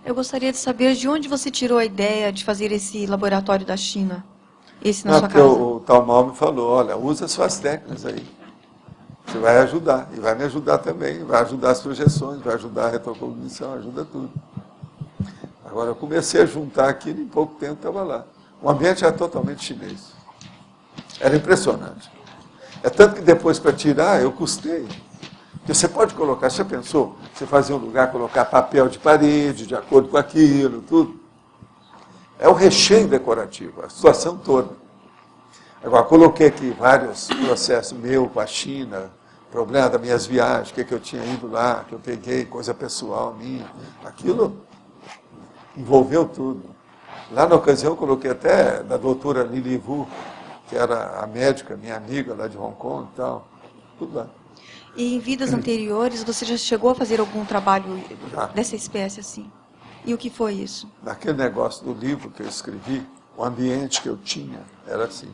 Eu gostaria de saber de onde você tirou a ideia de fazer esse laboratório da China, esse na sua casa. O Tal Mal me falou, olha, usa suas técnicas aí. Você vai ajudar, e vai me ajudar também, vai ajudar as projeções, vai ajudar a retrocognição, ajuda tudo. Agora, eu comecei a juntar aquilo e em pouco tempo estava lá. O ambiente era totalmente chinês. Era impressionante. É tanto que depois, para tirar, eu custei. Porque você pode colocar, você pensou, você fazia um lugar, colocar papel de parede, de acordo com aquilo, tudo. É o recheio decorativo, a situação toda. Agora, coloquei aqui vários processos meus com a China, problema das minhas viagens, o que eu tinha ido lá, que eu peguei, coisa pessoal minha. Aquilo envolveu tudo. Lá na ocasião, eu coloquei até da doutora Lili Wu, que era a médica, minha amiga lá de Hong Kong e tal, tudo lá. E em vidas anteriores, você já chegou a fazer algum trabalho dessa espécie assim? E o que foi isso? Naquele negócio do livro que eu escrevi, o ambiente que eu tinha era assim.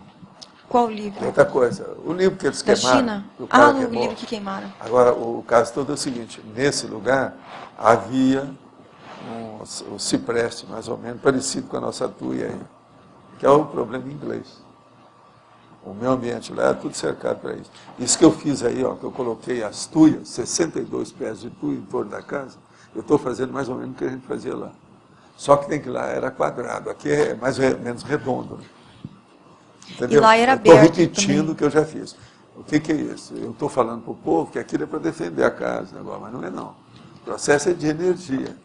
Qual livro? Outra coisa, o livro que eles da queimaram. China? O livro que queimaram. Agora, o caso todo é o seguinte, nesse lugar havia um cipreste, mais ou menos, parecido com a nossa tuia aí, que é o problema inglês. O meu ambiente lá é tudo cercado para isso. Isso que eu fiz aí, ó, que eu coloquei as tuias, 62 pés de tuia em torno da casa, eu estou fazendo mais ou menos o que a gente fazia lá. Só que tem que lá era quadrado, aqui é mais ou menos redondo. Entendeu? E lá era aberto. Estou repetindo o que eu já fiz. O que é isso? Eu estou falando para o povo que aquilo é para defender a casa agora, mas não é não. O processo é de energia.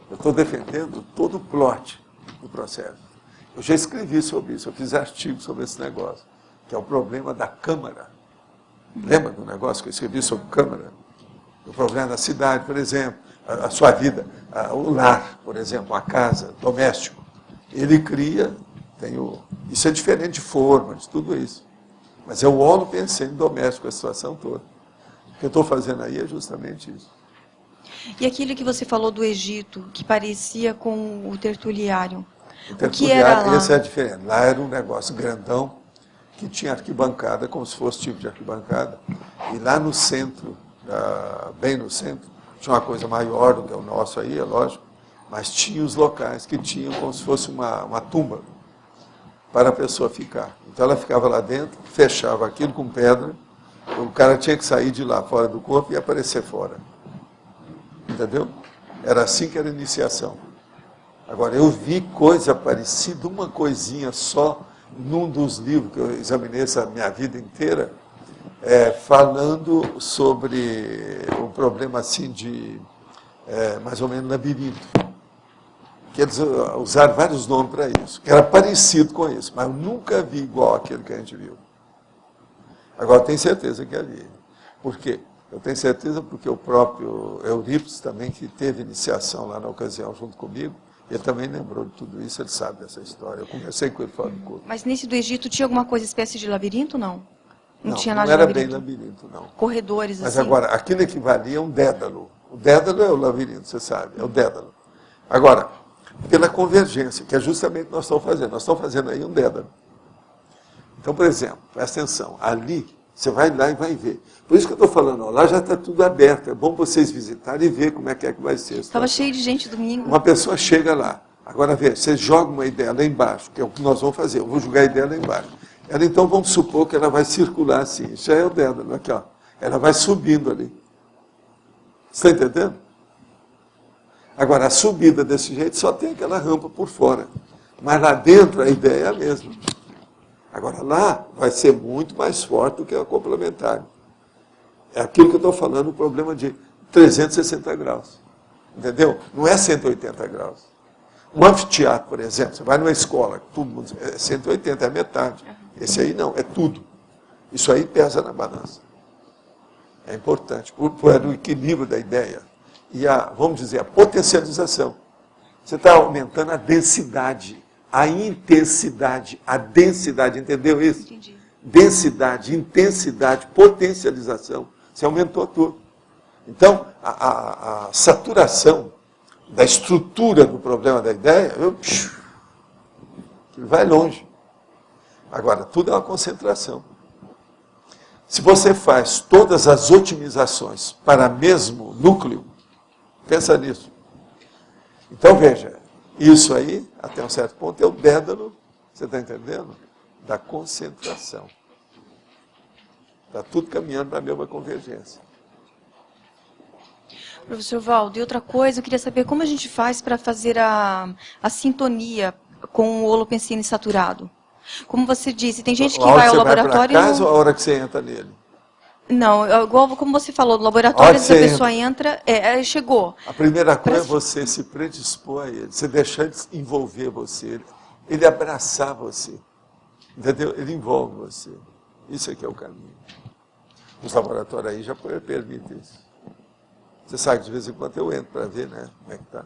Eu estou defendendo todo o plot do processo. Eu já escrevi sobre isso, eu fiz artigos sobre esse negócio, que é o problema da Câmara. Lembra do negócio que eu escrevi sobre Câmara? O problema da cidade, por exemplo, a sua vida, o lar, por exemplo, a casa, doméstico. Ele cria, isso é diferente de forma, de tudo isso. Mas é o holo pensando doméstico, a situação toda. O que eu estou fazendo aí é justamente isso. E aquilo que você falou do Egito, que parecia com o Tertuliário. O que era lá? Esse é diferente. Lá era um negócio grandão, que tinha arquibancada, como se fosse tipo de arquibancada. E lá no centro, bem no centro, tinha uma coisa maior do que o nosso aí, é lógico, mas tinha os locais que tinham como se fosse uma tumba para a pessoa ficar. Então ela ficava lá dentro, fechava aquilo com pedra, o cara tinha que sair de lá, fora do corpo, e aparecer fora. Entendeu? Era assim que era a iniciação. Agora, eu vi coisa parecida, uma coisinha só, num dos livros que eu examinei essa minha vida inteira, falando sobre um problema assim de, mais ou menos, labirinto. Que eles usaram vários nomes para isso, que era parecido com isso, mas eu nunca vi igual aquele que a gente viu. Agora, tenho certeza que ali. Por quê? Eu tenho certeza porque o próprio Eurípides também, que teve iniciação lá na ocasião junto comigo, ele também lembrou de tudo isso, ele sabe dessa história. Eu conversei com ele fora do corpo. Mas nesse do Egito tinha alguma coisa, espécie de labirinto, não? Não tinha nada não era de labirinto. bem labirinto, não. Corredores, Mas assim. agora, aquilo equivalia a um dédalo. O dédalo é o labirinto, você sabe, é o dédalo. Agora, pela convergência, que é justamente o que nós estamos fazendo. Nós estamos fazendo aí um dédalo. Então, por exemplo, presta atenção, ali Você vai lá e vai ver. Por isso que eu estou falando, ó, lá já está tudo aberto. É bom vocês visitarem e ver como é que vai ser. Estava cheio de gente domingo. Uma pessoa chega lá. Agora, vê, você joga uma ideia lá embaixo, que é o que nós vamos fazer. Eu vou jogar a ideia lá embaixo. Ela, então, vamos supor que ela vai circular assim. Isso é o dédalo, aqui, ó. Ela vai subindo ali. Você está entendendo? Agora, a subida desse jeito só tem aquela rampa por fora. Mas lá dentro a ideia é a mesma. Agora, lá vai ser muito mais forte do que a complementar. É aquilo que eu estou falando, o problema de 360 graus. Entendeu? Não é 180 graus. Um anfiteatro, por exemplo, você vai numa escola, todo mundo, é 180, é a metade. Esse aí não, é tudo. Isso aí pesa na balança. É importante, por o equilíbrio da ideia. E vamos dizer, a potencialização. Você está aumentando a densidade, a intensidade, a densidade, entendeu isso? Entendi. Densidade, intensidade, potencialização. Você aumentou tudo. Então, a saturação da estrutura do problema da ideia, vai longe. Agora, tudo é uma concentração. Se você faz todas as otimizações para o mesmo núcleo, pensa nisso. Então, veja, isso aí, até um certo ponto, é o dédalo, você está entendendo? Da concentração. Está tudo caminhando para a mesma convergência. Professor Valdo, e outra coisa, eu queria saber como a gente faz para fazer a sintonia com o holopensene saturado. Como você disse, tem gente que vai ao laboratório... A hora que você vai para casa ou a hora que você entra nele? Não, igual como você falou, no laboratório, a pessoa entra, chegou. A primeira coisa é você se predispor a ele, você deixar ele envolver você, ele abraçar você, entendeu? Ele envolve você. Isso aqui é o caminho. Os laboratórios aí já permitem isso. Você sabe que de vez em quando eu entro para ver, né, como é que está.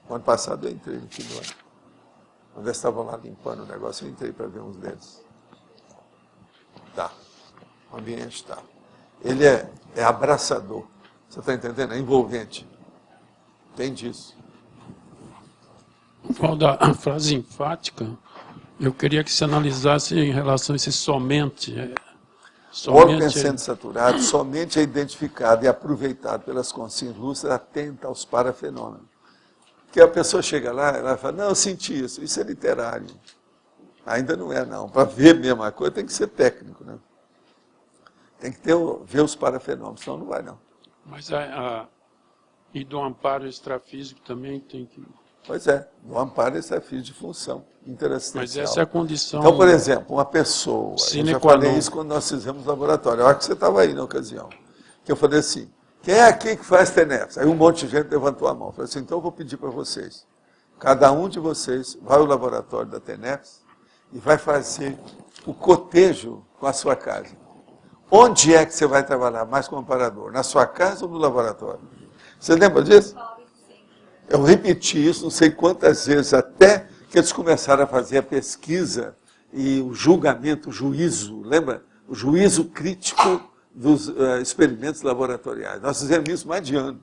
O ano passado eu entrei no fim do ano. Quando eles estavam lá limpando o negócio, eu entrei para ver uns deles. Tá. O ambiente está. Ele é abraçador. Você está entendendo? É envolvente. Tem disso. Valdo, a frase enfática, eu queria que você analisasse em relação a esse somente. O holopensene saturado somente é identificado e aproveitado pelas consciências lúcidas atenta aos parafenômenos. Porque a pessoa chega lá, ela fala, não, eu senti isso. Isso é literário. Ainda não é, não. Para ver a mesma coisa tem que ser técnico, né? Tem que ver os parafenômenos, senão não vai, não. Mas e do amparo extrafísico também tem que... Pois é, do amparo extrafísico de função interassistencial. Mas essa é a condição... Então, por exemplo, uma pessoa... Eu já falei isso quando nós fizemos laboratório. A hora que você estava aí na ocasião. Que eu falei assim, quem é aqui que faz TENEPS? Aí um monte de gente levantou a mão. Eu falei assim, então eu vou pedir para vocês. Cada um de vocês vai ao laboratório da TENEPS e vai fazer o cotejo com a sua casa. Onde é que você vai trabalhar mais como amparador? Na sua casa ou no laboratório? Você lembra disso? Eu repeti isso não sei quantas vezes, até que eles começaram a fazer a pesquisa e o julgamento, o juízo, lembra? O juízo crítico dos experimentos laboratoriais. Nós fizemos isso mais de ano.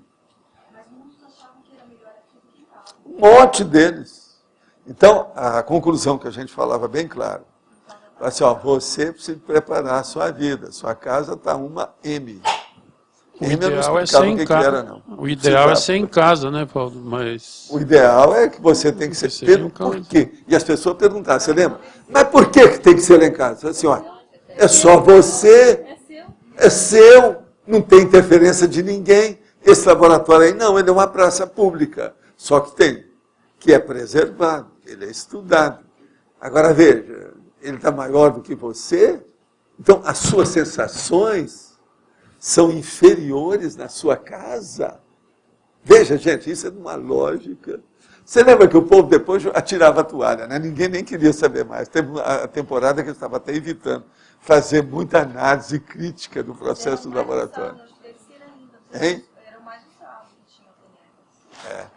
Mas muitos achavam que era melhor aqui do que lá. Um monte deles. Então, a conclusão que a gente falava bem claro. Assim, ó, você precisa preparar a sua vida. Sua casa está uma M. O ideal é ser em casa. O ideal é ser em casa, né, Paulo? Mas... O ideal é que você tem que ser... Por quê? E as pessoas perguntaram, você lembra? Mas por que tem que ser lá em casa? Assim, ó, é só você, é seu, não tem interferência de ninguém. Esse laboratório aí, não, ele é uma praça pública. Só que tem, que é preservado, ele é estudado. Agora, veja, ele está maior do que você, então as suas sensações são inferiores na sua casa. Veja, gente, isso é uma lógica. Você lembra que o povo depois atirava a toalha, né? Ninguém nem queria saber mais. Teve a temporada que eu estava até evitando fazer muita análise crítica do processo do laboratório. Hein? Era o mais usado que tinha.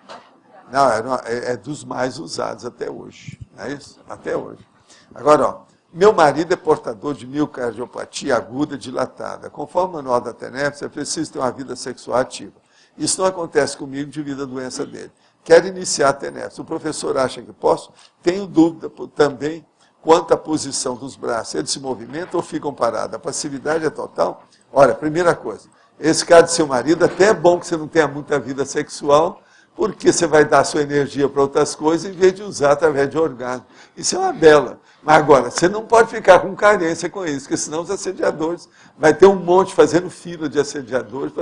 Não, é dos mais usados até hoje. Não é isso? Até hoje. Agora, ó, meu marido é portador de miocardiopatia aguda dilatada. Conforme o manual da TENEPS, é preciso ter uma vida sexual ativa. Isso não acontece comigo devido à doença dele. Quero iniciar a TENEPS. O professor acha que posso? Tenho dúvida também, quanto à posição dos braços. Eles se movimentam ou ficam parados? A passividade é total? Olha, primeira coisa, esse caso de seu marido, até é bom que você não tenha muita vida sexual, porque você vai dar sua energia para outras coisas em vez de usar através de orgasmo. Isso é uma bela. Mas agora, você não pode ficar com carência com isso, porque senão os assediadores, vai ter um monte fazendo fila de assediadores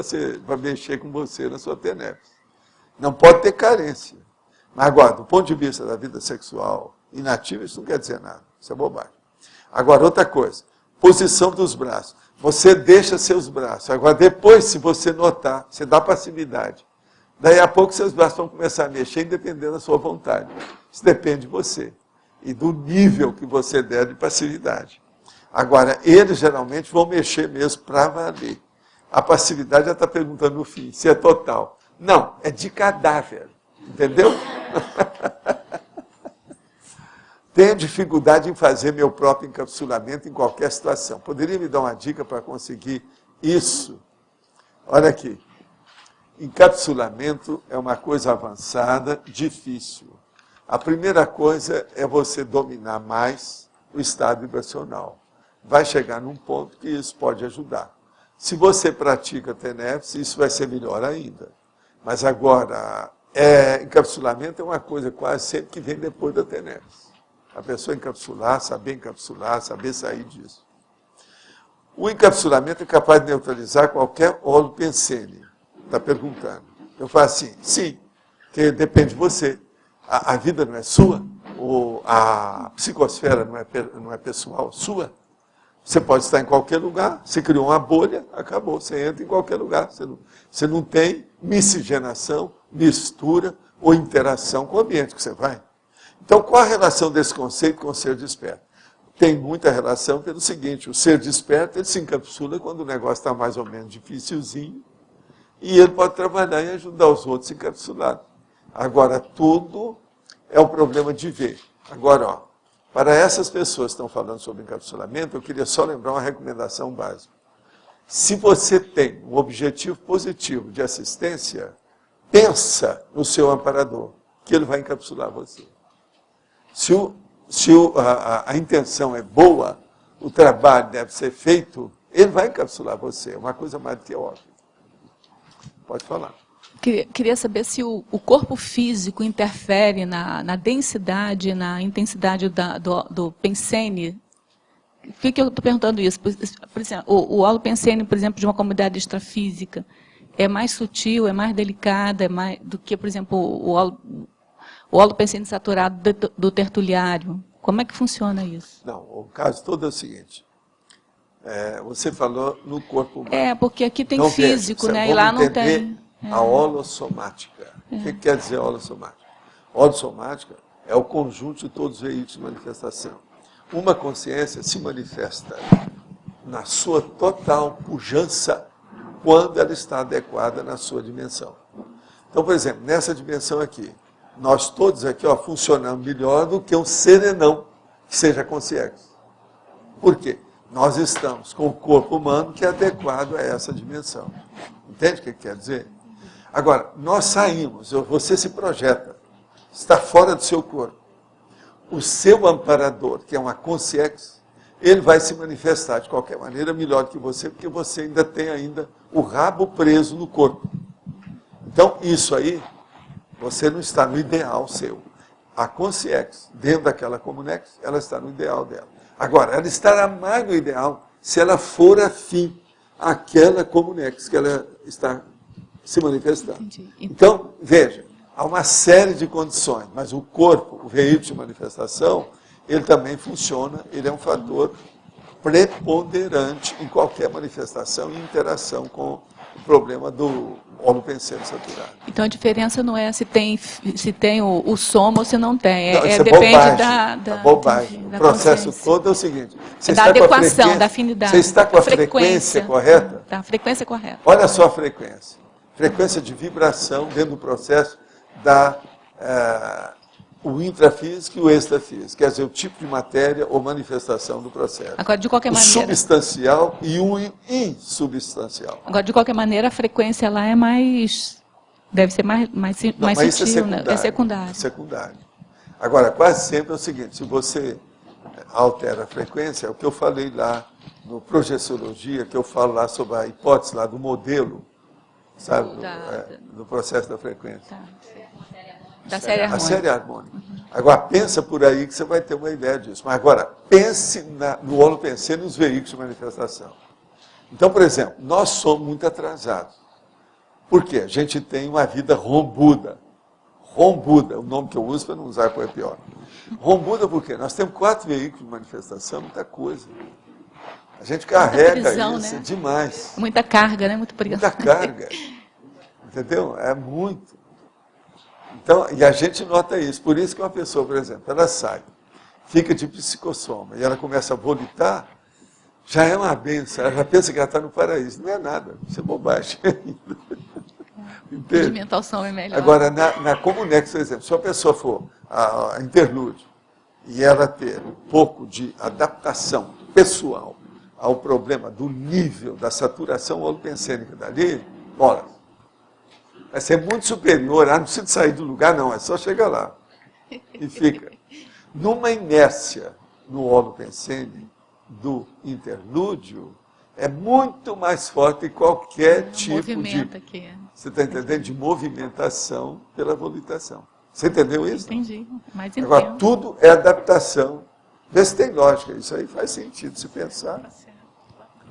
para mexer com você na sua tenebra. Não pode ter carência. Mas agora, do ponto de vista da vida sexual inativa, isso não quer dizer nada. Isso é bobagem. Agora, outra coisa, posição dos braços. Você deixa seus braços. Agora, depois, se você notar, você dá passividade. Daí a pouco seus braços vão começar a mexer, independente da sua vontade. Isso depende de você e do nível que você der de passividade. Agora, eles geralmente vão mexer mesmo para valer. A passividade já está perguntando no fim, se é total. Não, é de cadáver. Entendeu? Tenho dificuldade em fazer meu próprio encapsulamento em qualquer situação. Poderia me dar uma dica para conseguir isso? Olha aqui. Encapsulamento é uma coisa avançada, difícil. A primeira coisa é você dominar mais o estado vibracional. Vai chegar num ponto que isso pode ajudar. Se você pratica TENEPS, isso vai ser melhor ainda. Mas agora, encapsulamento é uma coisa quase sempre que vem depois da TENEPS. A pessoa encapsular, saber sair disso. O encapsulamento é capaz de neutralizar qualquer óleo pensene. Está perguntando. Eu falo assim, sim, que depende de você. A vida não é sua, a psicosfera não é pessoal sua. Você pode estar em qualquer lugar, você criou uma bolha, acabou, você entra em qualquer lugar. Você não tem miscigenação, mistura ou interação com o ambiente que você vai. Então, qual a relação desse conceito com o ser desperto? Tem muita relação pelo seguinte, o ser desperto ele se encapsula quando o negócio está mais ou menos dificilzinho, e ele pode trabalhar e ajudar os outros a se encapsular. Agora, tudo é um problema de ver. Agora, ó, para essas pessoas que estão falando sobre encapsulamento, eu queria só lembrar uma recomendação básica. Se você tem um objetivo positivo de assistência, pensa no seu amparador, que ele vai encapsular você. Se a intenção é boa, o trabalho deve ser feito, ele vai encapsular você. É uma coisa mais do que óbvia. Pode falar. Queria saber se o corpo físico interfere na densidade, na intensidade do pensene. Por que eu estou perguntando isso? Por exemplo, o holopensene, por exemplo, de uma comunidade extrafísica, é mais sutil, é mais delicada, do que, por exemplo, o holopensene saturado do tertuliário. Como é que funciona isso? Não, o caso todo é o seguinte. Você falou no corpo humano. Porque aqui tem então, físico, né? E lá não tem. A holossomática. O que quer dizer holossomática? Holossomática é o conjunto de todos os veículos de manifestação. Uma consciência se manifesta na sua total pujança quando ela está adequada na sua dimensão. Então, por exemplo, nessa dimensão aqui, nós todos aqui funcionamos melhor do que um serenão que seja consciente. Por quê? Nós estamos com o corpo humano que é adequado a essa dimensão. Entende o que quer dizer? Agora, nós saímos, você se projeta, está fora do seu corpo. O seu amparador, que é uma consciência, ele vai se manifestar de qualquer maneira melhor que você, porque você ainda tem o rabo preso no corpo. Então, isso aí, você não está no ideal seu. A consciência, dentro daquela comunex, ela está no ideal dela. Agora, ela estará mais no ideal se ela for afim àquela comunex que ela está se manifestando. Então, veja, há uma série de condições, mas o corpo, o veículo de manifestação, ele também funciona, ele é um fator preponderante em qualquer manifestação e interação com o problema do holopensene saturado. Então a diferença não é se tem o soma ou se não tem, não, depende da bobagem. O processo todo é o seguinte. Você da adequação, da afinidade. Você está com a frequência correta? Tá, a frequência correta. Olha só a frequência. Frequência de vibração dentro do processo o intrafísico e o extrafísico, quer dizer, o tipo de matéria ou manifestação do processo. Agora, de qualquer maneira. O substancial e o insubstancial. Agora, de qualquer maneira, a frequência lá é mais. Deve ser mais sutil, né? É secundário. É secundário. Agora, quase sempre é o seguinte: se você altera a frequência, é o que eu falei lá no Projeciologia, que eu falo lá sobre a hipótese lá do modelo, sabe, do processo da frequência. Da série harmônica. A série harmônica. Agora, pensa por aí que você vai ter uma ideia disso. Mas agora, pense no holopensene e nos veículos de manifestação. Então, por exemplo, nós somos muito atrasados. Por quê? A gente tem uma vida rombuda. Rombuda, o nome que eu uso para não usar coisa pior. Rombuda por quê? Nós temos 4 veículos de manifestação, muita coisa. A gente carrega prisão, isso né? demais. Muita carga, né? Muita carga. Entendeu? É muito. Então, e a gente nota isso. Por isso que uma pessoa, por exemplo, ela sai, fica de psicossoma e ela começa a volitar, já é uma benção. Ela já pensa que ela está no paraíso. Não é nada. Isso é bobagem. De mental som é melhor. Agora, na Comunex, por exemplo, se uma pessoa for a interlúdio e ela ter um pouco de adaptação pessoal ao problema do nível da saturação holopensênica dali, bora. Vai ser muito superior, não precisa sair do lugar, não, é só chegar lá. E fica. Numa inércia no holopensene do interlúdio, é muito mais forte que qualquer tipo de... Aqui. Você está entendendo? De movimentação pela volitação. Você entendeu isso? Entendi. Mas agora, tudo é adaptação. Vê se tem lógica. Isso aí faz sentido se pensar.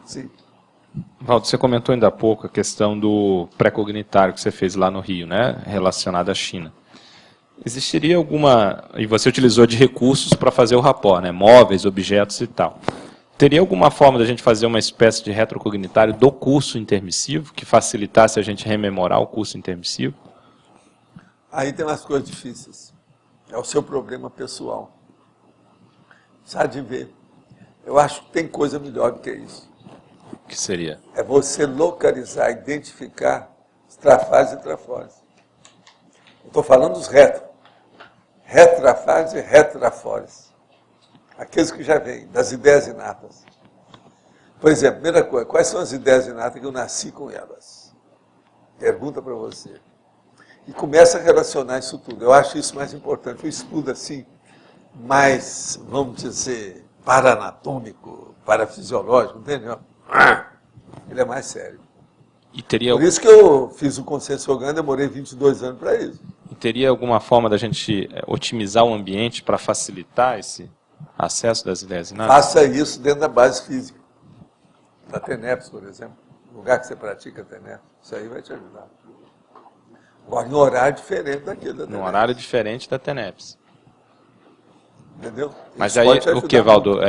Sim. Valdo, você comentou ainda há pouco a questão do pré-cognitário que você fez lá no Rio, né, relacionado à China. Existiria alguma... E você utilizou de recursos para fazer o rapport, né, móveis, objetos e tal. Teria alguma forma da gente fazer uma espécie de retrocognitário do curso intermissivo, que facilitasse a gente rememorar o curso intermissivo? Aí tem umas coisas difíceis. É o seu problema pessoal. Sabe de ver. Eu acho que tem coisa melhor do que isso. O que seria? É você localizar, identificar os trafares e trafores. Eu estou falando dos retrafares e retrafores. Aqueles que já vêm, das ideias inatas. Por exemplo, primeira coisa, quais são as ideias inatas que eu nasci com elas? Pergunta para você. E começa a relacionar isso tudo. Eu acho isso mais importante. O estudo assim, mais, vamos dizer, paranatômico, parafisiológico, entendeu? Ele é mais sério. E teria... Por isso que eu fiz o consenso orgânico, demorei 22 anos para isso. E teria alguma forma da gente otimizar o ambiente para facilitar esse acesso das ideias inatas? Faça isso dentro da base física. Da TENEPS, por exemplo. O lugar que você pratica TENEPS. Isso aí vai te ajudar. Agora, em horário diferente daquele da TENEPS. Num horário diferente da TENEPS. Entendeu? Mas aí, o que, Valdo?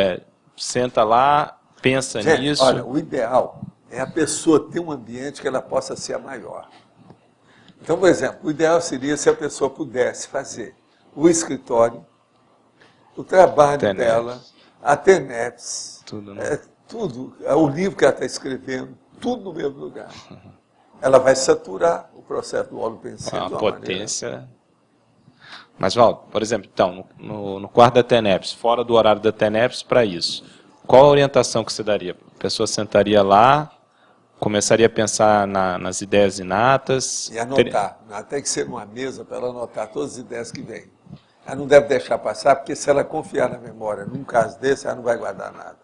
Senta lá, pensa nisso... Olha, o ideal é a pessoa ter um ambiente que ela possa ser a maior. Então, por exemplo, o ideal seria se a pessoa pudesse fazer o escritório, o trabalho dela, a TENEPS, tudo, né? Tudo, o livro que ela está escrevendo, tudo no mesmo lugar. Ela vai saturar o processo do holopensene. A potência... Mas, Valdo, por exemplo, então, no quarto da TENEPS, fora do horário da TENEPS, para isso, qual a orientação que você daria? A pessoa sentaria lá, começaria a pensar nas ideias inatas... E anotar. Tem que ser numa mesa para ela anotar todas as ideias que vêm. Ela não deve deixar passar, porque se ela confiar na memória num caso desse, ela não vai guardar nada.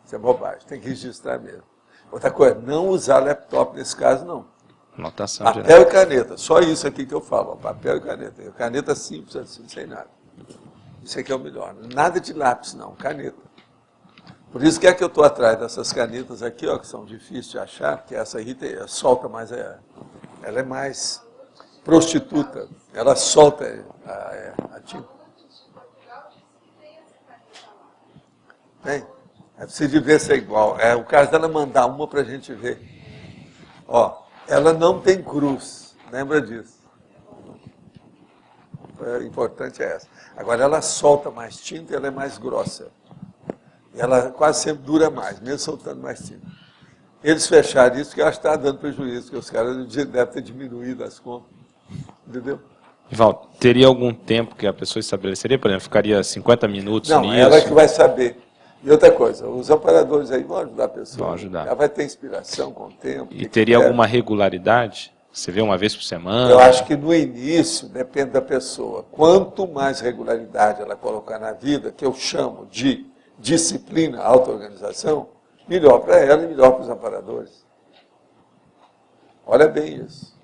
Isso é bobagem, tem que registrar mesmo. Outra coisa, não usar laptop nesse caso, não. Anotação papel direta. E caneta, só isso aqui que eu falo, ó, papel e caneta. Caneta simples, assim, sem nada. Isso aqui é o melhor. Nada de lápis, não, caneta. Por isso que é que eu estou atrás dessas canetas aqui, ó, que são difíceis de achar, porque essa aí solta mais, ela é mais prostituta, ela solta a tinta. Tem? É preciso ver se é igual. É o caso dela mandar uma para a gente ver. Ó, ela não tem cruz, lembra disso. O importante é essa. Agora, ela solta mais tinta e ela é mais grossa. E ela quase sempre dura mais, mesmo soltando mais tinta. Eles fecharam isso porque eu acho que está dando prejuízo, porque os caras devem ter diminuído as contas. Entendeu? Valdo, teria algum tempo que a pessoa estabeleceria? Por exemplo, ficaria 50 minutos nisso? Não, ela que vai saber. E outra coisa, os amparadores aí vão ajudar a pessoa. Vão ajudar. Ela vai ter inspiração com o tempo. E teria alguma regularidade? Você vê uma vez por semana? Eu acho que no início depende da pessoa. Quanto mais regularidade ela colocar na vida, que eu chamo de disciplina, auto-organização, melhor para ela e melhor para os amparadores. Olha bem isso.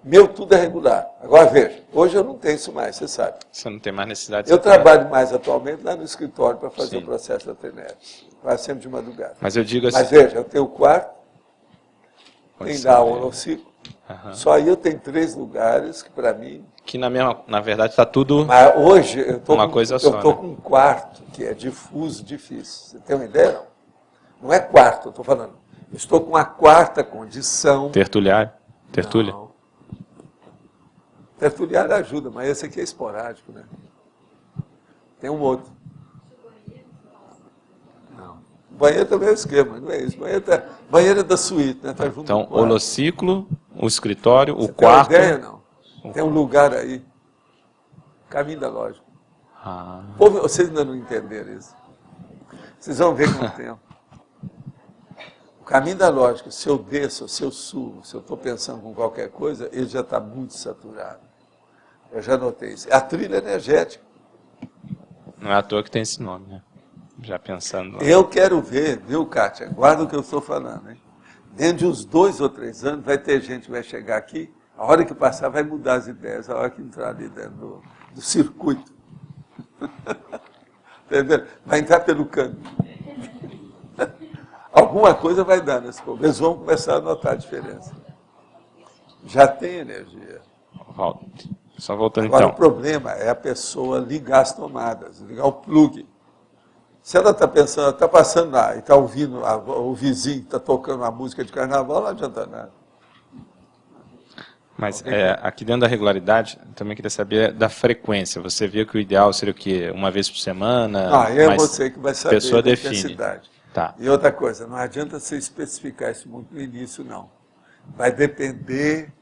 Meu tudo é regular. Agora veja, hoje eu não tenho isso mais, você sabe. Você não tem mais necessidade de Eu trabalho mais atualmente lá no escritório para fazer o processo da TENEPS. Quase sempre de madrugada. Mas eu digo assim... Mas veja, eu tenho o quarto, tem lá o holociclo. Só aí eu tenho 3 lugares que para mim... Que na verdade está tudo Mas hoje eu estou uma coisa só, com um quarto que é difuso, difícil. Você tem uma ideia? Não, não é quarto, eu estou falando. Eu estou com a 4ª condição... Tertuliário? Tertúlia? Não. Tertuliário ajuda, mas esse aqui é esporádico, né? Tem um outro. Não. Banheiro também é o esquema, não é isso. Banheiro é da suíte, né? Tá junto Então, com o holociclo, o escritório, Você o quarto... Tem uma ideia, não? Tem um lugar aí. Caminho da lógica. Ah. Pô, vocês ainda não entenderam isso. Vocês vão ver com o tempo. O caminho da lógica, se eu desço, se eu subo, se eu estou pensando com qualquer coisa, ele já está muito saturado. Eu já notei isso. A trilha energética. Não é à toa que tem esse nome, né? Já pensando... Eu quero ver, viu, Kátia? Guarda o que eu estou falando, hein? Dentro de uns 2 ou 3 anos, vai ter gente que vai chegar aqui, a hora que passar vai mudar as ideias, a hora que entrar ali dentro do circuito. Entendeu? Vai entrar pelo caminho. Alguma coisa vai dar nesse povo. Eles vão começar a notar a diferença. Já tem energia. Só voltando Agora, então. o problema é a pessoa ligar as tomadas, ligar o plug. Se ela está pensando, ela está passando lá e está ouvindo o vizinho que está tocando uma música de carnaval, não adianta nada. Mas aqui dentro da regularidade, também queria saber da frequência. Você viu que o ideal seria o quê? Uma vez por semana? Não, é você que vai saber a pessoa da define. intensidade. Tá. E outra coisa, não adianta você especificar isso muito no início, não. Vai depender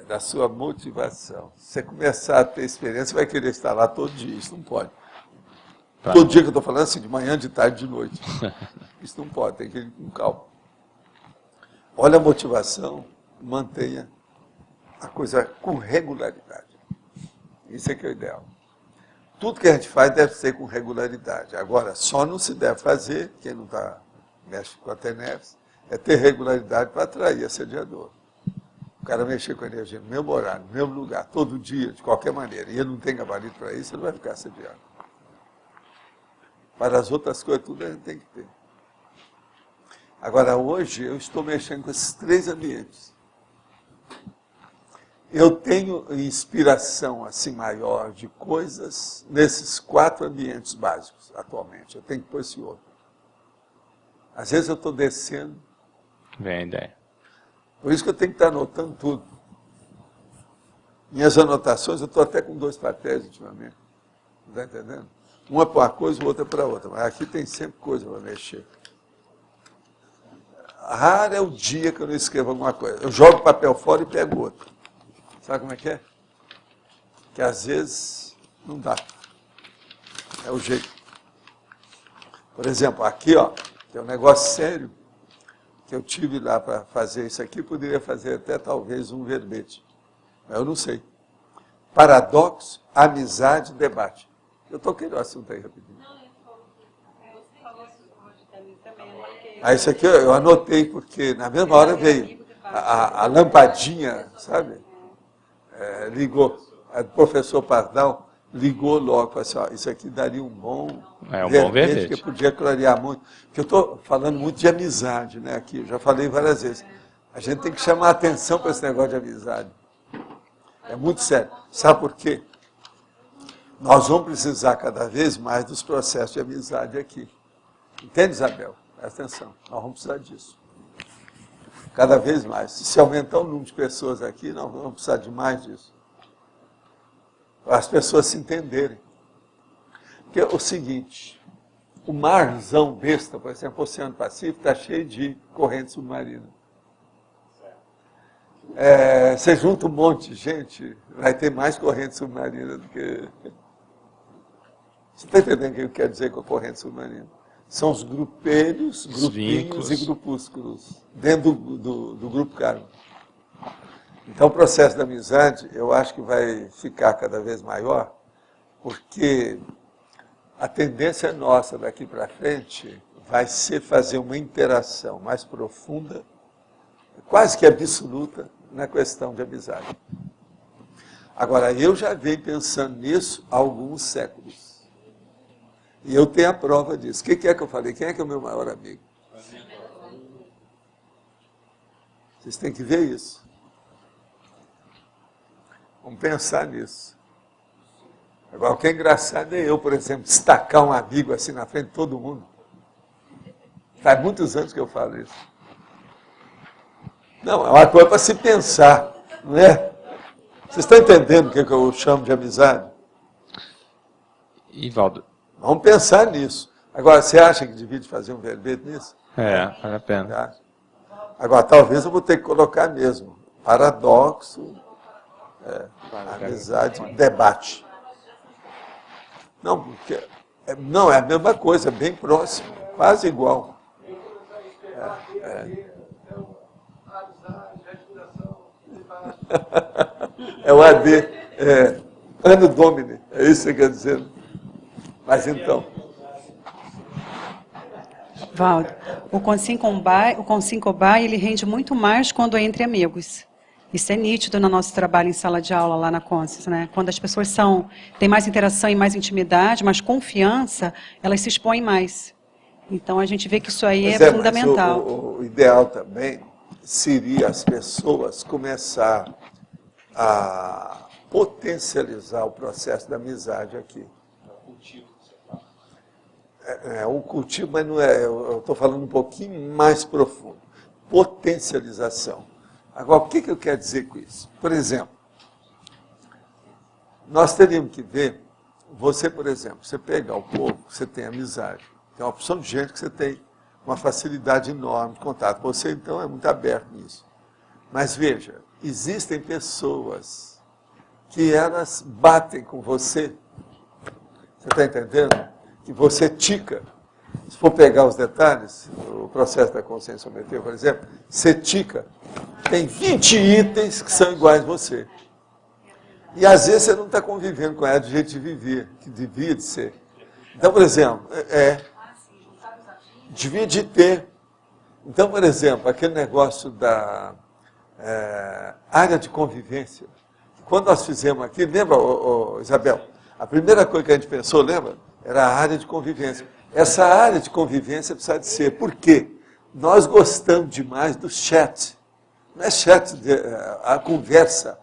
da sua motivação. Se você começar a ter experiência, você vai querer estar lá todo dia. Isso não pode. Tá. Todo dia que eu estou falando, assim, de manhã, de tarde, de noite. Isso não pode, tem que ir com calma. Olha a motivação, mantenha a coisa com regularidade. Isso é que é o ideal. Tudo que a gente faz deve ser com regularidade. Agora, só não se deve fazer, quem não mexe com a TENEPS, é ter regularidade para atrair assediador. O cara mexer com a energia no mesmo horário, no mesmo lugar, todo dia, de qualquer maneira, e ele não tem gabarito para isso, ele vai ficar assediado. Para as outras coisas, tudo a gente tem que ter. Agora, hoje, eu estou mexendo com esses 3 ambientes. Eu tenho inspiração assim maior de coisas nesses 4 ambientes básicos, atualmente. Eu tenho que pôr esse outro. Às vezes eu estou descendo. Vem a ideia. Por isso que eu tenho que estar anotando tudo. Minhas anotações, eu estou até com 2 papéis ultimamente. Está entendendo? Uma é para uma coisa, o outro é para outra. Mas aqui tem sempre coisa para mexer. Raro é o dia que eu não escrevo alguma coisa. Eu jogo o papel fora e pego outro. Sabe como é que é? Que às vezes não dá. É o jeito. Por exemplo, aqui, ó, tem um negócio sério que eu tive lá para fazer isso aqui, poderia fazer até talvez um verbete. Mas eu não sei. Paradoxo, amizade, debate. Eu toquei no assunto aí rapidinho. Isso aqui eu anotei, porque na mesma hora veio a lampadinha, sabe? Ligou. O professor Pardal ligou logo, falou assim, ó, isso aqui daria um bom verbete, que podia clarear muito. Porque eu estou falando muito de amizade, né? Aqui, eu já falei várias vezes. A gente tem que chamar a atenção para esse negócio de amizade. É muito sério. Sabe por quê? Nós vamos precisar cada vez mais dos processos de amizade aqui. Entende, Isabel? Presta atenção, nós vamos precisar disso. Cada vez mais. Se aumentar o número de pessoas aqui, nós vamos precisar de mais disso. Para as pessoas se entenderem. Porque é o seguinte, o marzão besta, por exemplo, o Oceano Pacífico, está cheio de corrente submarina. Você junta um monte de gente, vai ter mais corrente submarina do que... Você está entendendo o que eu quero dizer com a corrente submarina? São os grupelhos, grupinhos e grupúsculos dentro do grupo kármico. Então, o processo da amizade, eu acho que vai ficar cada vez maior, porque a tendência nossa daqui para frente vai ser fazer uma interação mais profunda, quase que absoluta, na questão de amizade. Agora, eu já venho pensando nisso há alguns séculos. E eu tenho a prova disso. O que é que eu falei? Quem é que é o meu maior amigo? Vocês têm que ver isso. Vamos pensar nisso. Agora, o que é engraçado é eu, por exemplo, destacar um amigo assim na frente de todo mundo. Faz muitos anos que eu falo isso. Não, é uma coisa para se pensar, não é? Vocês estão entendendo o que eu chamo de amizade? Ivaldo. Vamos pensar nisso. Agora, você acha que divide fazer um verbete nisso? Vale a pena. Agora, talvez eu vou ter que colocar mesmo. Paradoxo, amizade, debate. Não, porque não, é a mesma coisa, é bem próximo, quase igual. É o AD, Anno Domini, é isso que você quer dizer. Mas então... Valdo, o Consincobai, ele rende muito mais quando é entre amigos. Isso é nítido no nosso trabalho em sala de aula lá na Conscience, né? Quando as pessoas têm mais interação e mais intimidade, mais confiança, elas se expõem mais. Então a gente vê que isso aí é fundamental. O ideal também seria as pessoas começar a potencializar o processo da amizade aqui. O cultivo, mas não é, eu estou falando um pouquinho mais profundo. Potencialização. Agora, o que eu quero dizer com isso? Por exemplo, nós teríamos que ver, você, por exemplo, você pegar o povo, você tem amizade, tem uma opção de gente que você tem uma facilidade enorme de contato. Você, então, é muito aberto nisso. Mas veja, existem pessoas que elas batem com você. Você está entendendo? Que você tica. Se for pegar os detalhes, o processo da consciência someteu, por exemplo, você tica. Tem 20 itens que são iguais a você. E às vezes você não está convivendo com ela do jeito de viver, que devia de ser. Então, por exemplo, devia de ter. Então, por exemplo, aquele negócio da área de convivência. Quando nós fizemos aqui, lembra, Isabel? A primeira coisa que a gente pensou, lembra? Era a área de convivência. Essa área de convivência precisa de ser. Por quê? Nós gostamos demais do chat. Não é chat, a conversa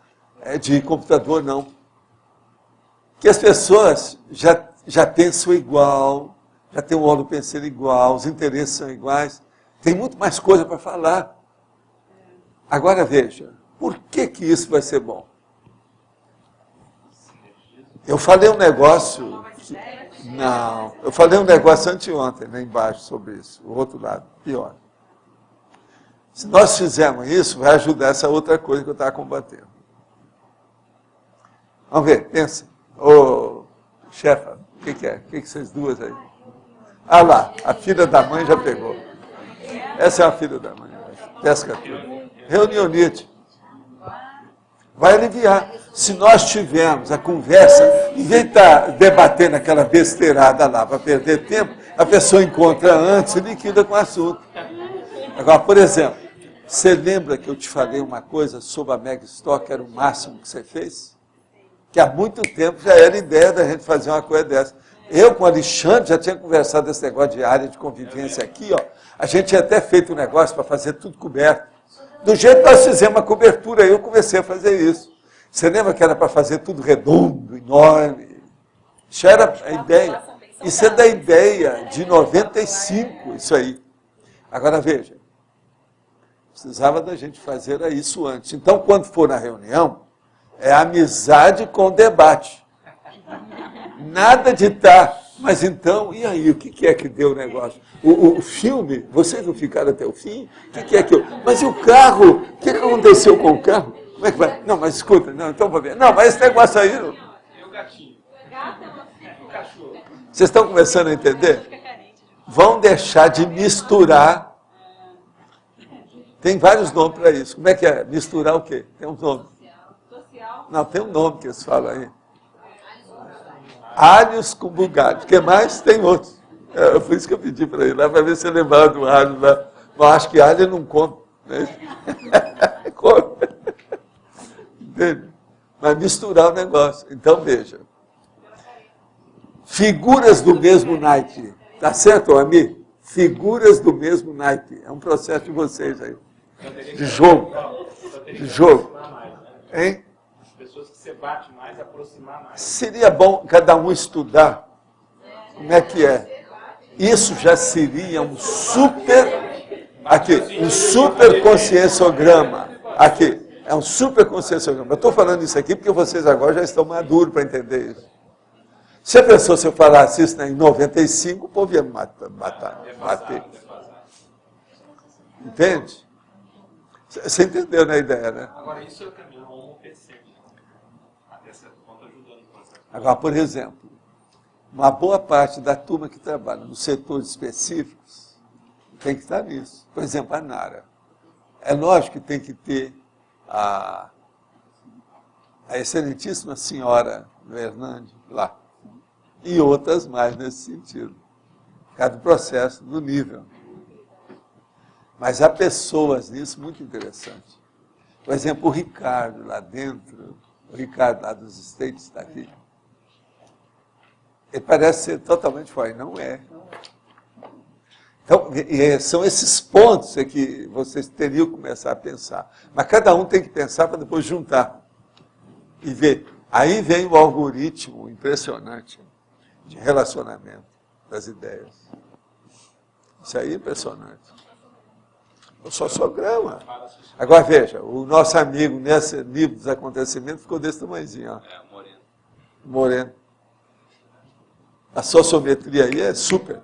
de computador, não. Que as pessoas já pensam igual, já têm um modo de pensar igual, os interesses são iguais. Tem muito mais coisa para falar. Agora veja, por que isso vai ser bom? Eu falei um negócio... Não, eu falei um negócio anteontem, lá embaixo, sobre isso. O outro lado, pior. Se nós fizermos isso, vai ajudar essa outra coisa que eu estava combatendo. Vamos ver, pensa. Ô, chefa, o que é? O que vocês duas aí? Ah lá, a filha da mãe já pegou. Essa é a filha da mãe. Pesca tudo. Reunionite. Vai aliviar. Se nós tivermos a conversa, em vez de estar debatendo aquela besteirada lá para perder tempo, a pessoa encontra antes e liquida com o assunto. Agora, por exemplo, você lembra que eu te falei uma coisa sobre a Mega Store, que era o máximo que você fez? Que há muito tempo já era ideia da gente fazer uma coisa dessa. Eu com o Alexandre já tinha conversado desse negócio de área de convivência aqui, ó. A gente tinha até feito um negócio para fazer tudo coberto. Do jeito que nós fizemos uma cobertura, eu comecei a fazer isso. Você lembra que era para fazer tudo redondo, enorme? Isso era a ideia. Isso é da ideia de 95, isso aí. Agora veja, precisava da gente fazer isso antes. Então, quando for na reunião, é amizade com debate. Nada de estar. Mas então, e aí, o que é que deu o negócio? O filme, vocês não ficaram até o fim? O que é que eu... Mas e o carro? O que aconteceu com o carro? Como é que vai? Não, mas escuta, não, então vou ver. Não, mas esse negócio aí... Não... E o gatinho? O cachorro. Vocês estão começando a entender? Vão deixar de misturar Tem vários nomes para isso. Como é que é? Misturar o quê? Tem um nome. Não, tem um nome que eles falam aí. Alhos com bugalhos. O que mais? Tem outros. Foi isso que eu pedi para ele lá, para ver se eu lembrava do alho lá. Mas acho que alho eu não como. Né? Come. Entende? Mas misturar o negócio. Então, veja. Figuras do mesmo naipe. Tá certo, Ami? Figuras do mesmo naipe. É um processo de vocês aí. De jogo. De jogo. Hein? As pessoas que você bate mais, aproximar mais. Seria bom cada um estudar como é que é. Isso já seria um super... Aqui, um super conscienciograma. Aqui, é um super conscienciograma. Eu estou falando isso aqui porque vocês agora já estão maduros para entender isso. Se a pessoa, se eu falasse isso em 95, o povo ia me bater. Entende? Você entendeu, né, a ideia, né? Agora, isso é o caminho, é um percebe. Até certo ponto ajudando o processo. Agora, por exemplo, uma boa parte da turma que trabalha nos setores específicos tem que estar nisso. Por exemplo, a Nara. É lógico que tem que ter a excelentíssima senhora Hernandes lá. E outras mais nesse sentido. Cada processo do nível. Mas há pessoas nisso muito interessantes. Por exemplo, o Ricardo lá dentro, o Ricardo lá dos States está aqui. Ele parece ser totalmente fora, não é. Então, são esses pontos que vocês teriam que começar a pensar. Mas cada um tem que pensar para depois juntar e ver. Aí vem o algoritmo impressionante de relacionamento das ideias. Isso aí é impressionante. O sociograma. Agora veja, o nosso amigo nesse livro dos acontecimentos ficou desse tamanhozinho. Ó. Moreno. Moreno. A sociometria aí é super.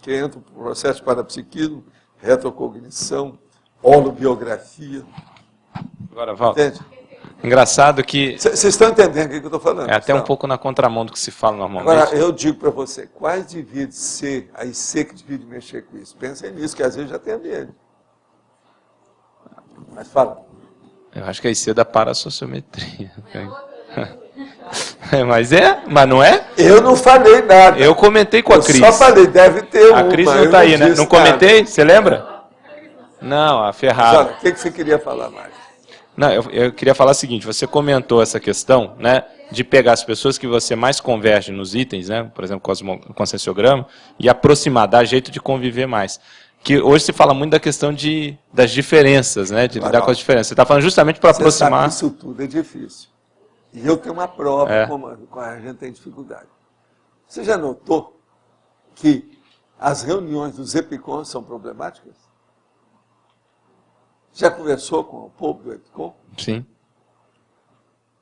Que entra o processo de parapsiquismo, retrocognição, holobiografia. Agora, Walter. Entende? Engraçado que... Vocês estão entendendo o que eu estou falando? É até um pouco na contramão do que se fala normalmente. Agora, eu digo para você, quais devia ser a IC que devia mexer com isso? Pensem nisso, que às vezes já tem a dele. Mas fala. Eu acho que a IC é da parasociometria. Mas não é? Eu não falei nada. Eu comentei com a Cris. Eu só falei, deve ter uma. A Cris não está aí, né? Não comentei? Você lembra? Não, a Ferrari. O que você queria falar mais? Não, eu queria falar o seguinte, você comentou essa questão, né, de pegar as pessoas que você mais converge nos itens, né, por exemplo, conscienciograma, e aproximar, dar jeito de conviver mais. Que hoje se fala muito da questão das diferenças, né, de lidar com as diferenças. Você está falando justamente para aproximar... Você sabe que isso tudo é difícil. E eu tenho uma prova como a gente tem dificuldade. Você já notou que as reuniões dos EPICON são problemáticas? Já conversou com o povo do EPICON? Sim.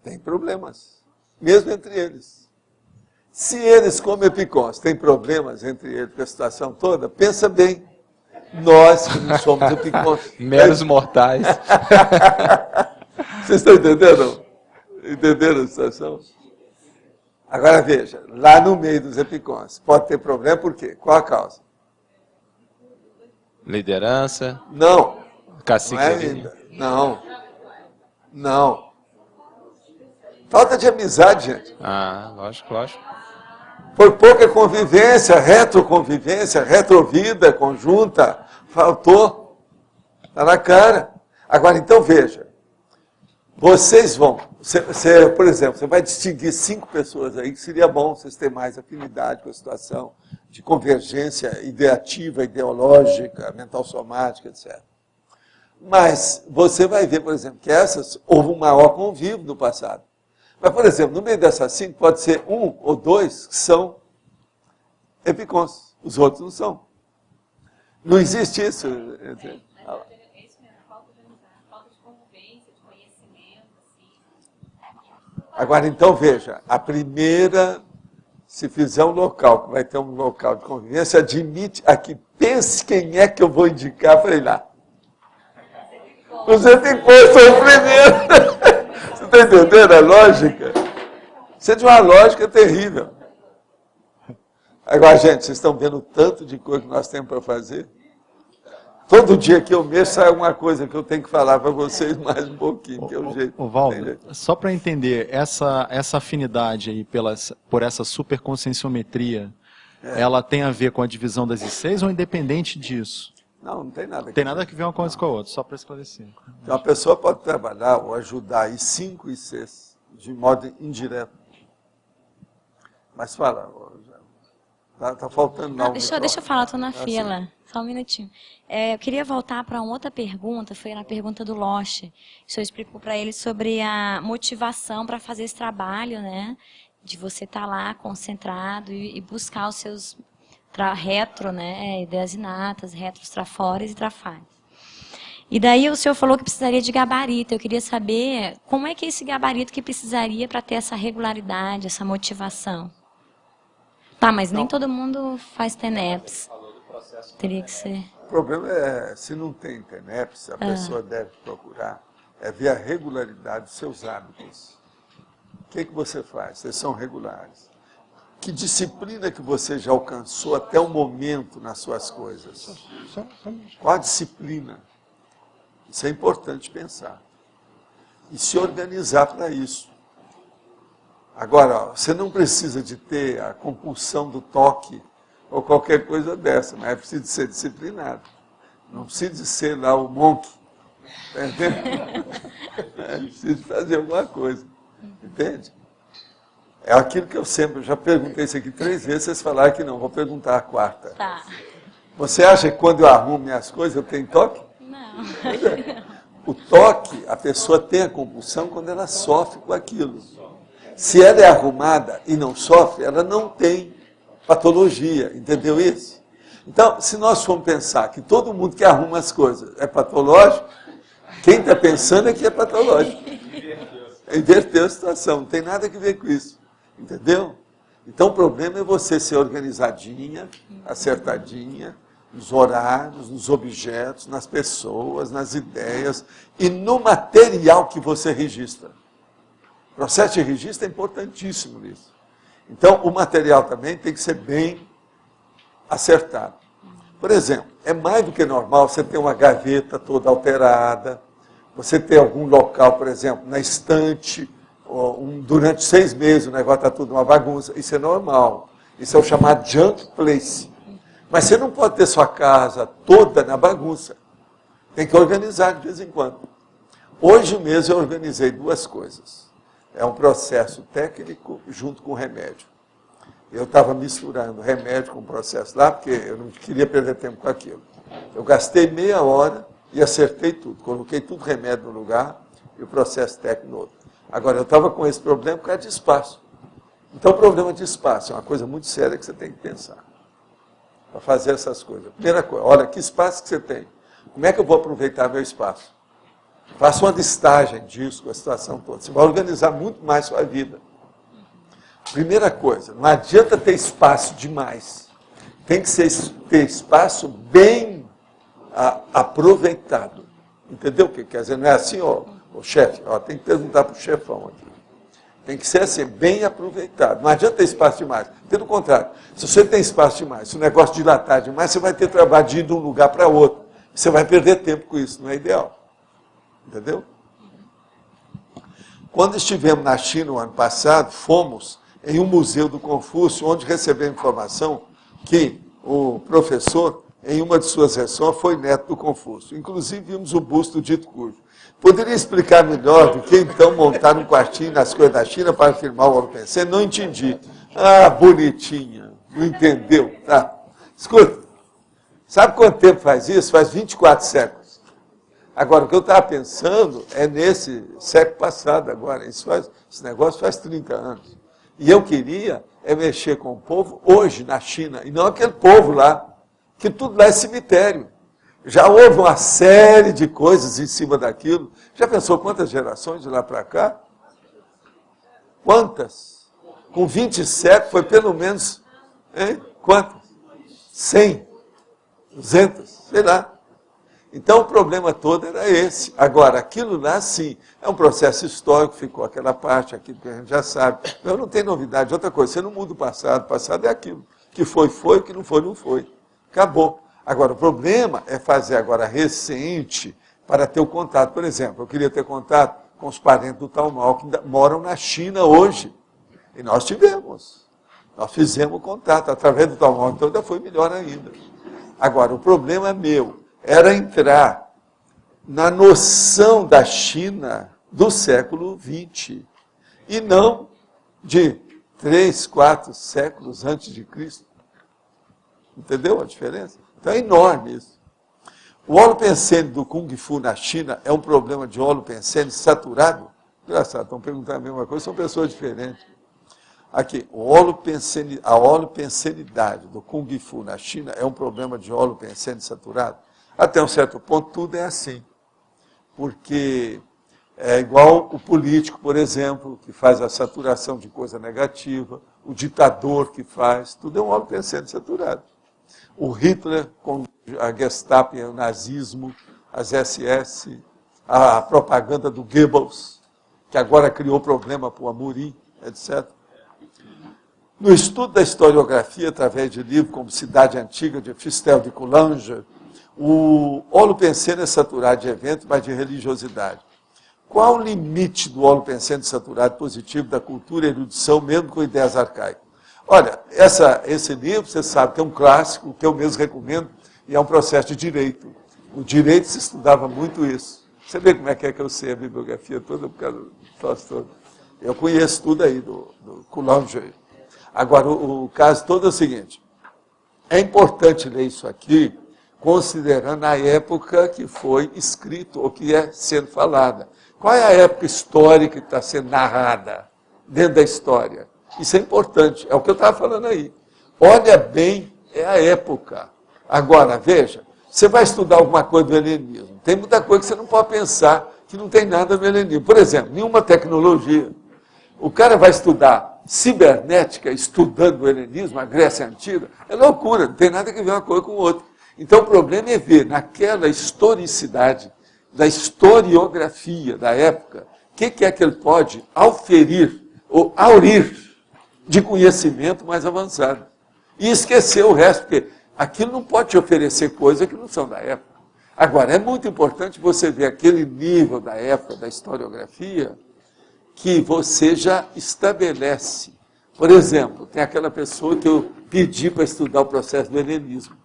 Tem problemas, mesmo entre eles. Se eles, como EPICONs, têm problemas entre eles com a situação toda, pensa bem. Nós que não somos EPICONs... Meros mortais. Vocês estão entendendo? Entenderam a situação? Agora veja, lá no meio dos EPICONs, pode ter problema por quê? Qual a causa? Liderança? Não. Cacique. Não é ainda. Não. Não. Falta de amizade, gente. Ah, lógico, lógico. Por pouca convivência, retroconvivência, retrovida, conjunta, faltou. Está na cara. Agora, então, veja. Vocês vão, por exemplo, você vai distinguir 5 pessoas aí, que seria bom vocês terem mais afinidade com a situação de convergência ideativa, ideológica, mental somática, etc. Mas você vai ver, por exemplo, que essas houve um maior convívio no passado. Mas, por exemplo, no meio dessas 5 pode ser 1 ou 2 que são EPICONs, os outros não são. Não existe isso. Agora, então, veja, a primeira, se fizer um local, que vai ter um local de convivência, admite aqui, pense quem é que eu vou indicar para ir lá. Os EPICONs são o primeiro. Você está entendendo a lógica? Isso é de uma lógica terrível. Agora, gente, vocês estão vendo o tanto de coisa que nós temos para fazer? Todo dia que eu mexo sai alguma coisa que eu tenho que falar para vocês mais um pouquinho, que é o jeito. Valdo, só para entender, essa afinidade aí por essa superconscienciometria, ela tem a ver com a divisão das I6 ou independente disso? Não tem nada. Tem nada que ver uma coisa com a outra, só para esclarecer. Então, a pessoa pode trabalhar ou ajudar I5 e I6 de modo indireto. Mas fala, tá faltando não. Deixa eu falar, estou na fila. Só um minutinho. Eu queria voltar para uma outra pergunta, foi na pergunta do Loche. O senhor explicou para ele sobre a motivação para fazer esse trabalho, né? De você estar lá concentrado e buscar os seus retro, né? Ideias inatas, retros, trafores e trafares. E daí o senhor falou que precisaria de gabarito. Eu queria saber como é que é esse gabarito que precisaria para ter essa regularidade, essa motivação. Tá, mas nem todo mundo faz TENEPS. Teria que ser. O problema é, se não tem TENEPS, a pessoa deve procurar ver a regularidade dos seus hábitos. O que você faz? Vocês são regulares. Que disciplina que você já alcançou até o momento nas suas coisas? Qual a disciplina? Isso é importante pensar. E se organizar para isso. Agora, você não precisa de ter a compulsão do toque ou qualquer coisa dessa, mas é preciso ser disciplinado. Não precisa ser lá o monk. Está entendendo? É preciso fazer alguma coisa. Entende? É aquilo que eu já perguntei isso aqui 3 vezes, vocês falaram que não, vou perguntar a 4ª. Tá. Você acha que quando eu arrumo minhas coisas eu tenho toque? Não. O toque, a pessoa tem a compulsão quando ela sofre com aquilo. Se ela é arrumada e não sofre, ela não tem patologia, entendeu isso? Então, se nós formos pensar que todo mundo que arruma as coisas é patológico, quem está pensando é que é patológico. Inverteu a situação, não tem nada a ver com isso, entendeu? Então, o problema é você ser organizadinha, acertadinha, nos horários, nos objetos, nas pessoas, nas ideias e no material que você registra. O processo de registro é importantíssimo nisso. Então, o material também tem que ser bem acertado. Por exemplo, é mais do que normal você ter uma gaveta toda alterada, você ter algum local, por exemplo, na estante, durante 6 meses o negócio está tudo uma bagunça. Isso é normal. Isso é o chamado junk place. Mas você não pode ter sua casa toda na bagunça. Tem que organizar de vez em quando. Hoje mesmo eu organizei 2 coisas. É um processo técnico junto com remédio. Eu estava misturando remédio com o processo lá, porque eu não queria perder tempo com aquilo. Eu gastei meia hora e acertei tudo. Coloquei tudo remédio no lugar e o processo técnico no outro. Agora, eu estava com esse problema por causa de espaço. Então, o problema de espaço é uma coisa muito séria que você tem que pensar para fazer essas coisas. Primeira coisa, olha, que espaço que você tem? Como é que eu vou aproveitar meu espaço? Faça uma listagem disso, com a situação toda. Você vai organizar muito mais sua vida. Primeira coisa, não adianta ter espaço demais. Tem que ter espaço bem aproveitado. Entendeu o que quer dizer? Não é assim, ó, o chefe, tem que perguntar para o chefão aqui. Tem que ser assim, bem aproveitado. Não adianta ter espaço demais. Pelo contrário, se você tem espaço demais, se o negócio dilatar demais, você vai ter trabalho de ir de um lugar para outro. Você vai perder tempo com isso, não é ideal. Entendeu? Quando estivemos na China no ano passado, fomos em um museu do Confúcio, onde recebemos informação que o professor, em uma de suas sessões, foi neto do Confúcio. Inclusive, vimos o busto do dito cujo. Poderia explicar melhor do que, então, montar um quartinho nas coisas da China para filmar o Holopensene? Não entendi. Ah, bonitinha. Não entendeu? Tá. Escuta, sabe quanto tempo faz isso? Faz 24 séculos. Agora, o que eu estava pensando é nesse século passado agora. Esse negócio faz 30 anos. E eu queria mexer com o povo hoje na China, e não aquele povo lá, que tudo lá é cemitério. Já houve uma série de coisas em cima daquilo. Já pensou quantas gerações de lá para cá? Quantas? Com 20 séculos foi pelo menos, hein? Quantas? 100? 200? Sei lá. Então o problema todo era esse. Agora, aquilo lá, sim, é um processo histórico, ficou aquela parte, aquilo que a gente já sabe. Mas não tem novidade. Outra coisa, você não muda o passado é aquilo. Que foi, foi, que não foi, não foi. Acabou. Agora, o problema é fazer agora recente para ter o contato. Por exemplo, eu queria ter contato com os parentes do Tal Mal que moram na China hoje. E nós tivemos. Nós fizemos contato através do Tal Mal, então ainda foi melhor ainda. Agora, o problema meu era entrar na noção da China do século XX e não de 3, 4 séculos antes de Cristo. Entendeu a diferença? Então é enorme isso. O holopensene do Kung Fu na China é um problema de holopensene saturado? Engraçado, estão perguntando a mesma coisa, são pessoas diferentes. Aqui, a holopensenidade do Kung Fu na China é um problema de holopensene saturado? Até um certo ponto, tudo é assim. Porque é igual o político, por exemplo, que faz a saturação de coisa negativa, o ditador que faz, tudo é um holopensene saturado. O Hitler, com a Gestapo e o nazismo, as SS, a propaganda do Goebbels, que agora criou problema para o Amorim, etc. No estudo da historiografia, através de livros como Cidade Antiga, de Fistel de Coulanges, o holopensene é saturado de evento, mas de religiosidade. Qual o limite do holopensene saturado positivo da cultura e erudição, mesmo com ideias arcaicas? Olha, esse livro, você sabe que é um clássico, que eu mesmo recomendo, e é um processo de direito. O direito se estudava muito isso. Você vê como é que eu sei a bibliografia toda por causa do troço todo. Eu conheço tudo aí do Coulanges. Agora, o caso todo é o seguinte. É importante ler isso aqui, considerando a época que foi escrito, ou que é sendo falada. Qual é a época histórica que está sendo narrada dentro da história? Isso é importante, é o que eu estava falando aí. Olha bem, é a época. Agora, veja, você vai estudar alguma coisa do helenismo. Tem muita coisa que você não pode pensar que não tem nada no helenismo. Por exemplo, nenhuma tecnologia. O cara vai estudar cibernética, estudando o helenismo, a Grécia Antiga, é loucura, não tem nada que ver uma coisa com outra. Então o problema é ver naquela historicidade, da historiografia da época, o que é que ele pode auferir, ou aurir, de conhecimento mais avançado. E esquecer o resto, porque aquilo não pode te oferecer coisas que não são da época. Agora, é muito importante você ver aquele nível da época da historiografia que você já estabelece. Por exemplo, tem aquela pessoa que eu pedi para estudar o processo do helenismo.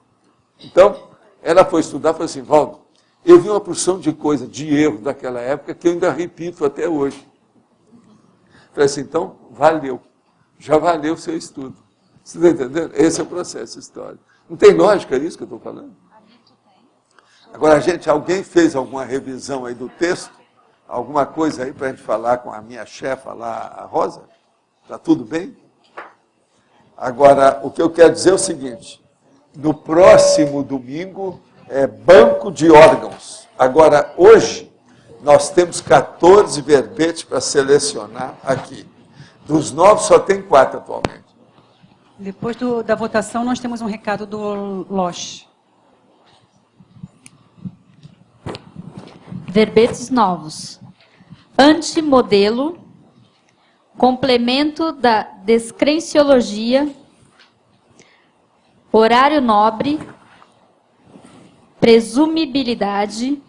Então, ela foi estudar e falou assim, Valdo, eu vi uma porção de coisa, de erro daquela época que eu ainda repito até hoje. Falei assim, então, valeu. Já valeu o seu estudo. Você está entendendo? Esse é o processo histórico. Não tem lógica isso que eu estou falando? Agora, alguém fez alguma revisão aí do texto? Alguma coisa aí para a gente falar com a minha chefa lá, a Rosa? Está tudo bem? Agora, o que eu quero dizer é o seguinte. No próximo domingo é banco de órgãos. Agora, hoje, nós temos 14 verbetes para selecionar aqui. Dos 9, só tem 4 atualmente. Depois da votação, nós temos um recado do Loche. Verbetes novos. Antimodelo, complemento da descrenciologia, horário nobre, presumibilidade.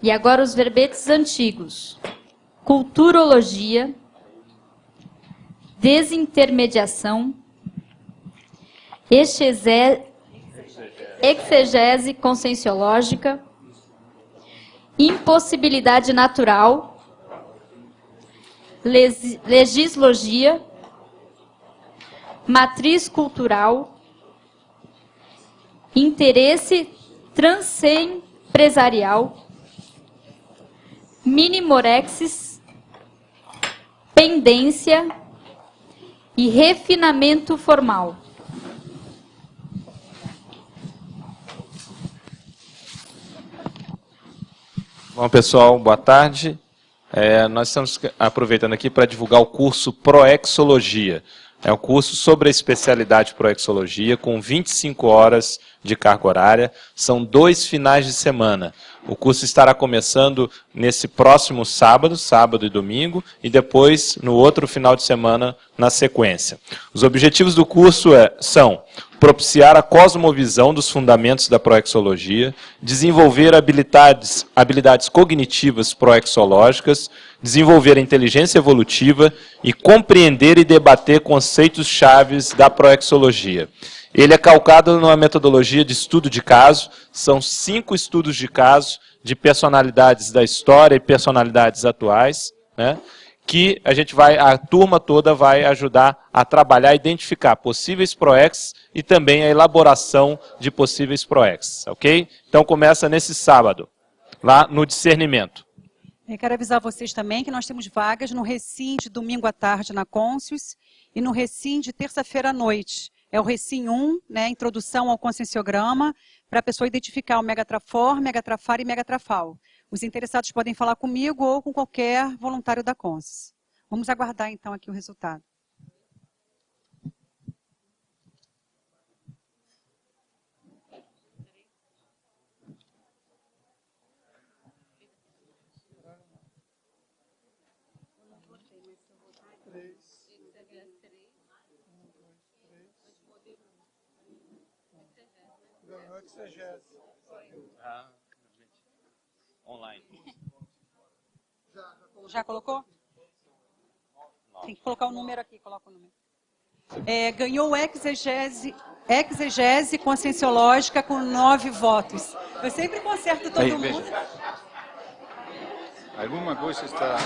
E agora os verbetes antigos. Culturologia, desintermediação, exegese conscienciológica, impossibilidade natural, legislogia, matriz cultural, interesse transempresarial, minimorexis, pendência e refinamento formal. Bom, pessoal, boa tarde. Nós estamos aproveitando aqui para divulgar o curso Proexologia. É um curso sobre a especialidade Proexologia, com 25 horas de carga horária. São 2 finais de semana. O curso estará começando nesse próximo sábado, sábado e domingo, e depois no outro final de semana na sequência. Os objetivos do curso são propiciar a cosmovisão dos fundamentos da proexologia, desenvolver habilidades cognitivas proexológicas, desenvolver a inteligência evolutiva e compreender e debater conceitos chaves da proexologia. Ele é calcado numa metodologia de estudo de caso, são 5 estudos de caso de personalidades da história e personalidades atuais, né, que a turma toda vai ajudar a trabalhar, identificar possíveis proex e também a elaboração de possíveis proex, ok? Então começa nesse sábado, lá no discernimento. Eu quero avisar vocês também que nós temos vagas no Recim de domingo à tarde na Cônscius e no Recim de terça-feira à noite. É o Recim 1, né, introdução ao conscienciograma, para a pessoa identificar o Megatrafor, Megatrafar e Megatrafal. Os interessados podem falar comigo ou com qualquer voluntário da Conscius. Vamos aguardar então aqui o resultado. Online. Já colocou? Tem que colocar o número aqui, coloca o número. Ganhou exegese conscienciológica com 9 votos. Eu sempre conserto todo mundo. Veja. Alguma coisa está...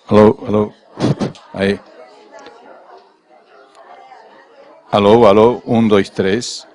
Alô, alô. Aí. Alô, alô. 1, 2, 3.